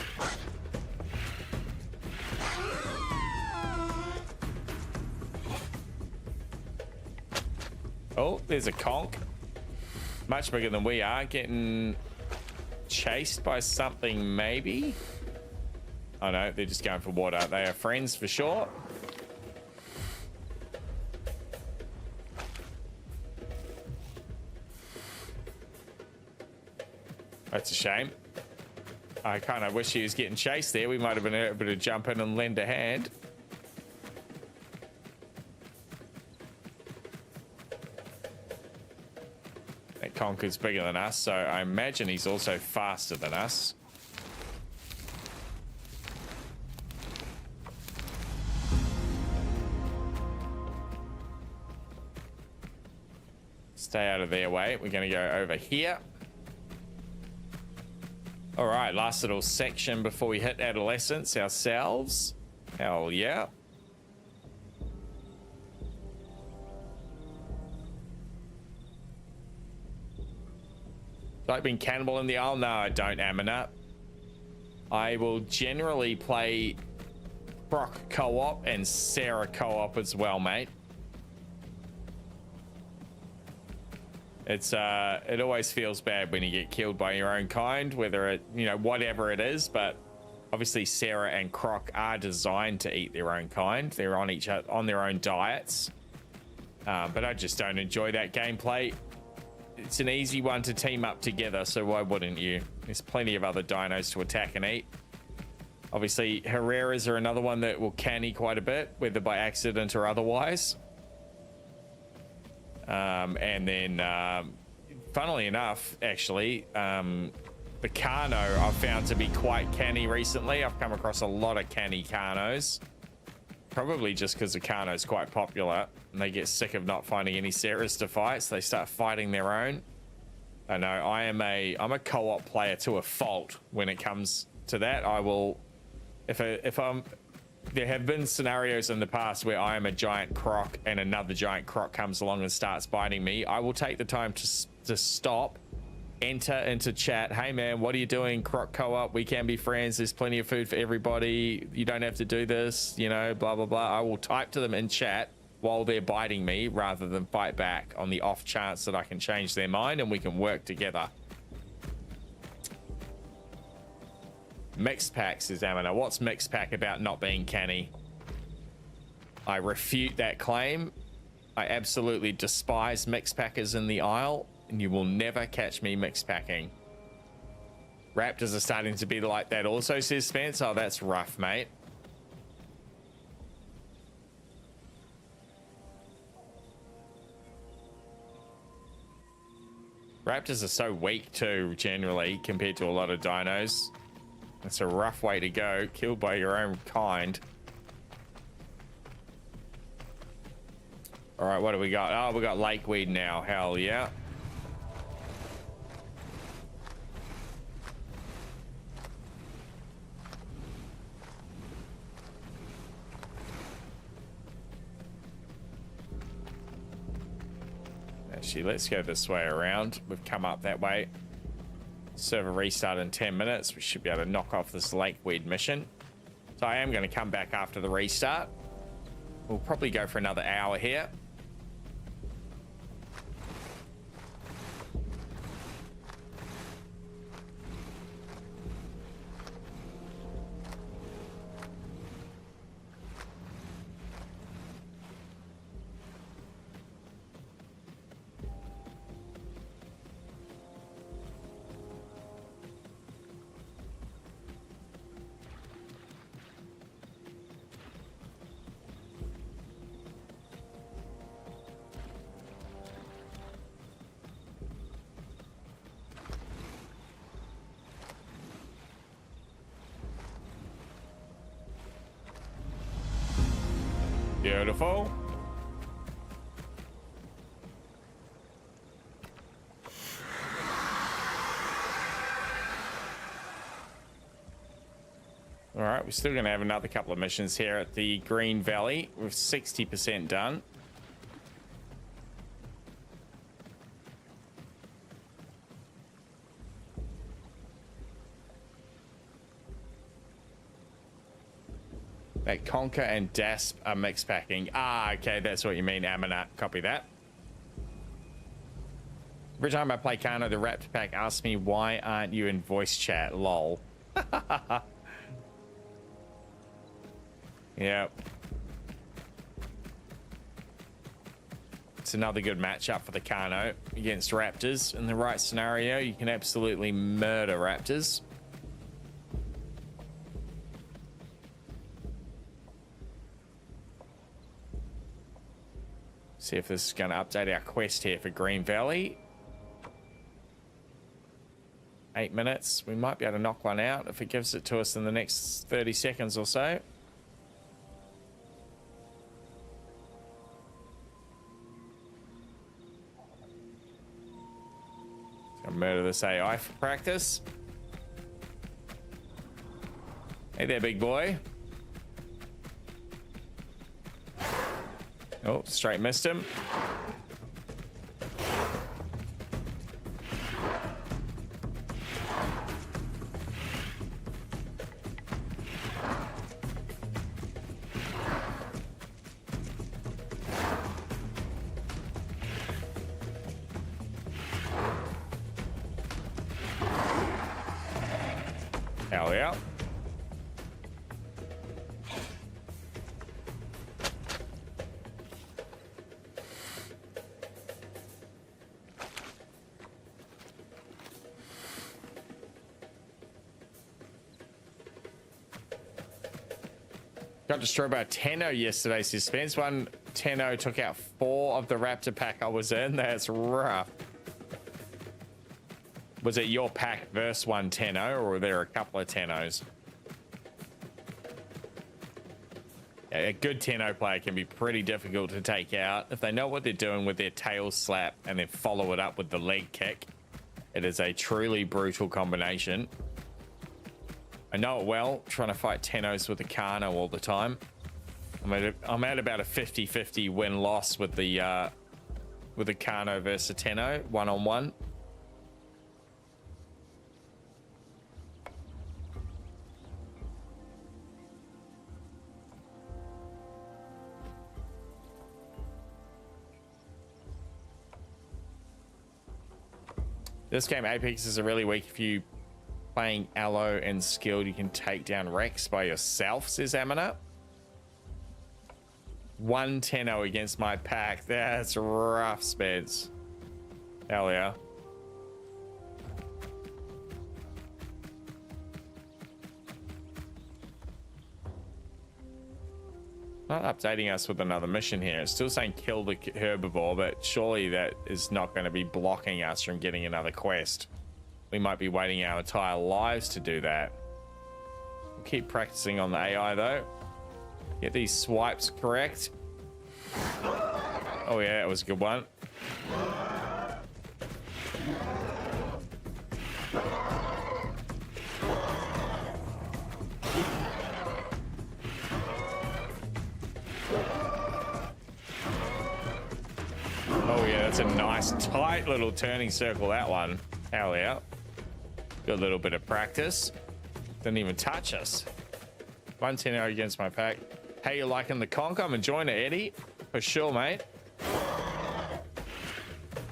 Oh, there's a conch. Much bigger than we are. Getting chased by something, maybe? Oh no, they're just going for water. They are friends for sure. That's a shame. I kind of wish he was getting chased there. We might have been able to jump in and lend a hand. That conch is bigger than us, so I imagine he's also faster than us. Stay out of their way. We're going to go over here. All right, last little section before we hit adolescence ourselves. Hell yeah. Like being cannibal in the aisle? No, I don't, Amina. I will generally play Croc co-op and Sarah co-op as well, mate. It's it always feels bad when you get killed by your own kind, whether it, you know, whatever it is, but obviously Sarah and Croc are designed to eat their own kind. They're on their own diets. But I just don't enjoy that gameplay. It's an easy one to team up together, so why wouldn't you? There's plenty of other dinos to attack and eat. Obviously, Herreras are another one that will canny quite a bit, whether by accident or otherwise. And then, funnily enough, actually, the Carno I've found to be quite canny recently. I've come across a lot of canny Carnos. Probably just because the Carno's quite popular and they get sick of not finding any Sarahs to fight, so they start fighting their own. I know I'm a co-op player to a fault when it comes to that. I will, if I'm there have been scenarios in the past where I am a giant croc and another giant croc comes along and starts biting me. I will take the time to stop, enter into chat. Hey man, what are you doing? Croc co-op, we can be friends. There's plenty of food for everybody. You don't have to do this, you know, blah, blah, blah. I will type to them in chat while they're biting me rather than fight back on the off chance that I can change their mind and we can work together. Mixed pack, says Amina. What's mixed pack about not being canny? I refute that claim. I absolutely despise mixed packers in the aisle, and you will never catch me mixed packing. Raptors are starting to be like that also, says Spence. Oh, that's rough, mate. Raptors are so weak too, generally, compared to a lot of dinos. That's a rough way to go, killed by your own kind. All right, what do we got? Oh, we got lakeweed now, hell yeah. Actually, let's go this way around. We've come up that way. Server restart in 10 minutes. We should be able to knock off this lakeweed mission. So I am going to come back after the restart. We'll probably go for another hour here. Beautiful. All right, we're still going to have another couple of missions here at the Green Valley. We're 60% done. That Conker and Dasp are mixed packing. Ah, okay, that's what you mean, Aminat. Copy that. Every time I play Kano, the Raptor Pack asks me, why aren't you in voice chat? Lol. Yep. It's another good matchup for the Kano against Raptors. In the right scenario, you can absolutely murder Raptors. See if this is going to update our quest here for Green Valley. 8 minutes. We might be able to knock one out if it gives it to us in the next 30 seconds or so. Gonna murder this AI for practice. Hey there, big boy. Oh, straight missed him. Hell yeah. Got destroyed by a Tenno yesterday, suspense. One Tenno took out 4 of the Raptor pack I was in. That's rough. Was it your pack versus one Tenno, or were there a couple of Tennos? Yeah, a good Tenno player can be pretty difficult to take out. If they know what they're doing with their tail slap and then follow it up with the leg kick, it is a truly brutal combination. I know it well, trying to fight Tennos with the Kano all the time. I'm at about a 50-50 win-loss with the Kano versus Tenno, one-on-one. This game, Apex, is really weak if you playing Aloe and skilled. You can take down Rex by yourself, says Amina. 1-10-0 against my pack. That's rough, Spence. Hell yeah. Not updating us with another mission here. It's still saying kill the herbivore, but surely that is not going to be blocking us from getting another quest. We might be waiting our entire lives to do that. We'll keep practicing on the AI though. Get these swipes correct. Oh yeah, that was a good one. Oh yeah, that's a nice tight little turning circle, that one. Hell yeah. Got a little bit of practice. Didn't even touch us. 1-10-0 against my pack. Hey, you liking the conk? I'm enjoying it, Eddie. For sure, mate.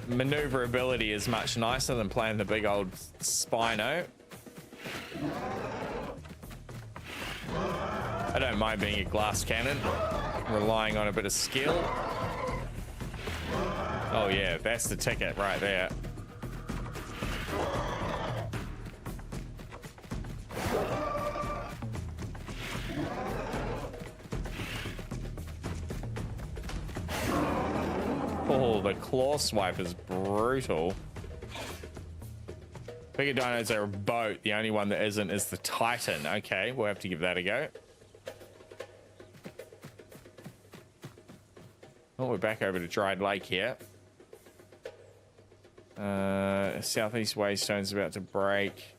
Maneuverability is much nicer than playing the big old Spino. I don't mind being a glass cannon, relying on a bit of skill. Oh yeah, that's the ticket right there. Oh, the claw swipe is brutal. Bigger dinos are a boat. The only one that isn't is the Titan. Okay, we'll have to give that a go. Oh, we're back over to Dried Lake here. Southeast Waystone's about to break.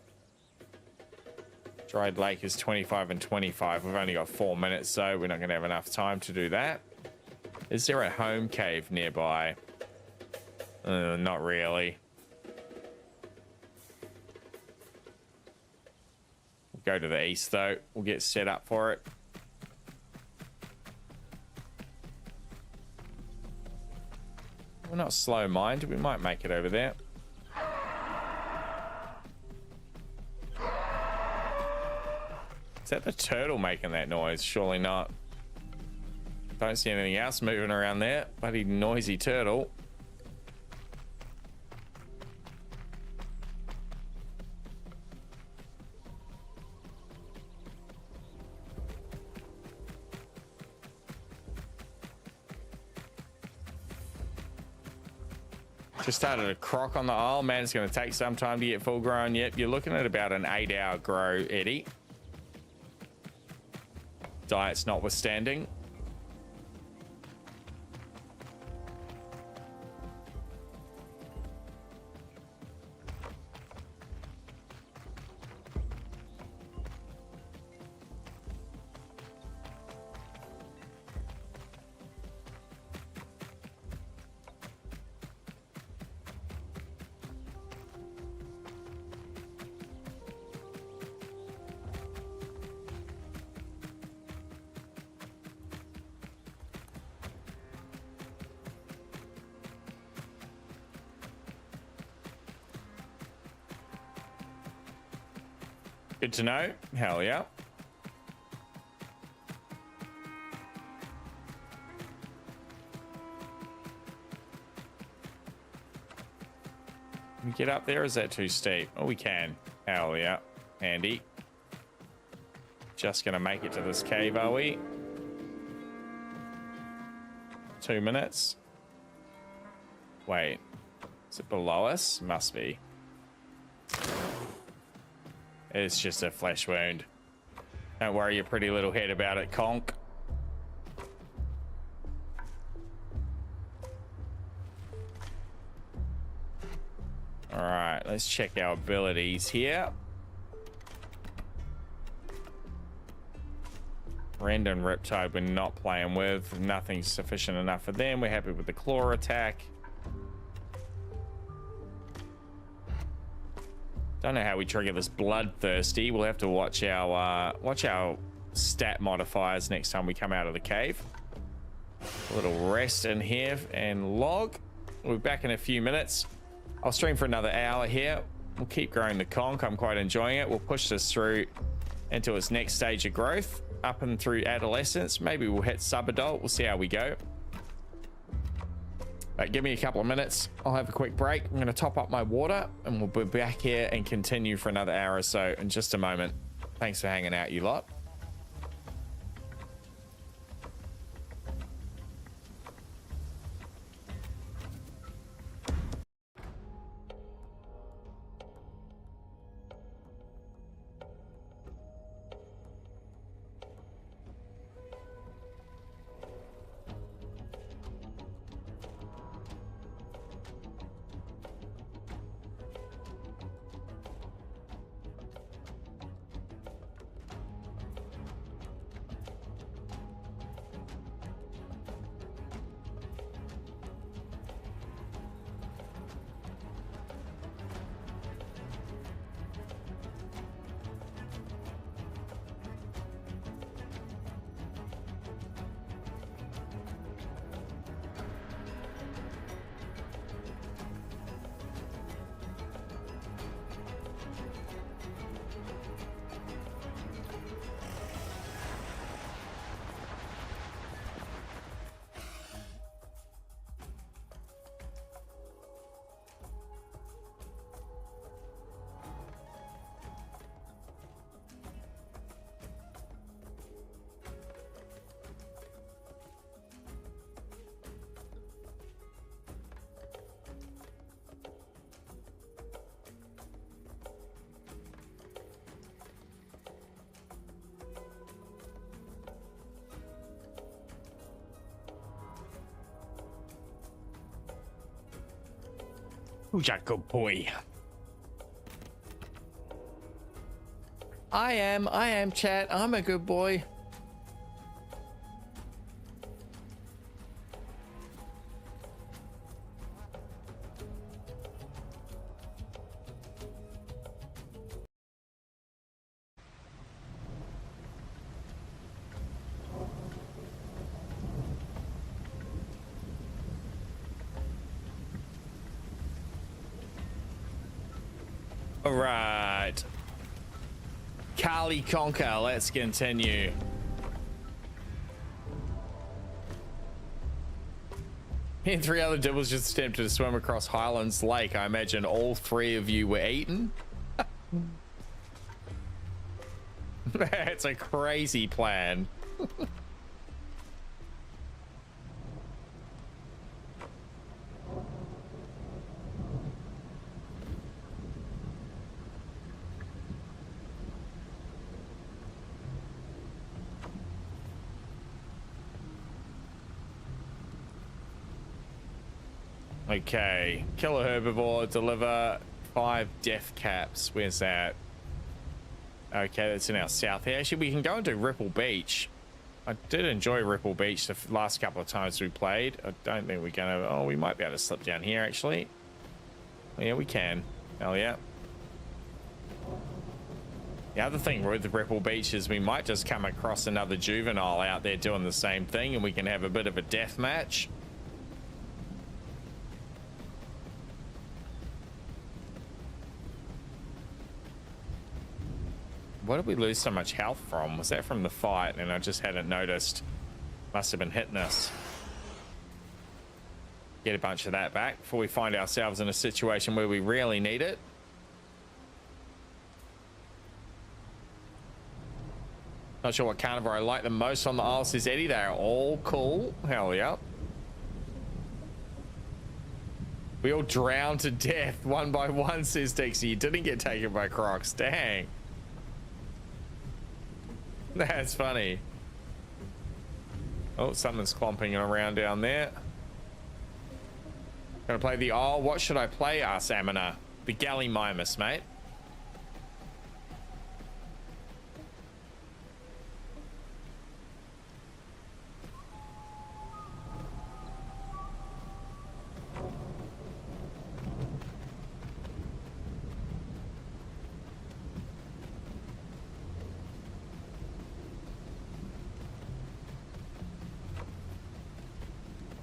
Dried Lake is 25 and 25. We've only got 4 minutes, so we're not going to have enough time to do that. Is there a home cave nearby? Not really. We'll go to the east, though. We'll get set up for it. We're not slow-minded. We might make it over there. Is that the turtle making that noise? Surely not. Don't see anything else moving around there. Bloody noisy turtle. Just started a croc on the isle, man. It's going to take some time to get full grown. Yep, you're looking at about an 8-hour grow, Eddie. Diets notwithstanding. Good to know. Hell yeah. Can we get up there? Or is that too steep? Oh, we can. Hell yeah. Handy. Just gonna make it to this cave, are we? 2 minutes. Wait. Is it below us? Must be. It's just a flesh wound. Don't worry your pretty little head about it, conk. All right, let's check our abilities here. Rend and Riptide we're not playing with. Nothing's sufficient enough for them. We're happy with the claw attack. Don't know how we trigger this bloodthirsty. We'll have to watch our stat modifiers next time we come out of the cave. A little rest in here and log. We'll be back in a few minutes. I'll stream for another hour here. We'll keep growing the conch. I'm quite enjoying it. We'll push this through into its next stage of growth, up and through adolescence. Maybe we'll hit sub-adult. We'll see how we go. Right, give me a couple of minutes. I'll have a quick break. I'm going to top up my water and we'll be back here and continue for another hour or so in just a moment. Thanks for hanging out, you lot. Who's a good boy? I am, chat. I'm a good boy. All right. Kali Conquer, let's continue. Me and 3 other dibbles just attempted to swim across Highlands Lake. I imagine all 3 of you were eaten. It's a crazy plan. Okay, kill a herbivore, deliver 5 death caps. Where's that? Okay, that's in our south here. Actually, we can go into Ripple Beach. I did enjoy Ripple Beach the last couple of times we played. I don't think we're gonna... Oh, we might be able to slip down here, actually. Oh, yeah, we can. Hell yeah. The other thing with Ripple Beach is we might just come across another juvenile out there doing the same thing, and we can have a bit of a death match. What did we lose so much health from? Was that from the fight and I just hadn't noticed? Must have been hitting us. Get a bunch of that back before we find ourselves in a situation where we really need it. Not sure what carnivore I like the most on the Isle, says Eddie. They're all cool. Hell yeah. We all drowned to death one by one, says Dixie. You didn't get taken by crocs. Dang. That's funny. Oh, something's clomping around down there. Gonna play the... Oh, what should I play, Amina? The Gallimimus, mate.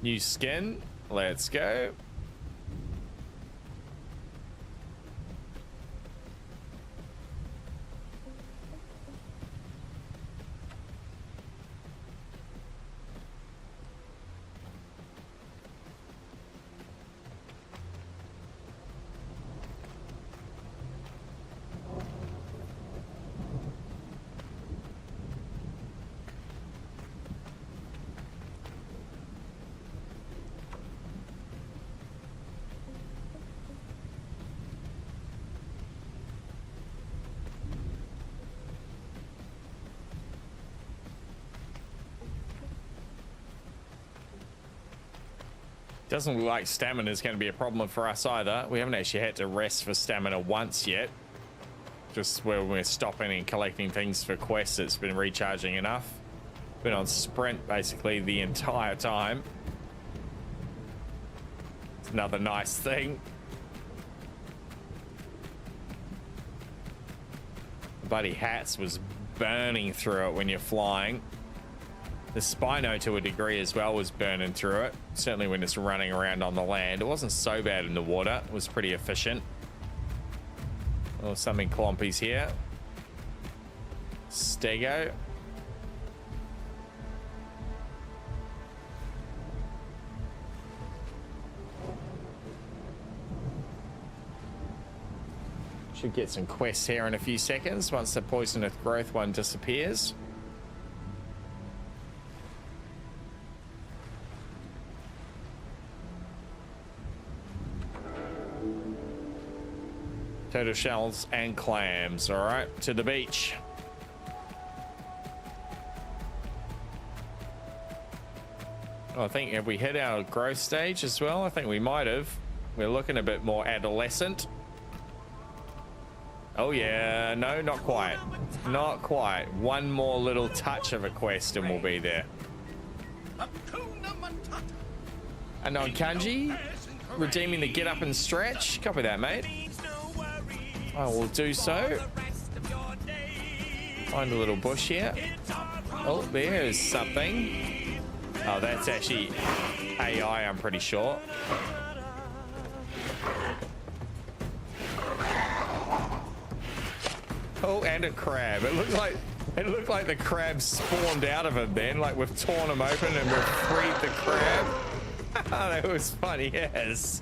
New skin. Let's go. Doesn't look like stamina is going to be a problem for us either. We haven't actually had to rest for stamina once yet. Just where we're stopping and collecting things for quests, it's been recharging enough. Been on sprint basically the entire time. It's another nice thing. The bloody hats was burning through it when you're flying. The Spino to a degree as well was burning through it. Certainly when it's running around on the land. It wasn't so bad in the water. It was pretty efficient. Oh, something clompies here. Stego. Should get some quests here in a few seconds once the poisonous growth one disappears. Turtle shells and clams. All right, to the beach. I think have we hit our growth stage as well? I think we might have. We're looking a bit more adolescent. Oh yeah, no, not quite. Not quite. One more little touch of a quest and we'll be there. And on Kanji, redeeming the get up and stretch. Copy that, mate. I will do so. Find a little bush here. Oh, there's something. Oh, that's actually AI, I'm pretty sure. Oh, and a crab. It looked like the crab spawned out of him then. Like we've torn him open and we've freed the crab. That was funny, yes.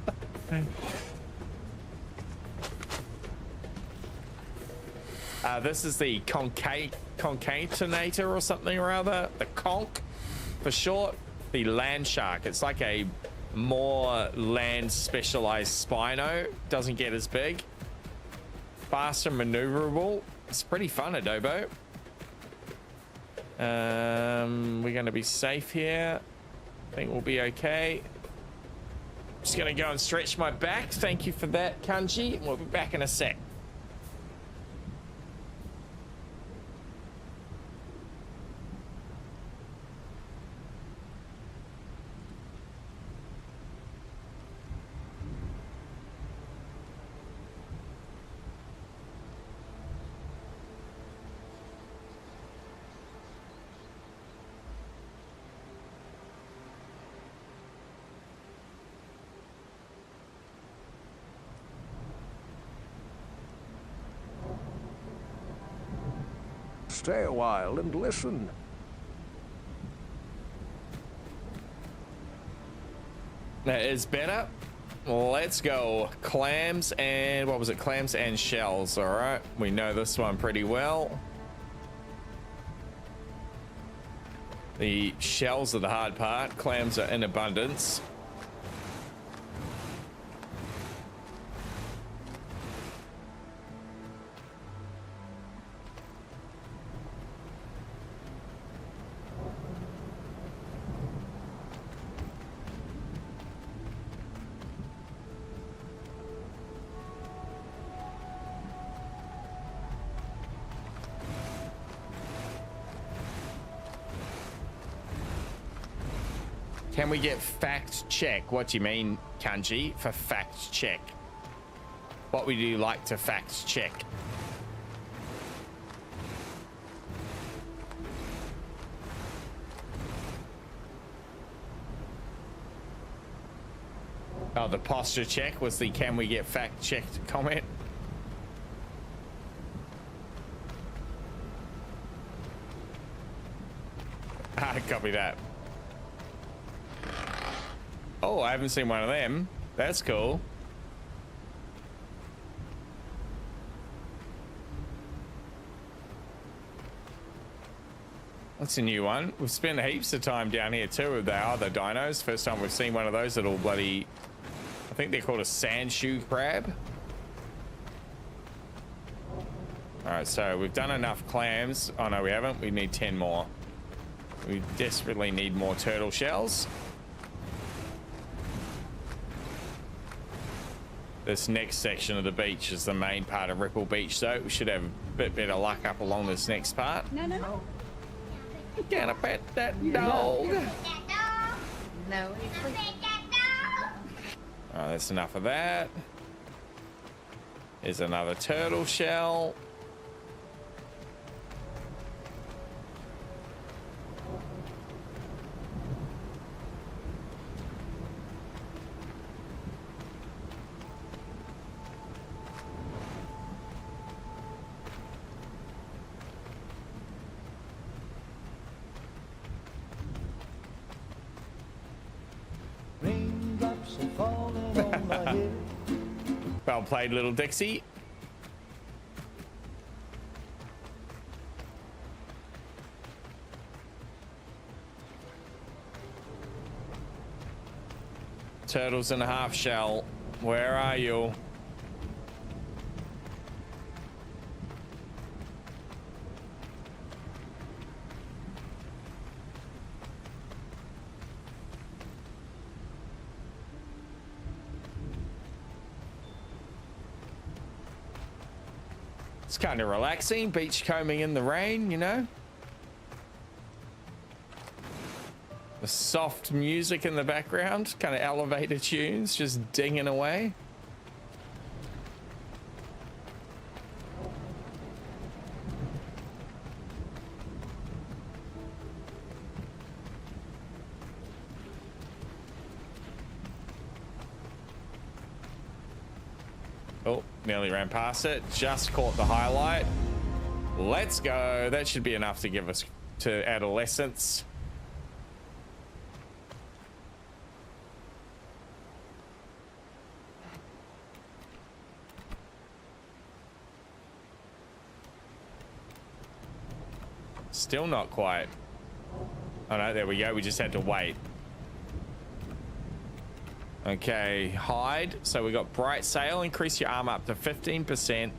This is the concatenator or something or other. The conch, for short. The land shark. It's like a more land specialized Spino. Doesn't get as big. Faster maneuverable. It's pretty fun, Adobo. We're going to be safe here. I think we'll be okay. Just going to go and stretch my back. Thank you for that, Kanji. We'll be back in a sec. Stay a while and listen. That is better. Let's go. Clams and what was it? Clams and shells. All right. We know this one pretty well. The shells are the hard part. Clams are in abundance. Can we get fact check? What do you mean, Kanji, for fact check? What would you like to fact check? Oh, the posture check was the can we get fact checked comment. Ah, copy that. Oh, I haven't seen one of them. That's cool. That's a new one. We've spent heaps of time down here too with the other dinos. First time we've seen one of those little bloody, I think they're called a sand shoe crab. All right, so we've done enough clams. Oh no, we haven't. We need 10 more. We desperately need more turtle shells. This next section of the beach is the main part of Ripple Beach, so we should have a bit better luck up along this next part. No. You gotta pet that dog. No. Oh, that's enough of that. Here's another turtle shell. Raindrops are falling on my head. Well played, little Dixie. Turtles in a half shell. Where are you? It's kind of relaxing, beach combing in the rain, you know. The soft music in the background, kind of elevator tunes, just dinging away. Oh, nearly ran past it. Just caught the highlight. Let's go. That should be enough to give us to adolescence. Still not quite. Oh no, there we go. We just had to wait. Okay, hide. So we got bright sail. Increase your armor up to 15%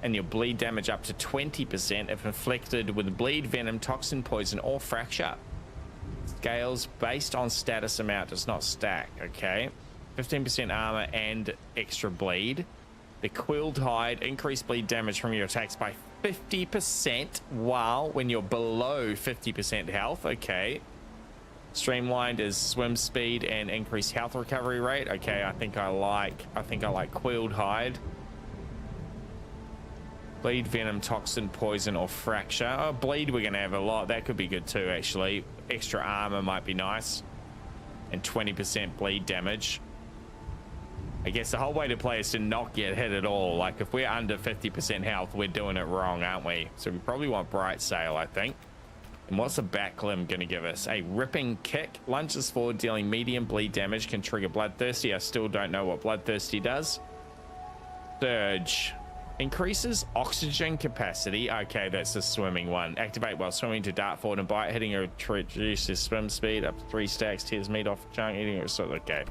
and your bleed damage up to 20% if inflicted with bleed, venom, toxin, poison, or fracture. Scales based on status amount does not stack. Okay, 15% armor and extra bleed. The quilled hide increase bleed damage from your attacks by 50% while when you're below 50% health. Okay. Streamlined is swim speed and increased health recovery rate. Okay, I think I like quilled hide. Bleed, venom, toxin, poison, or fracture. Oh, bleed we're gonna have a lot. That could be good too, actually. Extra armor might be nice. And 20% bleed damage. I guess the whole way to play is to not get hit at all. Like if we're under 50% health, we're doing it wrong, aren't we? So we probably want bright sail, I think. And what's the back limb going to give us? A ripping kick. Lunges forward, dealing medium bleed damage. Can trigger bloodthirsty. I still don't know what bloodthirsty does. Surge. Increases oxygen capacity. Okay, that's the swimming one. Activate while swimming to dart forward and bite. Hitting or reduces swim speed up to 3 stacks. Tears meat off chunk. Eating or sort of okay.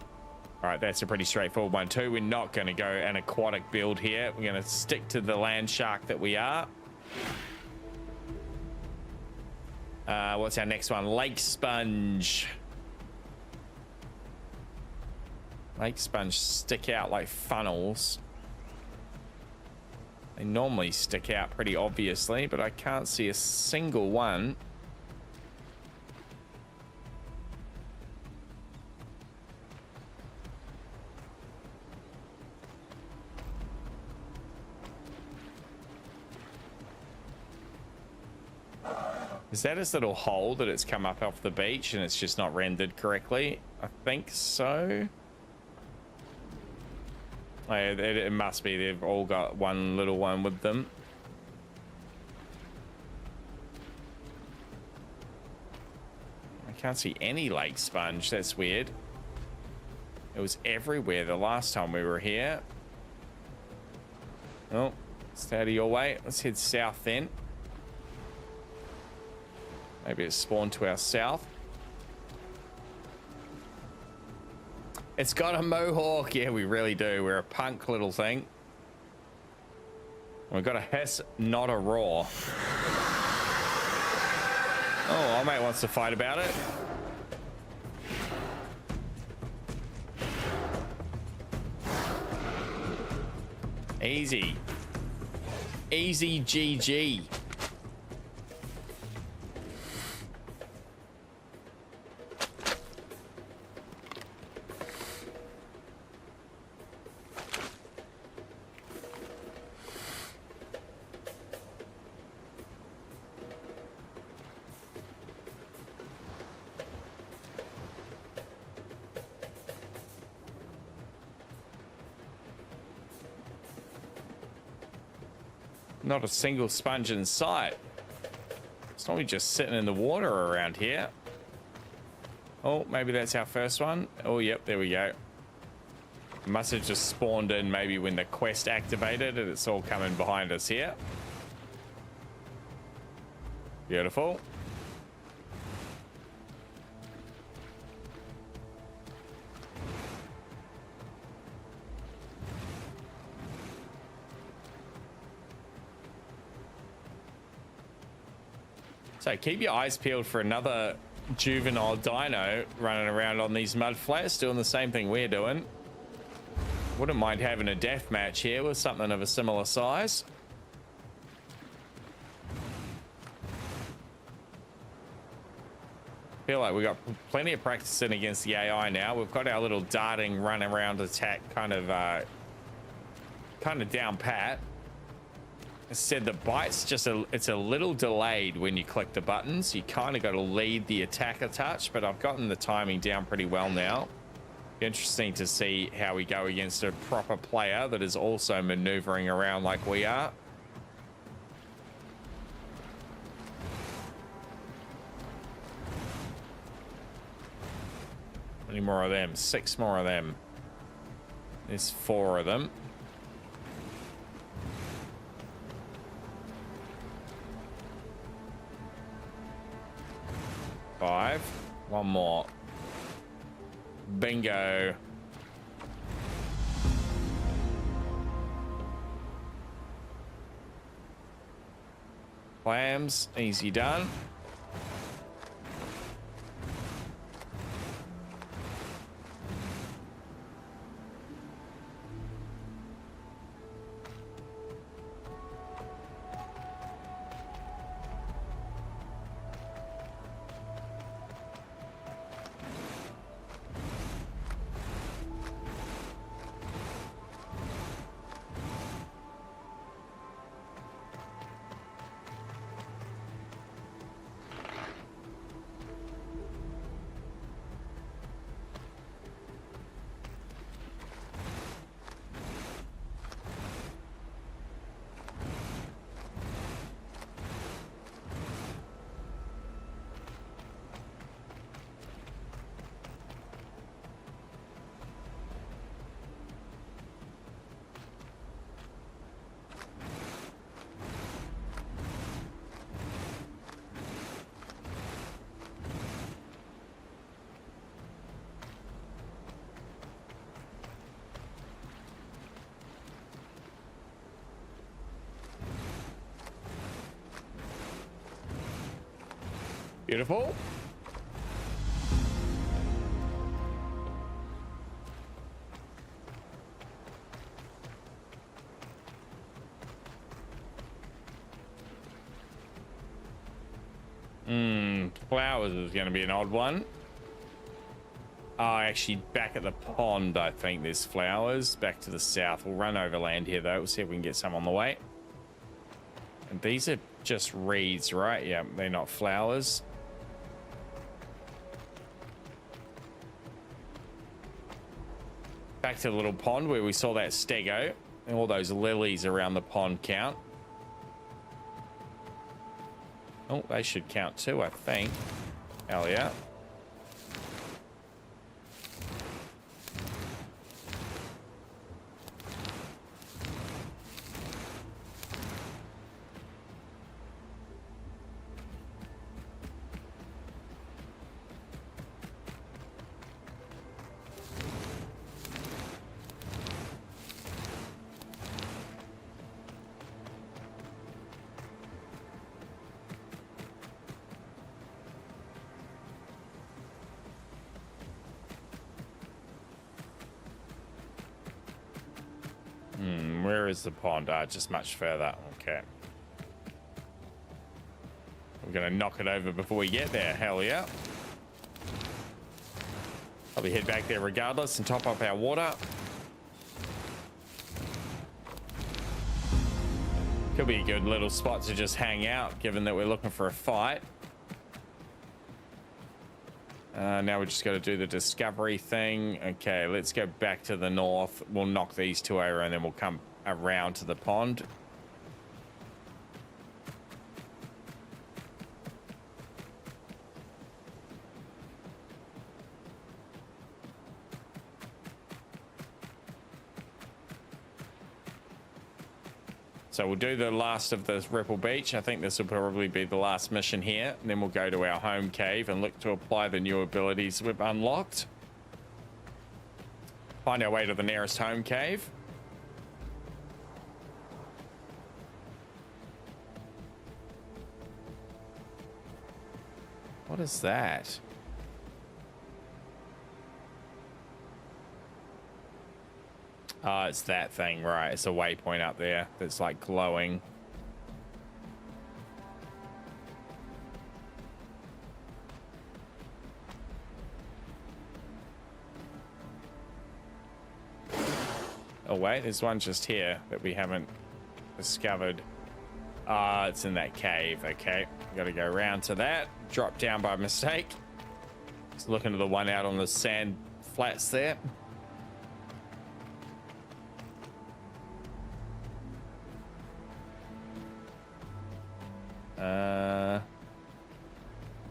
All right, that's a pretty straightforward one too. We're not going to go an aquatic build here. We're going to stick to the land shark that we are. What's our next one? Lake sponge. Lake sponge stick out like funnels. They normally stick out pretty obviously, but I can't see a single one. Is that his little hole that it's come up off the beach and it's just not rendered correctly? I think so. It must be. They've all got one little one with them. I can't see any lake sponge. That's weird. It was everywhere the last time we were here. Oh, stay out of your way. Let's head south then. Maybe it spawned to our south. It's got a mohawk. Yeah, we really do. We're a punk little thing. We've got a hiss, not a roar. Oh, our mate wants to fight about it. Easy. Easy GG. Not a single sponge in sight. It's normally just sitting in the water around here. Oh, maybe that's our first one. Oh, yep, there we go. Must have just spawned in maybe when the quest activated and it's all coming behind us here. Beautiful. So keep your eyes peeled for another juvenile dino running around on these mud flats doing the same thing we're doing. Wouldn't mind having a death match here with something of a similar size. Feel like we've got plenty of practicing against the AI now. We've got our little darting run around attack kind of down pat. Said the bite's just it's a little delayed when you click the buttons. You kind of got to lead the attack a touch, but I've gotten the timing down pretty well now. Interesting to see how we go against a proper player that is also maneuvering around like we are. How many more of them? 6 more of them. There's 4 of them. 5. 1 more. Bingo. Clams, easy done. Beautiful. Flowers is going to be an odd one. Oh, actually, back at the pond, I think there's flowers. Back to the south. We'll run overland here, though. We'll see if we can get some on the way. And these are just reeds, right? Yeah, they're not flowers. back to the little pond where we saw that stego and all those lilies around the pond count. Oh, they should count too, I think. Hell yeah. Where is the pond? Just much further. Okay. We're gonna knock it over before we get there. Hell yeah. Probably head back there regardless and top up our water. Could be a good little spot to just hang out, given that we're looking for a fight. Now we just got to do the discovery thing. Okay, let's go back to the north. We'll knock these two over and then we'll come around to the pond. So we'll do the last of this Ripple Beach. I think this will probably be the last mission here. And then we'll go to our home cave and look to apply the new abilities we've unlocked. Find our way to the nearest home cave. What is that? Oh, it's that thing, right? It's a waypoint up there that's like glowing. Oh wait, there's one just here that we haven't discovered. It's in that cave. Okay, gotta go around to that. Drop down by mistake. Just looking at the one out on the sand flats there.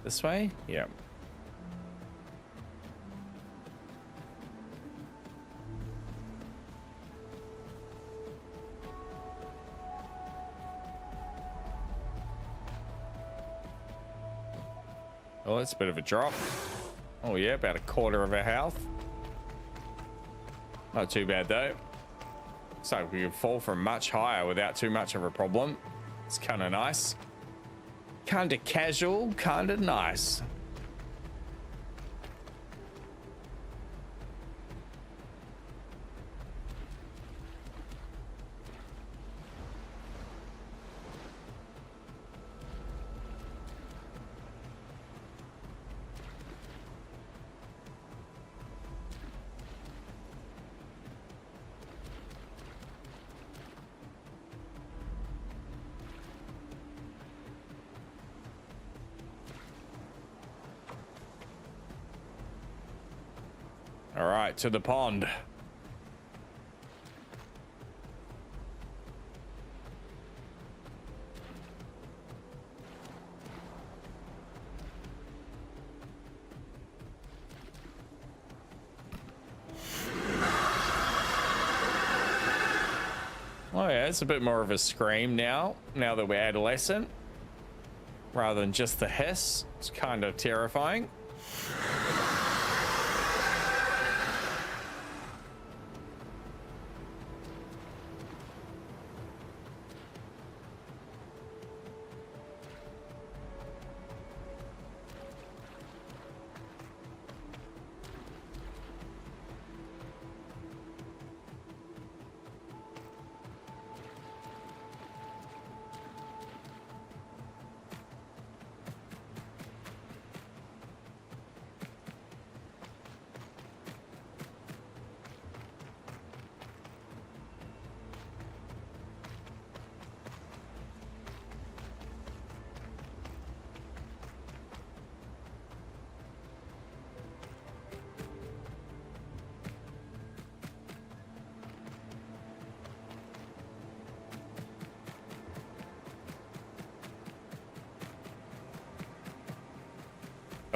This way? Yeah. Oh, that's a bit of a drop. Oh yeah, about a quarter of our health. Not too bad though. Looks like we can fall from much higher without too much of a problem. It's kind of nice. Kind of casual, kind of nice. All right, to the pond. Oh yeah, it's a bit more of a scream now that we're adolescent. Rather than just the hiss. It's kind of terrifying.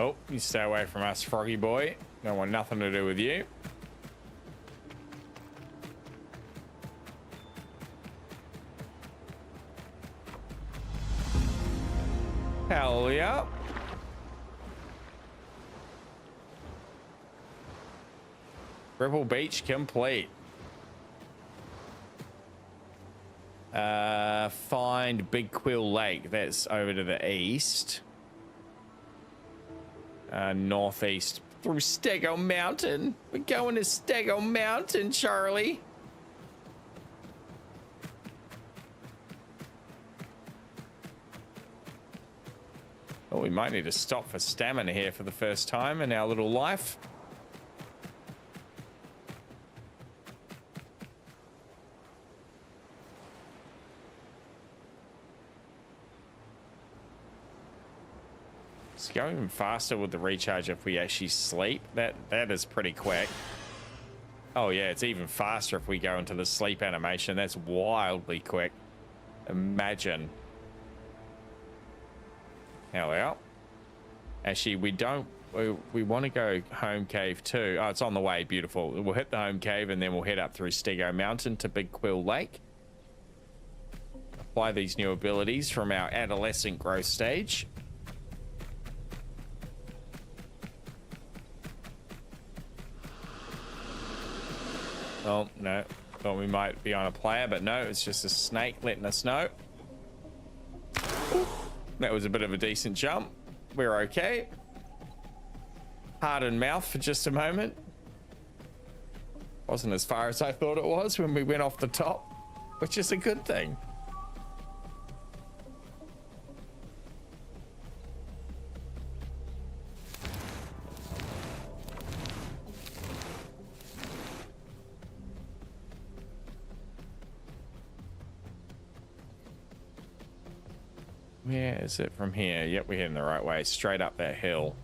Oh, you stay away from us, Froggy boy. Don't want nothing to do with you. Hell yeah. Ripple Beach complete. Find Big Quill Lake. That's over to the east. Northeast through Stego Mountain. We're going to Stego Mountain, Charlie. Oh, we might need to stop for stamina here for the first time in our little life. It's going even faster with the recharge if we actually sleep. That is pretty quick. Oh yeah, it's even faster if we go into the sleep animation. That's wildly quick. Imagine. Hell yeah. Actually, we want to go home cave too. Oh, it's on the way. Beautiful. We'll hit the home cave and then we'll head up through Stego Mountain to Big Quill Lake. Apply these new abilities from our adolescent growth stage. Oh, no. Thought we might be on a player, but no, it's just a snake letting us know. That was a bit of a decent jump. We're okay. Heart and mouth for just a moment. Wasn't as far as I thought it was when we went off the top, which is a good thing. Where is it from here? Yep, we're heading the right way. Straight up that hill.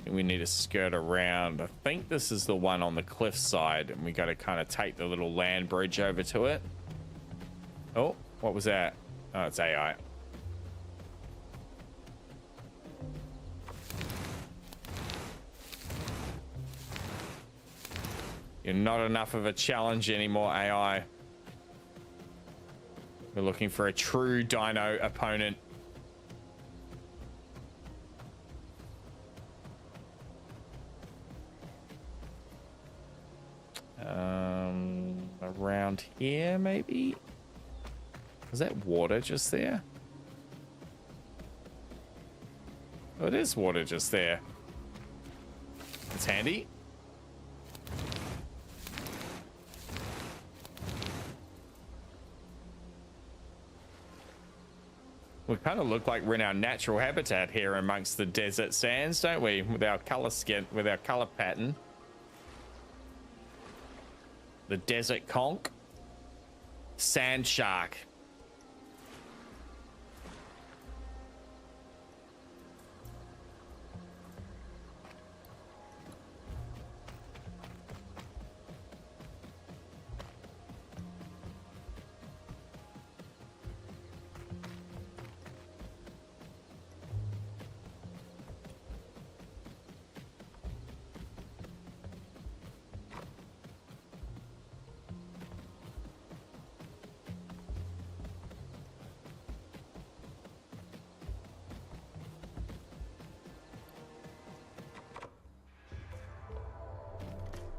And we need to skirt around. I think this is the one on the cliff side. And we got to kind of take the little land bridge over to it. Oh, what was that? Oh, it's AI. You're not enough of a challenge anymore, AI. We're looking for a true dino opponent. Around here, maybe? Is that water just there? Oh, it is water just there. It's handy. We kind of look like we're in our natural habitat here amongst the desert sands, don't we? With our color skin, with our color pattern. The desert conch. Sand shark.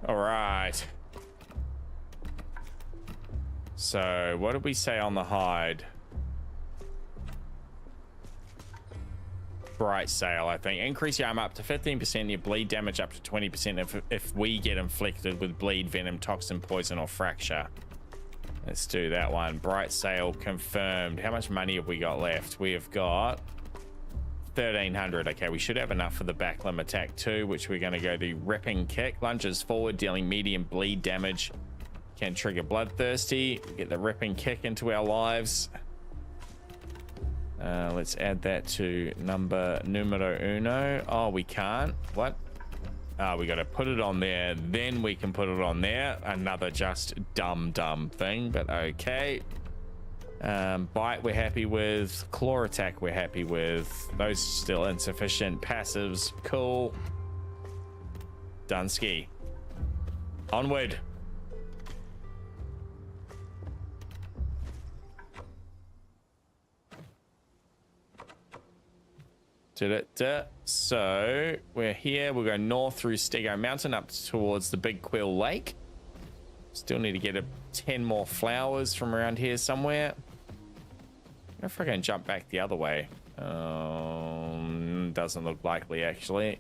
All right. So what did we say on the hide? Bright sail, I think. Increase your armor up to 15%, your bleed damage up to 20% if we get inflicted with bleed, venom, toxin, poison, or fracture. Let's do that one. Bright sail confirmed. How much money have we got left? We have got 1,300. Okay, we should have enough for the back limb attack too, which we're going to go the ripping kick. Lunges forward, dealing medium bleed damage. Can trigger bloodthirsty. Get the ripping kick into our lives. Let's add that to numero uno. Oh, we can't. What? We got to put it on there. Then we can put it on there. Another just dumb thing, but okay. Bite we're happy with. Claw attack we're happy with. Those still insufficient. Passives, cool. Dunsky. Onward. So we're here. We'll go north through Stego Mountain up towards the Big Quill Lake. Still need to get 10 more flowers from around here somewhere. I if I can jump back the other way. Doesn't look likely, actually.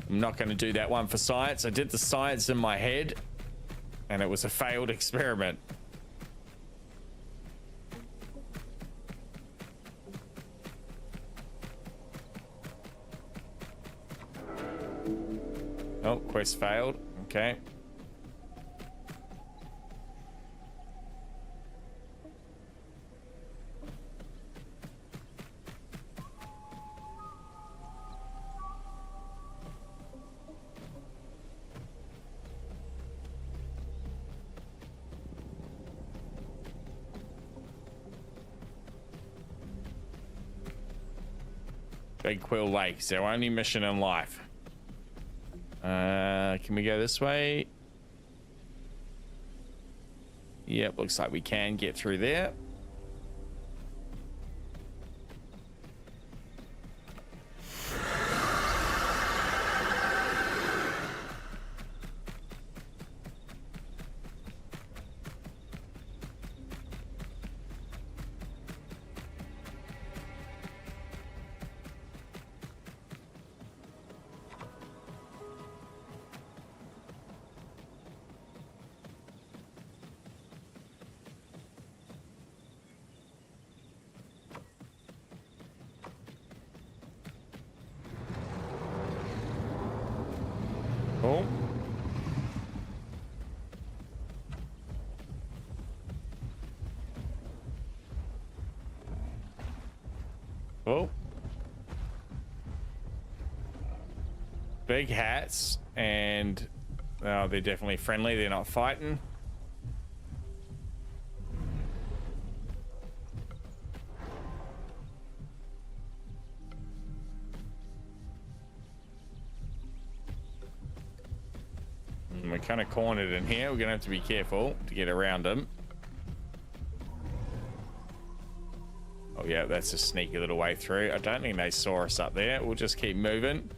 I'm not going to do that one for science. I did the science in my head, and it was a failed experiment. Oh, quest failed. Okay. Big Quill Lake, it's our only mission in life. Can we go this way? Yep, looks like we can get through there. Cool. Oh. Big hats, and oh, they're definitely friendly. They're not fighting. We're kind of cornered in here. We're gonna have to be careful to get around them. Oh yeah, that's a sneaky little way through. I don't think they saw us up there. We'll just keep moving.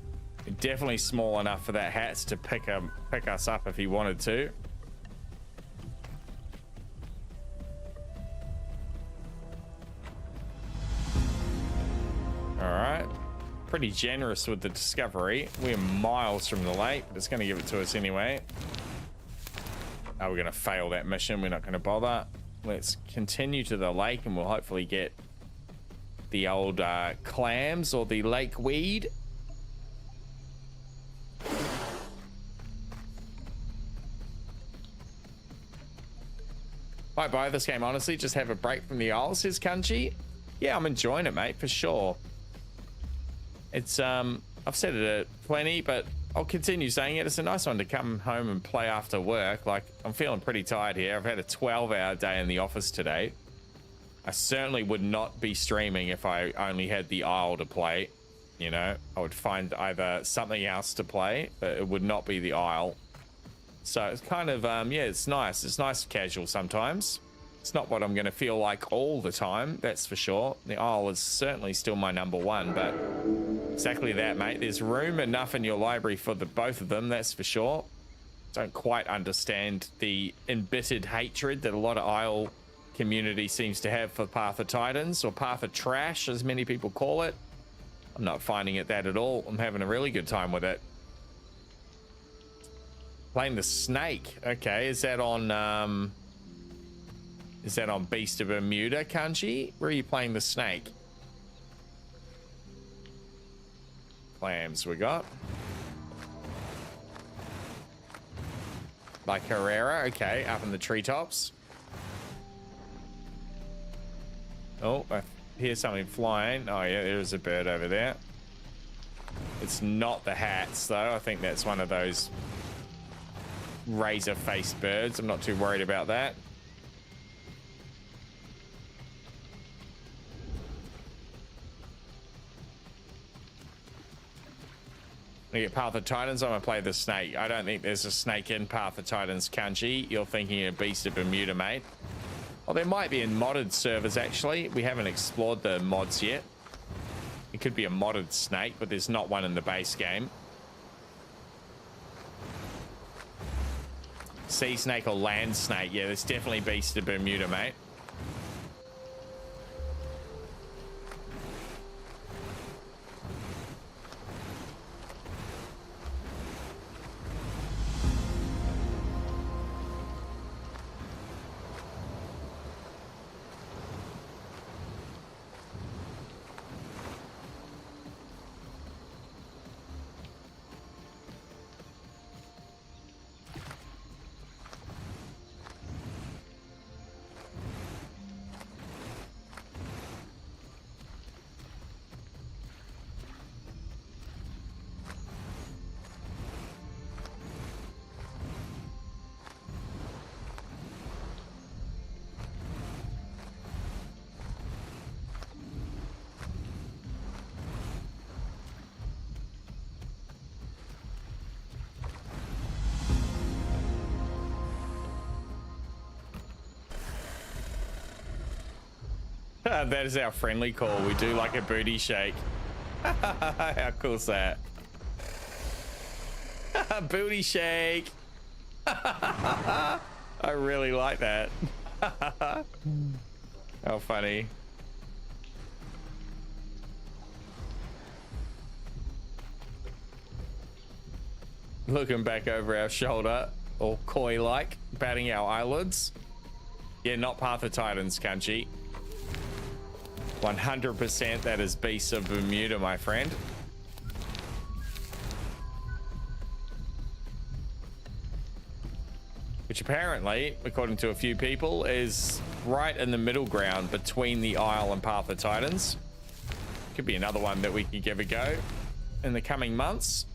Definitely small enough for that hats to pick us up if he wanted to. All right. Pretty generous with the discovery. We're miles from the lake, but it's going to give it to us anyway. Oh, we're going to fail that mission. We're not going to bother. Let's continue to the lake, and we'll hopefully get the old clams or the lake weed. Might buy this game, honestly. Just have a break from the Isles, says Kanchi. Yeah, I'm enjoying it, mate, for sure. It's, I've said it plenty, but I'll continue saying it. It's a nice one to come home and play after work. Like, I'm feeling pretty tired here. I've had a 12-hour day in the office today. I certainly would not be streaming if I only had the Isle to play. You know, I would find either something else to play, but it would not be the Isle. So it's kind of, yeah, it's nice. It's nice casual sometimes. It's not what I'm going to feel like all the time, that's for sure. The Isle is certainly still my number one, but exactly that, mate. There's room enough in your library for the both of them, that's for sure. Don't quite understand the embittered hatred that a lot of Isle community seems to have for Path of Titans, or Path of Trash, as many people call it. I'm not finding it that at all. I'm having a really good time with it. Playing the Snake. Okay, is that on Beast of Bermuda, Kanji? Where are you playing the Snake? Clams we got. Like Herrera, okay, up in the treetops. Oh, I hear something flying. Oh yeah, there's a bird over there. It's not the hats though. I think that's one of those razor-faced birds. I'm not too worried about that. I get Path of Titans, I'm gonna play the snake. I don't think there's a snake in Path of Titans, Kanji. You're thinking of Beast of Bermuda, mate. Well, there might be in modded servers, actually. We haven't explored the mods yet. It could be a modded snake, but there's not one in the base game. Sea snake or land snake? Yeah, there's definitely Beast of Bermuda, mate. That is our friendly call. We do like a booty shake. How cool is that? Booty shake. I really like that. How funny. Looking back over our shoulder, all coy-like, batting our eyelids. Yeah, not Path of Titans, Kanji. 100% that is Beast of Bermuda, my friend. Which apparently, according to a few people, is right in the middle ground between the Isle and Path of Titans. Could be another one that we could give a go in the coming months.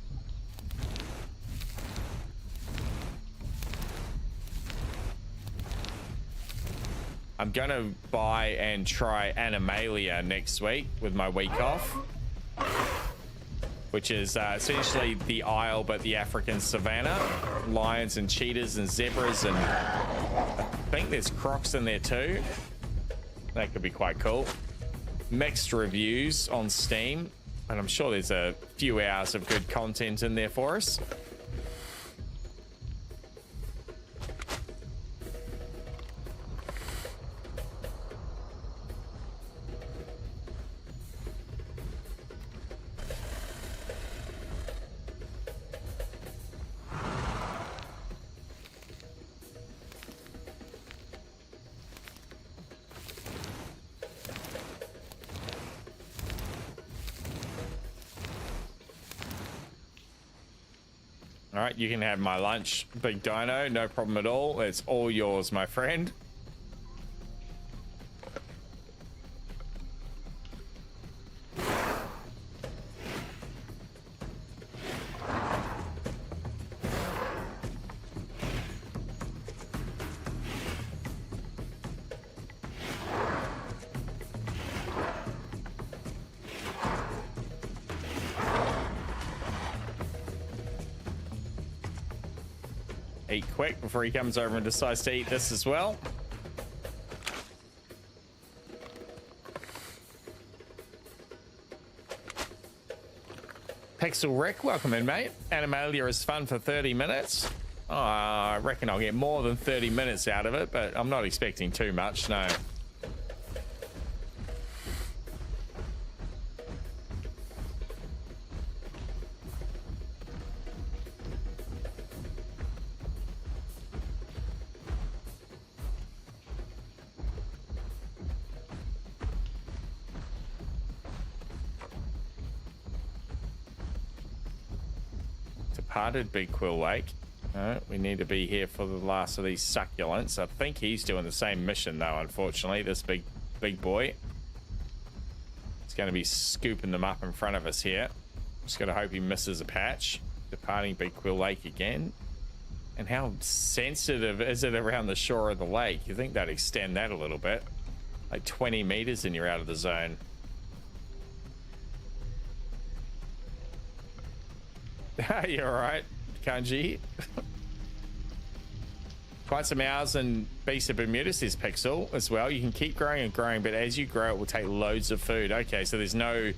I'm gonna buy and try Animalia next week with my week off, which is essentially the Isle but the African savannah. Lions and cheetahs and zebras, and I think there's crocs in there too. That could be quite cool. Mixed reviews on Steam, and I'm sure there's a few hours of good content in there for us. All right, you can have my lunch, Big Dino. No problem at all. It's all yours, my friend. Eat quick before he comes over and decides to eat this as well. Pixel Rick, welcome in, mate. Animalia is fun for 30 minutes. Oh, I reckon I'll get more than 30 minutes out of it, but I'm not expecting too much, no. Departed Big Quill Lake. We need to be here for the last of these succulents. I think he's doing the same mission though, unfortunately, this big boy. It's going to be scooping them up in front of us here. Just got to hope he misses a patch. Departing Big Quill Lake again. And how sensitive is it around the shore of the lake? You think they'd extend that a little bit. Like 20 meters and you're out of the zone. You're all right, Kanji. Quite some hours and Beast of Bermuda, says Pixel, as well. You can keep growing and growing, but as you grow, it will take loads of food. Okay, so there's no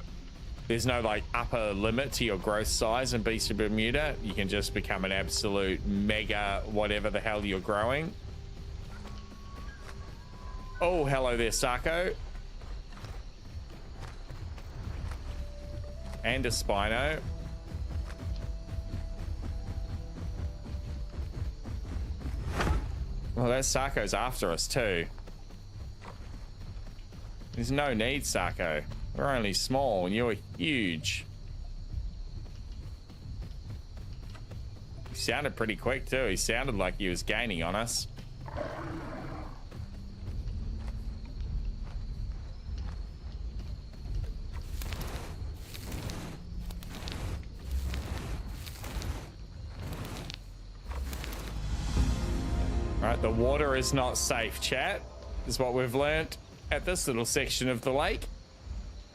like upper limit to your growth size in Beast of Bermuda. You can just become an absolute mega whatever the hell you're growing. Oh, hello there, Sako. And a Spino. Well, that Sako's after us too. There's no need, Sako. We're only small and you're huge. He sounded pretty quick too. He sounded like he was gaining on us. Alright, the water is not safe, chat, is what we've learnt at this little section of the lake.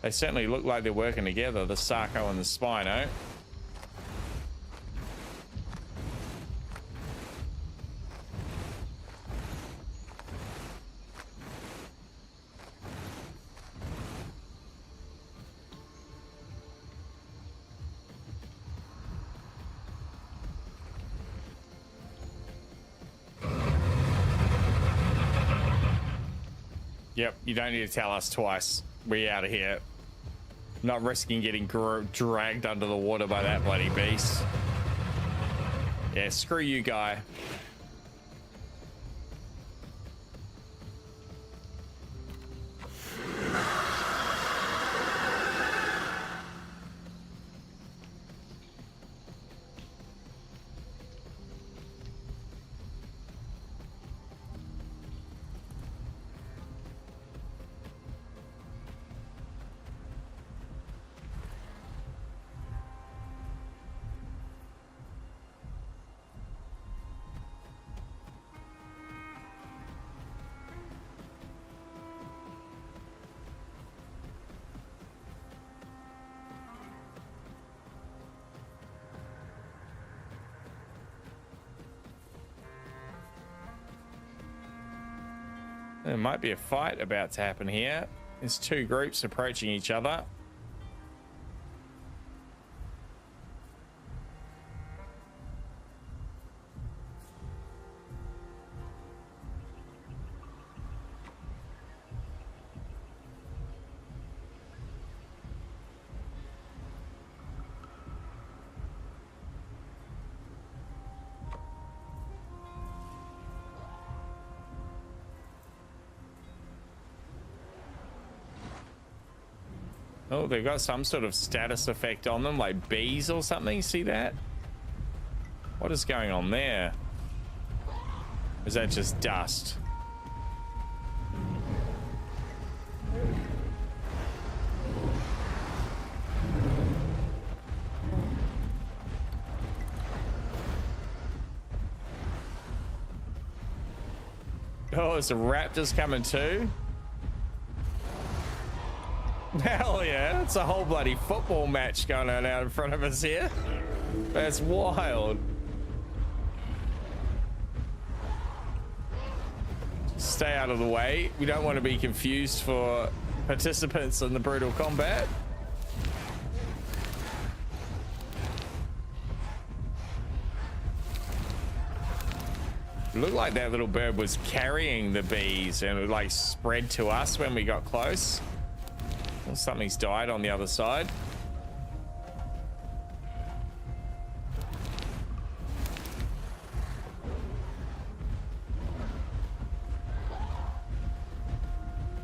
They certainly look like they're working together, the Sako and the Spino. Yep, you don't need to tell us twice. We out of here. Not risking getting dragged under the water by that bloody beast. Yeah, screw you, guy. There might be a fight about to happen here. There's two groups approaching each other. Oh, they've got some sort of status effect on them, like bees or something. See that? What is going on there? Is that just dust? Oh, is the raptors coming too? Hell yeah, it's a whole bloody football match going on out in front of us here. That's wild. Stay out of the way. We don't want to be confused for participants in the brutal combat. It looked like that little bird was carrying the bees and it like spread to us when we got close. Well, something's died on the other side.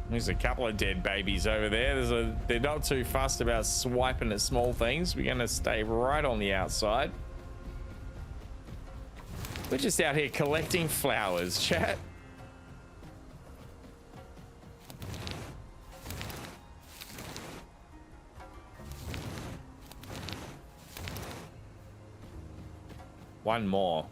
There's a couple of dead babies over there. They're not too fussed about swiping at small things. We're gonna stay right on the outside. We're just out here collecting flowers, chat. One more.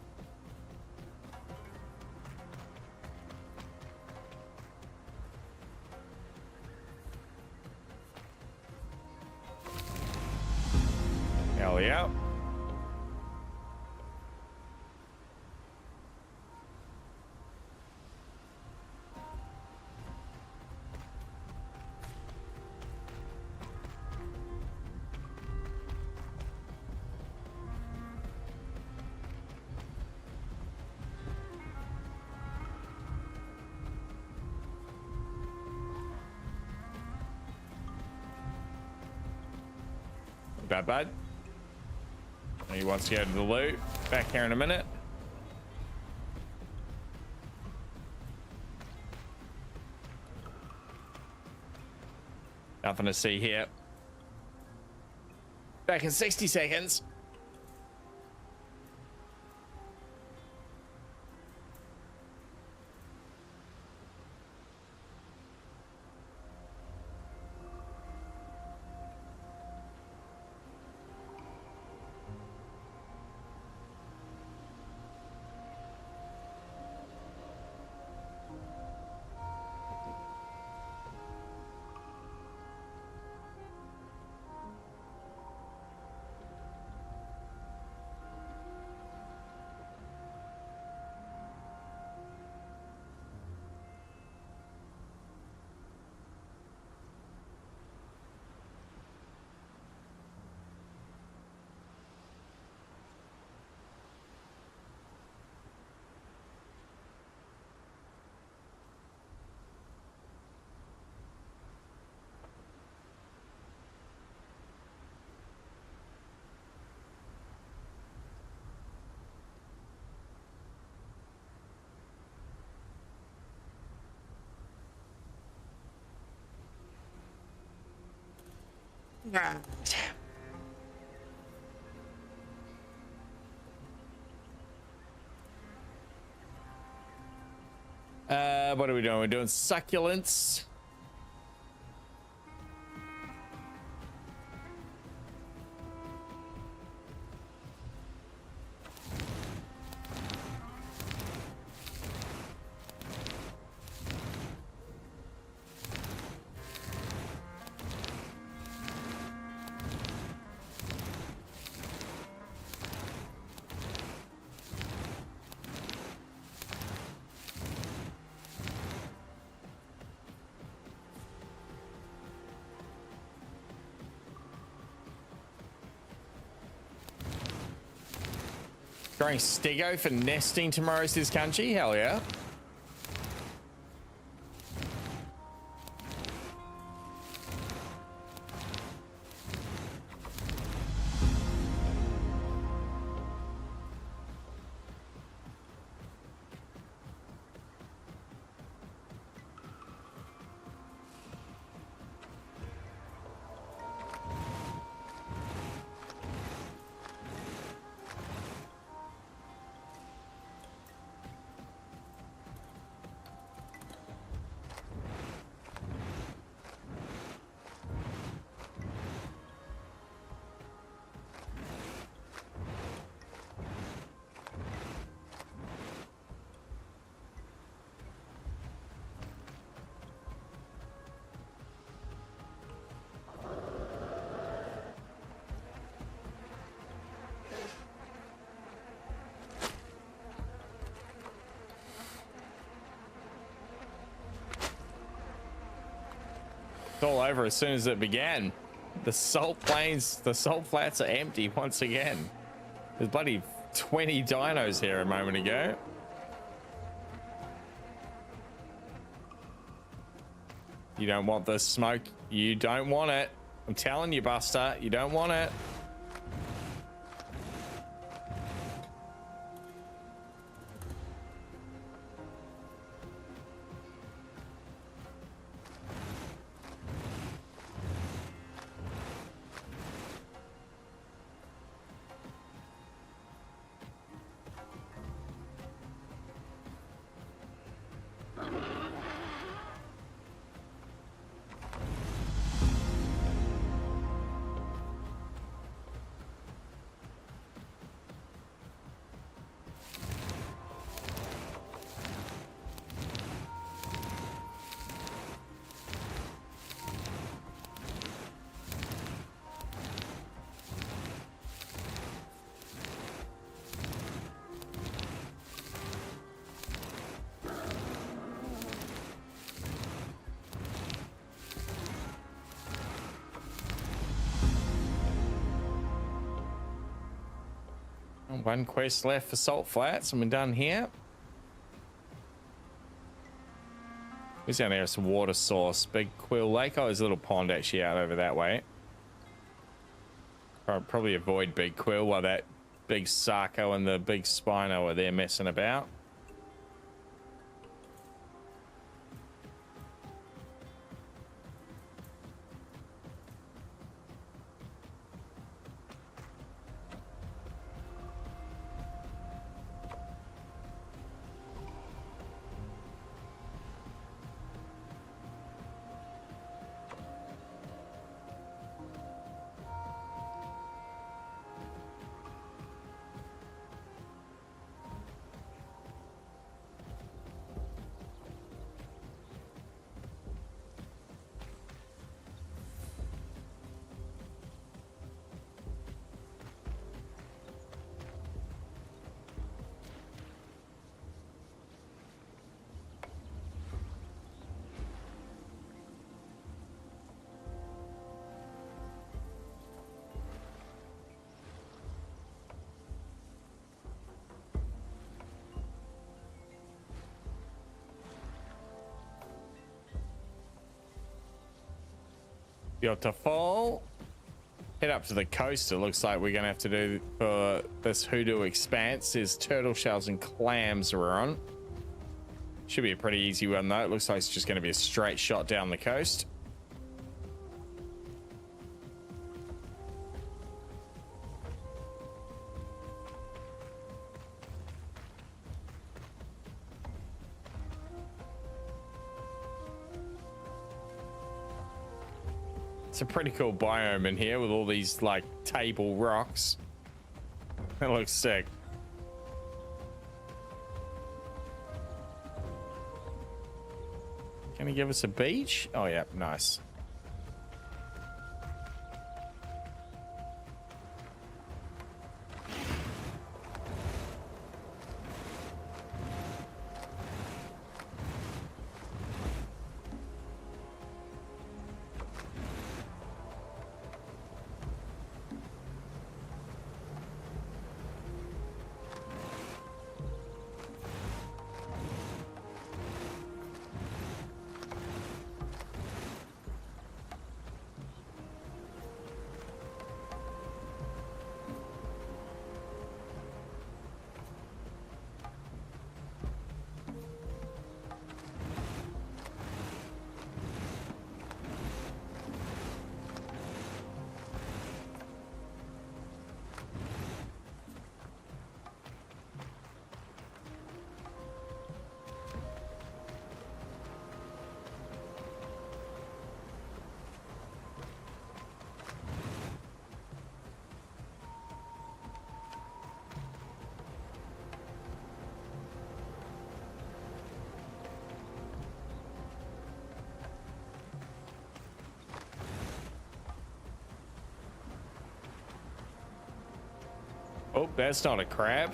bad bud. He wants to go to the loot. Back here in a minute. Nothing to see here. Back in 60 seconds. What are we doing? We're doing succulents. Growing stego for nesting tomorrow's this country? Hell yeah. It's all over as soon as it began. The salt plains, the salt flats are empty once again. There's bloody 20 dinos here a moment ago. You don't want the smoke. You don't want it. I'm telling you, Buster, you don't want it. One quest left for salt flats and we're done here. Where's down there? It's a water source. Big Quill Lake. Oh, there's a little pond actually out over that way. Probably avoid Big Quill while that big Sarko and the big Spino are there messing about. Beautiful. Head up to the coast. It looks like we're gonna have to do for this Hoodoo Expanse. There's turtle shells and clams we're on. Should be a pretty easy one though. It looks like it's just gonna be a straight shot down the coast. It's a pretty cool biome in here with all these like table rocks. That looks sick. Can he give us a beach? Oh yeah, nice. Oh, that's not a crab.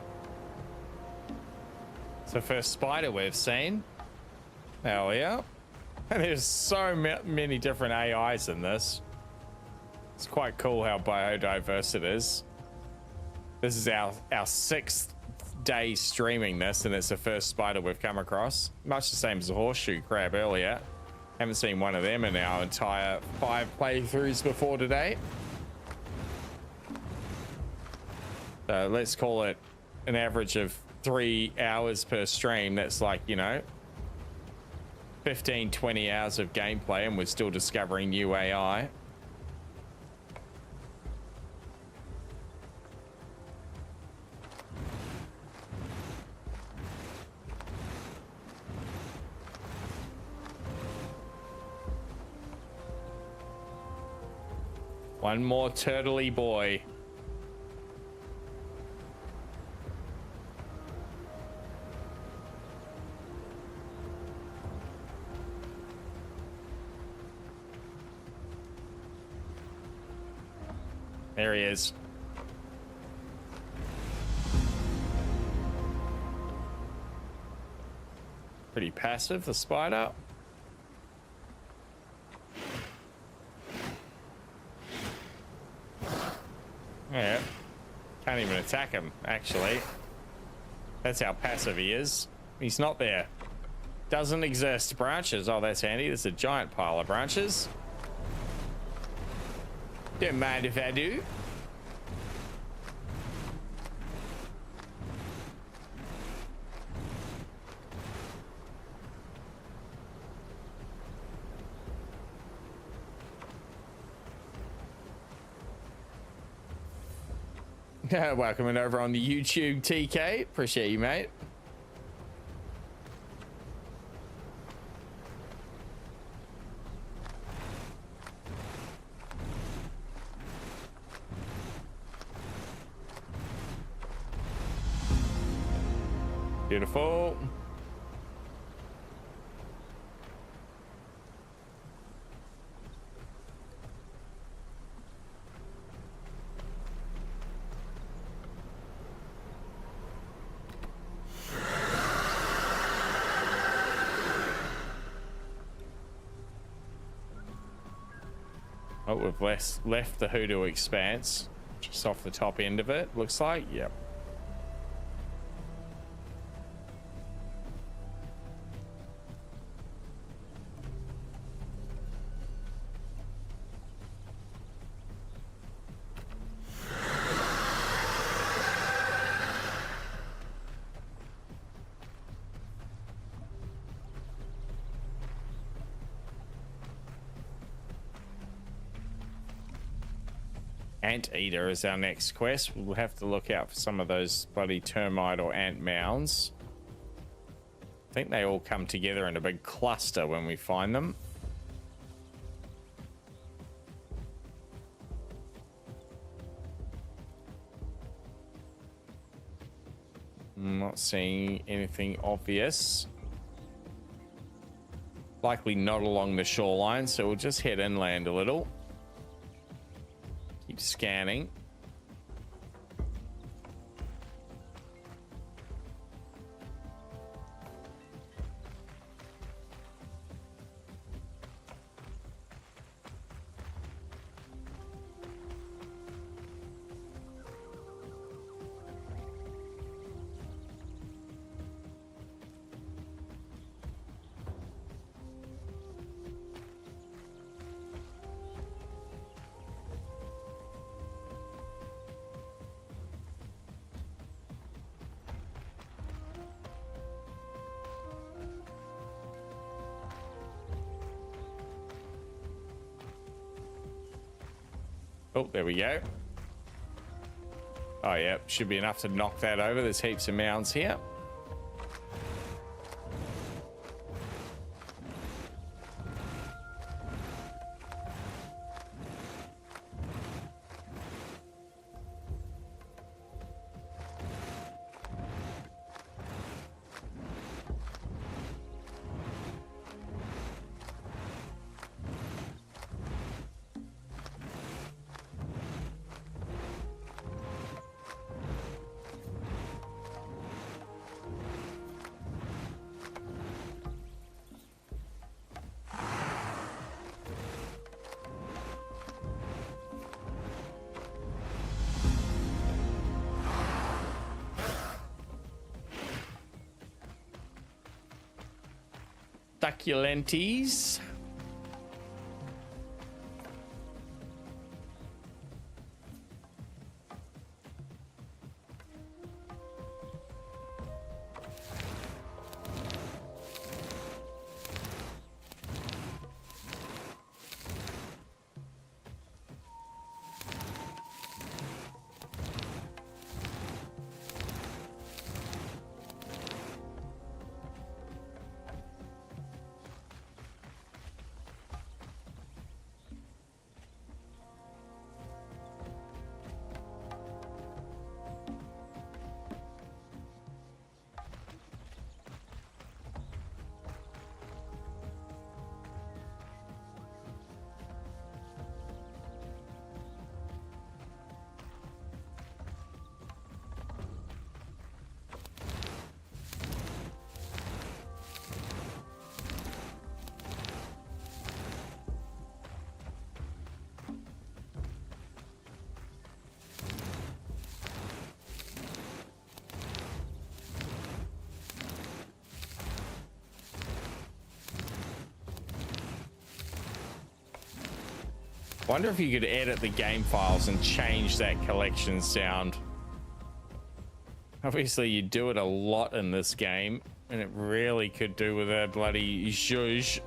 It's the first spider we've seen. Hell yeah. And there's so many different AIs in this. It's quite cool how biodiverse it is. This is our 6th day streaming this, and it's the first spider we've come across. Much the same as the horseshoe crab earlier. Haven't seen one of them in our entire 5 playthroughs before today. So let's call it an average of 3 hours per stream. That's like, you know, 15, 20 hours of gameplay, and we're still discovering new AI. One more turtley boy. There he is. Pretty passive, the spider. Yeah. Can't even attack him, actually. That's how passive he is. He's not there. Doesn't exist. Branches. Oh, that's handy. There's a giant pile of branches. Don't mind if I do. Welcoming over on the YouTube, TK. Appreciate you, mate. Beautiful. Oh, we've left the Hoodoo Expanse just off the top end of it, looks like. Yep. Anteater is our next quest. We'll have to look out for some of those bloody termite or ant mounds. I think they all come together in a big cluster when we find them. I'm not seeing anything obvious. Likely not along the shoreline, so we'll just head inland a little. Keep scanning. Oh, there we go. Oh, yeah, should be enough to knock that over. There's heaps of mounds here. Succulentes. Wonder if you could edit the game files and change that collection sound. Obviously, you do it a lot in this game, and it really could do with a bloody zhuzh.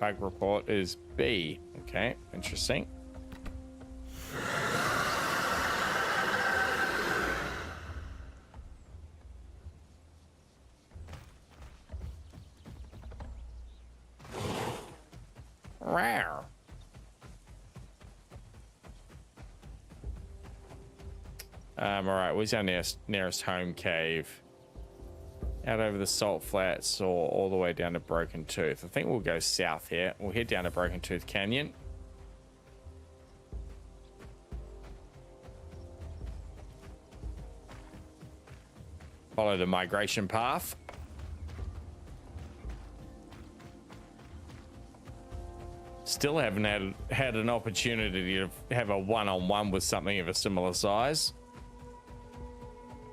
bug report is B. Okay, interesting. Rawr. All right, where's our nearest home cave? Out over the salt flats or all the way down to Broken Tooth. I think we'll go south here. We'll head down to Broken Tooth Canyon. Follow the migration path. Still haven't had an opportunity to have a one-on-one with something of a similar size.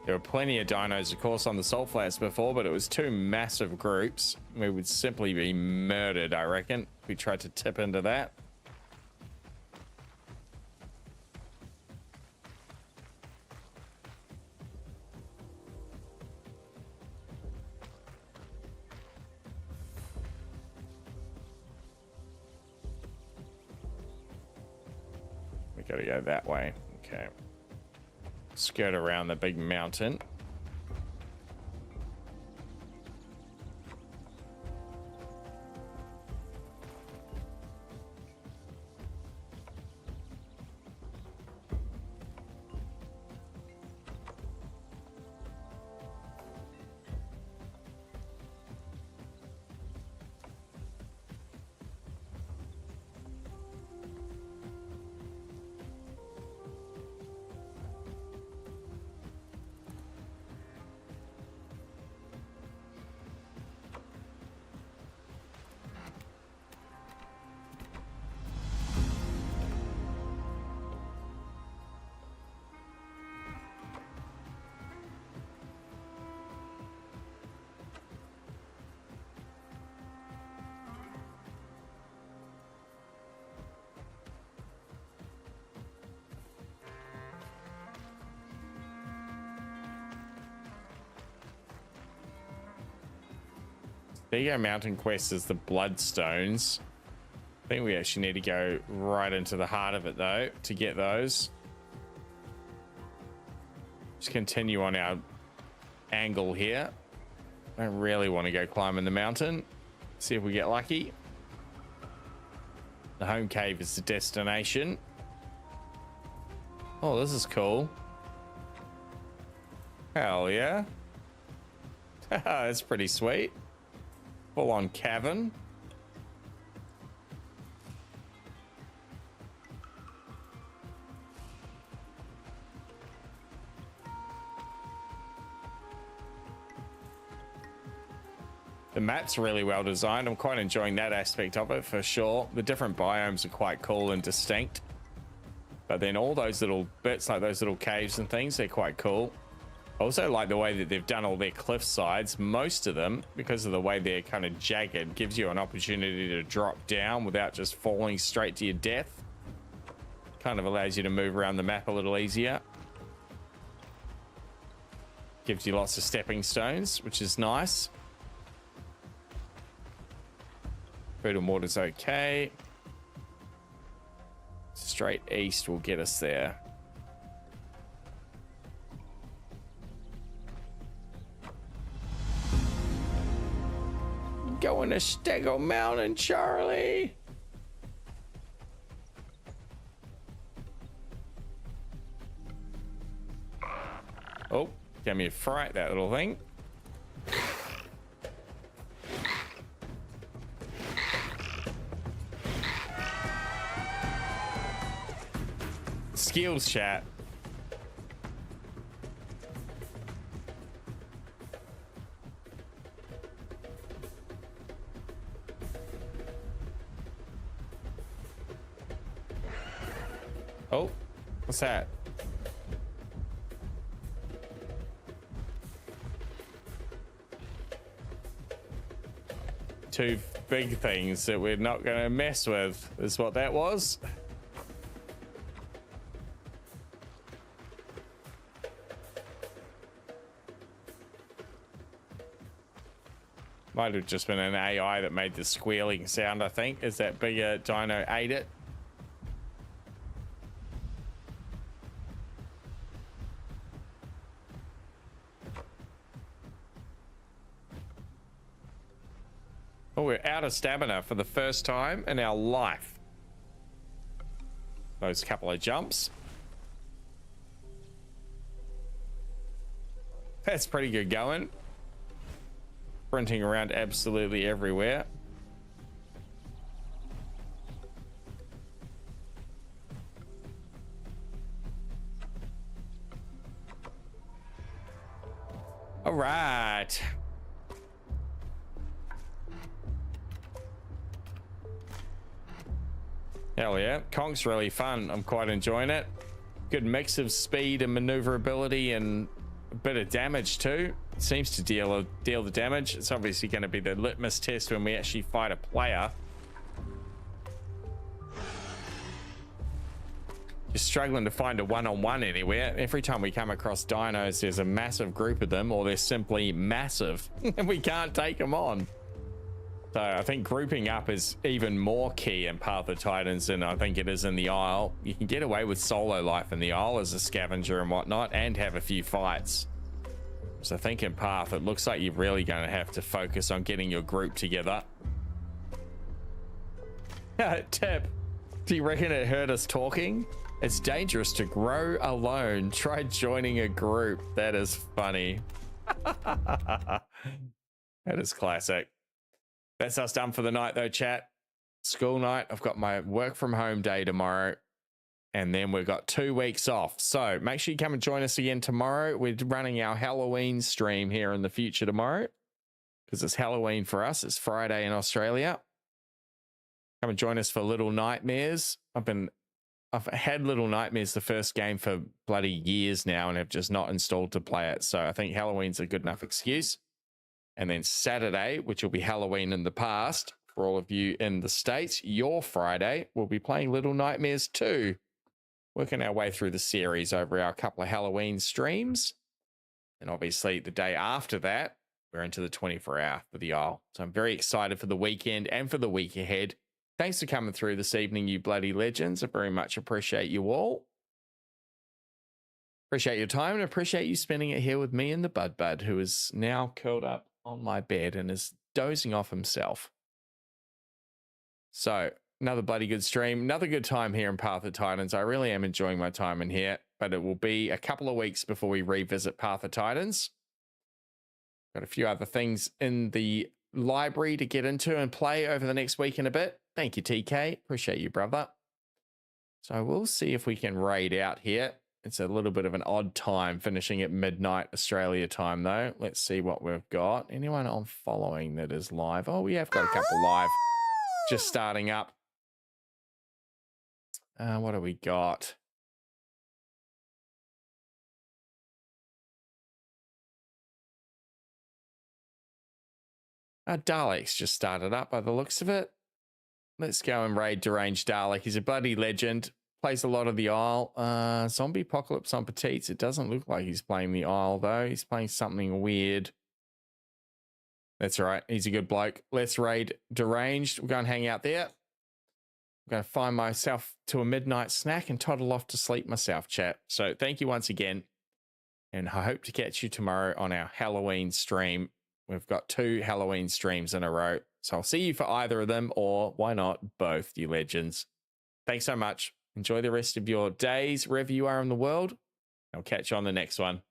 There were plenty of dinos, of course, on the salt flats before, but it was two massive groups. We would simply be murdered, I reckon, if we tried to tip into that. We gotta go that way. Okay. Skirt around the big mountain. Bigger mountain quest is the bloodstones. I think we actually need to go right into the heart of it though to get those. Just continue on our angle here. I really want to go climbing the mountain. See if we get lucky. The home cave is the destination. Oh, this is cool. Hell yeah. That's pretty sweet. Full on cavern. The map's really well designed. I'm quite enjoying that aspect of it for sure. The different biomes are quite cool and distinct. But then all those little bits, like those little caves and things, they're quite cool. I also like the way that they've done all their cliff sides. Most of them, because of the way they're kind of jagged, gives you an opportunity to drop down without just falling straight to your death. Kind of allows you to move around the map a little easier. Gives you lots of stepping stones, which is nice. Food and water's okay. Straight east will get us there. Going to Stego Mountain, Charlie. Oh, gave me a fright, that little thing. Skills chat. Oh, what's that? Two big things that we're not going to mess with is what that was. Might have just been an AI that made the squealing sound, I think, as that bigger dino ate it. Oh, we're out of stamina for the first time in our life. Those couple of jumps. That's pretty good going. Sprinting around absolutely everywhere. All right. Hell yeah. Kong's really fun. I'm quite enjoying it. Good mix of speed and maneuverability and a bit of damage too. It seems to deal the damage. It's obviously going to be the litmus test when we actually fight a player. Just struggling to find a one-on-one anywhere. Every time we come across dinos, there's a massive group of them, or they're simply massive and we can't take them on. So I think grouping up is even more key in Path of Titans than I think it is in the Isle. You can get away with solo life in the Isle as a scavenger and whatnot, and have a few fights. So I think in Path, it looks like you're really going to have to focus on getting your group together. Tip, do you reckon it hurt us talking? It's dangerous to grow alone. Try joining a group. That is funny. That is classic. That's us done for the night though, chat. School night. I've got my work from home day tomorrow, and then we've got 2 weeks off. So make sure you come and join us again tomorrow. We're running our Halloween stream here in the future tomorrow because it's Halloween for us. It's Friday in Australia. Come and join us for Little Nightmares. I've had Little Nightmares, the first game, for bloody years now, and have just not installed to play it. So I think Halloween's a good enough excuse. And then Saturday, which will be Halloween in the past for all of you in the States, your Friday, we'll be playing Little Nightmares 2. Working our way through the series over our couple of Halloween streams. And obviously the day after that, we're into the 24-hour for the Isle. So I'm very excited for the weekend and for the week ahead. Thanks for coming through this evening, you bloody legends. I very much appreciate you all. Appreciate your time and appreciate you spending it here with me and the Bud, who is now curled up on my bed and is dozing off himself. So another bloody good stream, another good time here in Path of Titans. I really am enjoying my time in here, but it will be a couple of weeks before we revisit Path of Titans. Got a few other things in the library to get into and play over the next week and a bit. Thank you, TK. Appreciate you, brother. So we'll see if we can raid out here. It's a little bit of an odd time, finishing at midnight Australia time, though. Let's see what we've got. Anyone on following that is live? Oh, we have got a couple live just starting up. What do we got? Dalek's just started up by the looks of it. Let's go and raid Deranged Dalek. He's a bloody legend. Plays a lot of the Isle. Zombie Apocalypse on Petites. It doesn't look like he's playing the Isle, though. He's playing something weird. That's right. He's a good bloke. Let's raid Deranged. We'll go and hang out there. I'm going to find myself to a midnight snack and toddle off to sleep myself, chat. So thank you once again. And I hope to catch you tomorrow on our Halloween stream. We've got 2 Halloween streams in a row. So I'll see you for either of them, or why not both, you legends. Thanks so much. Enjoy the rest of your days, wherever you are in the world. I'll catch you on the next one.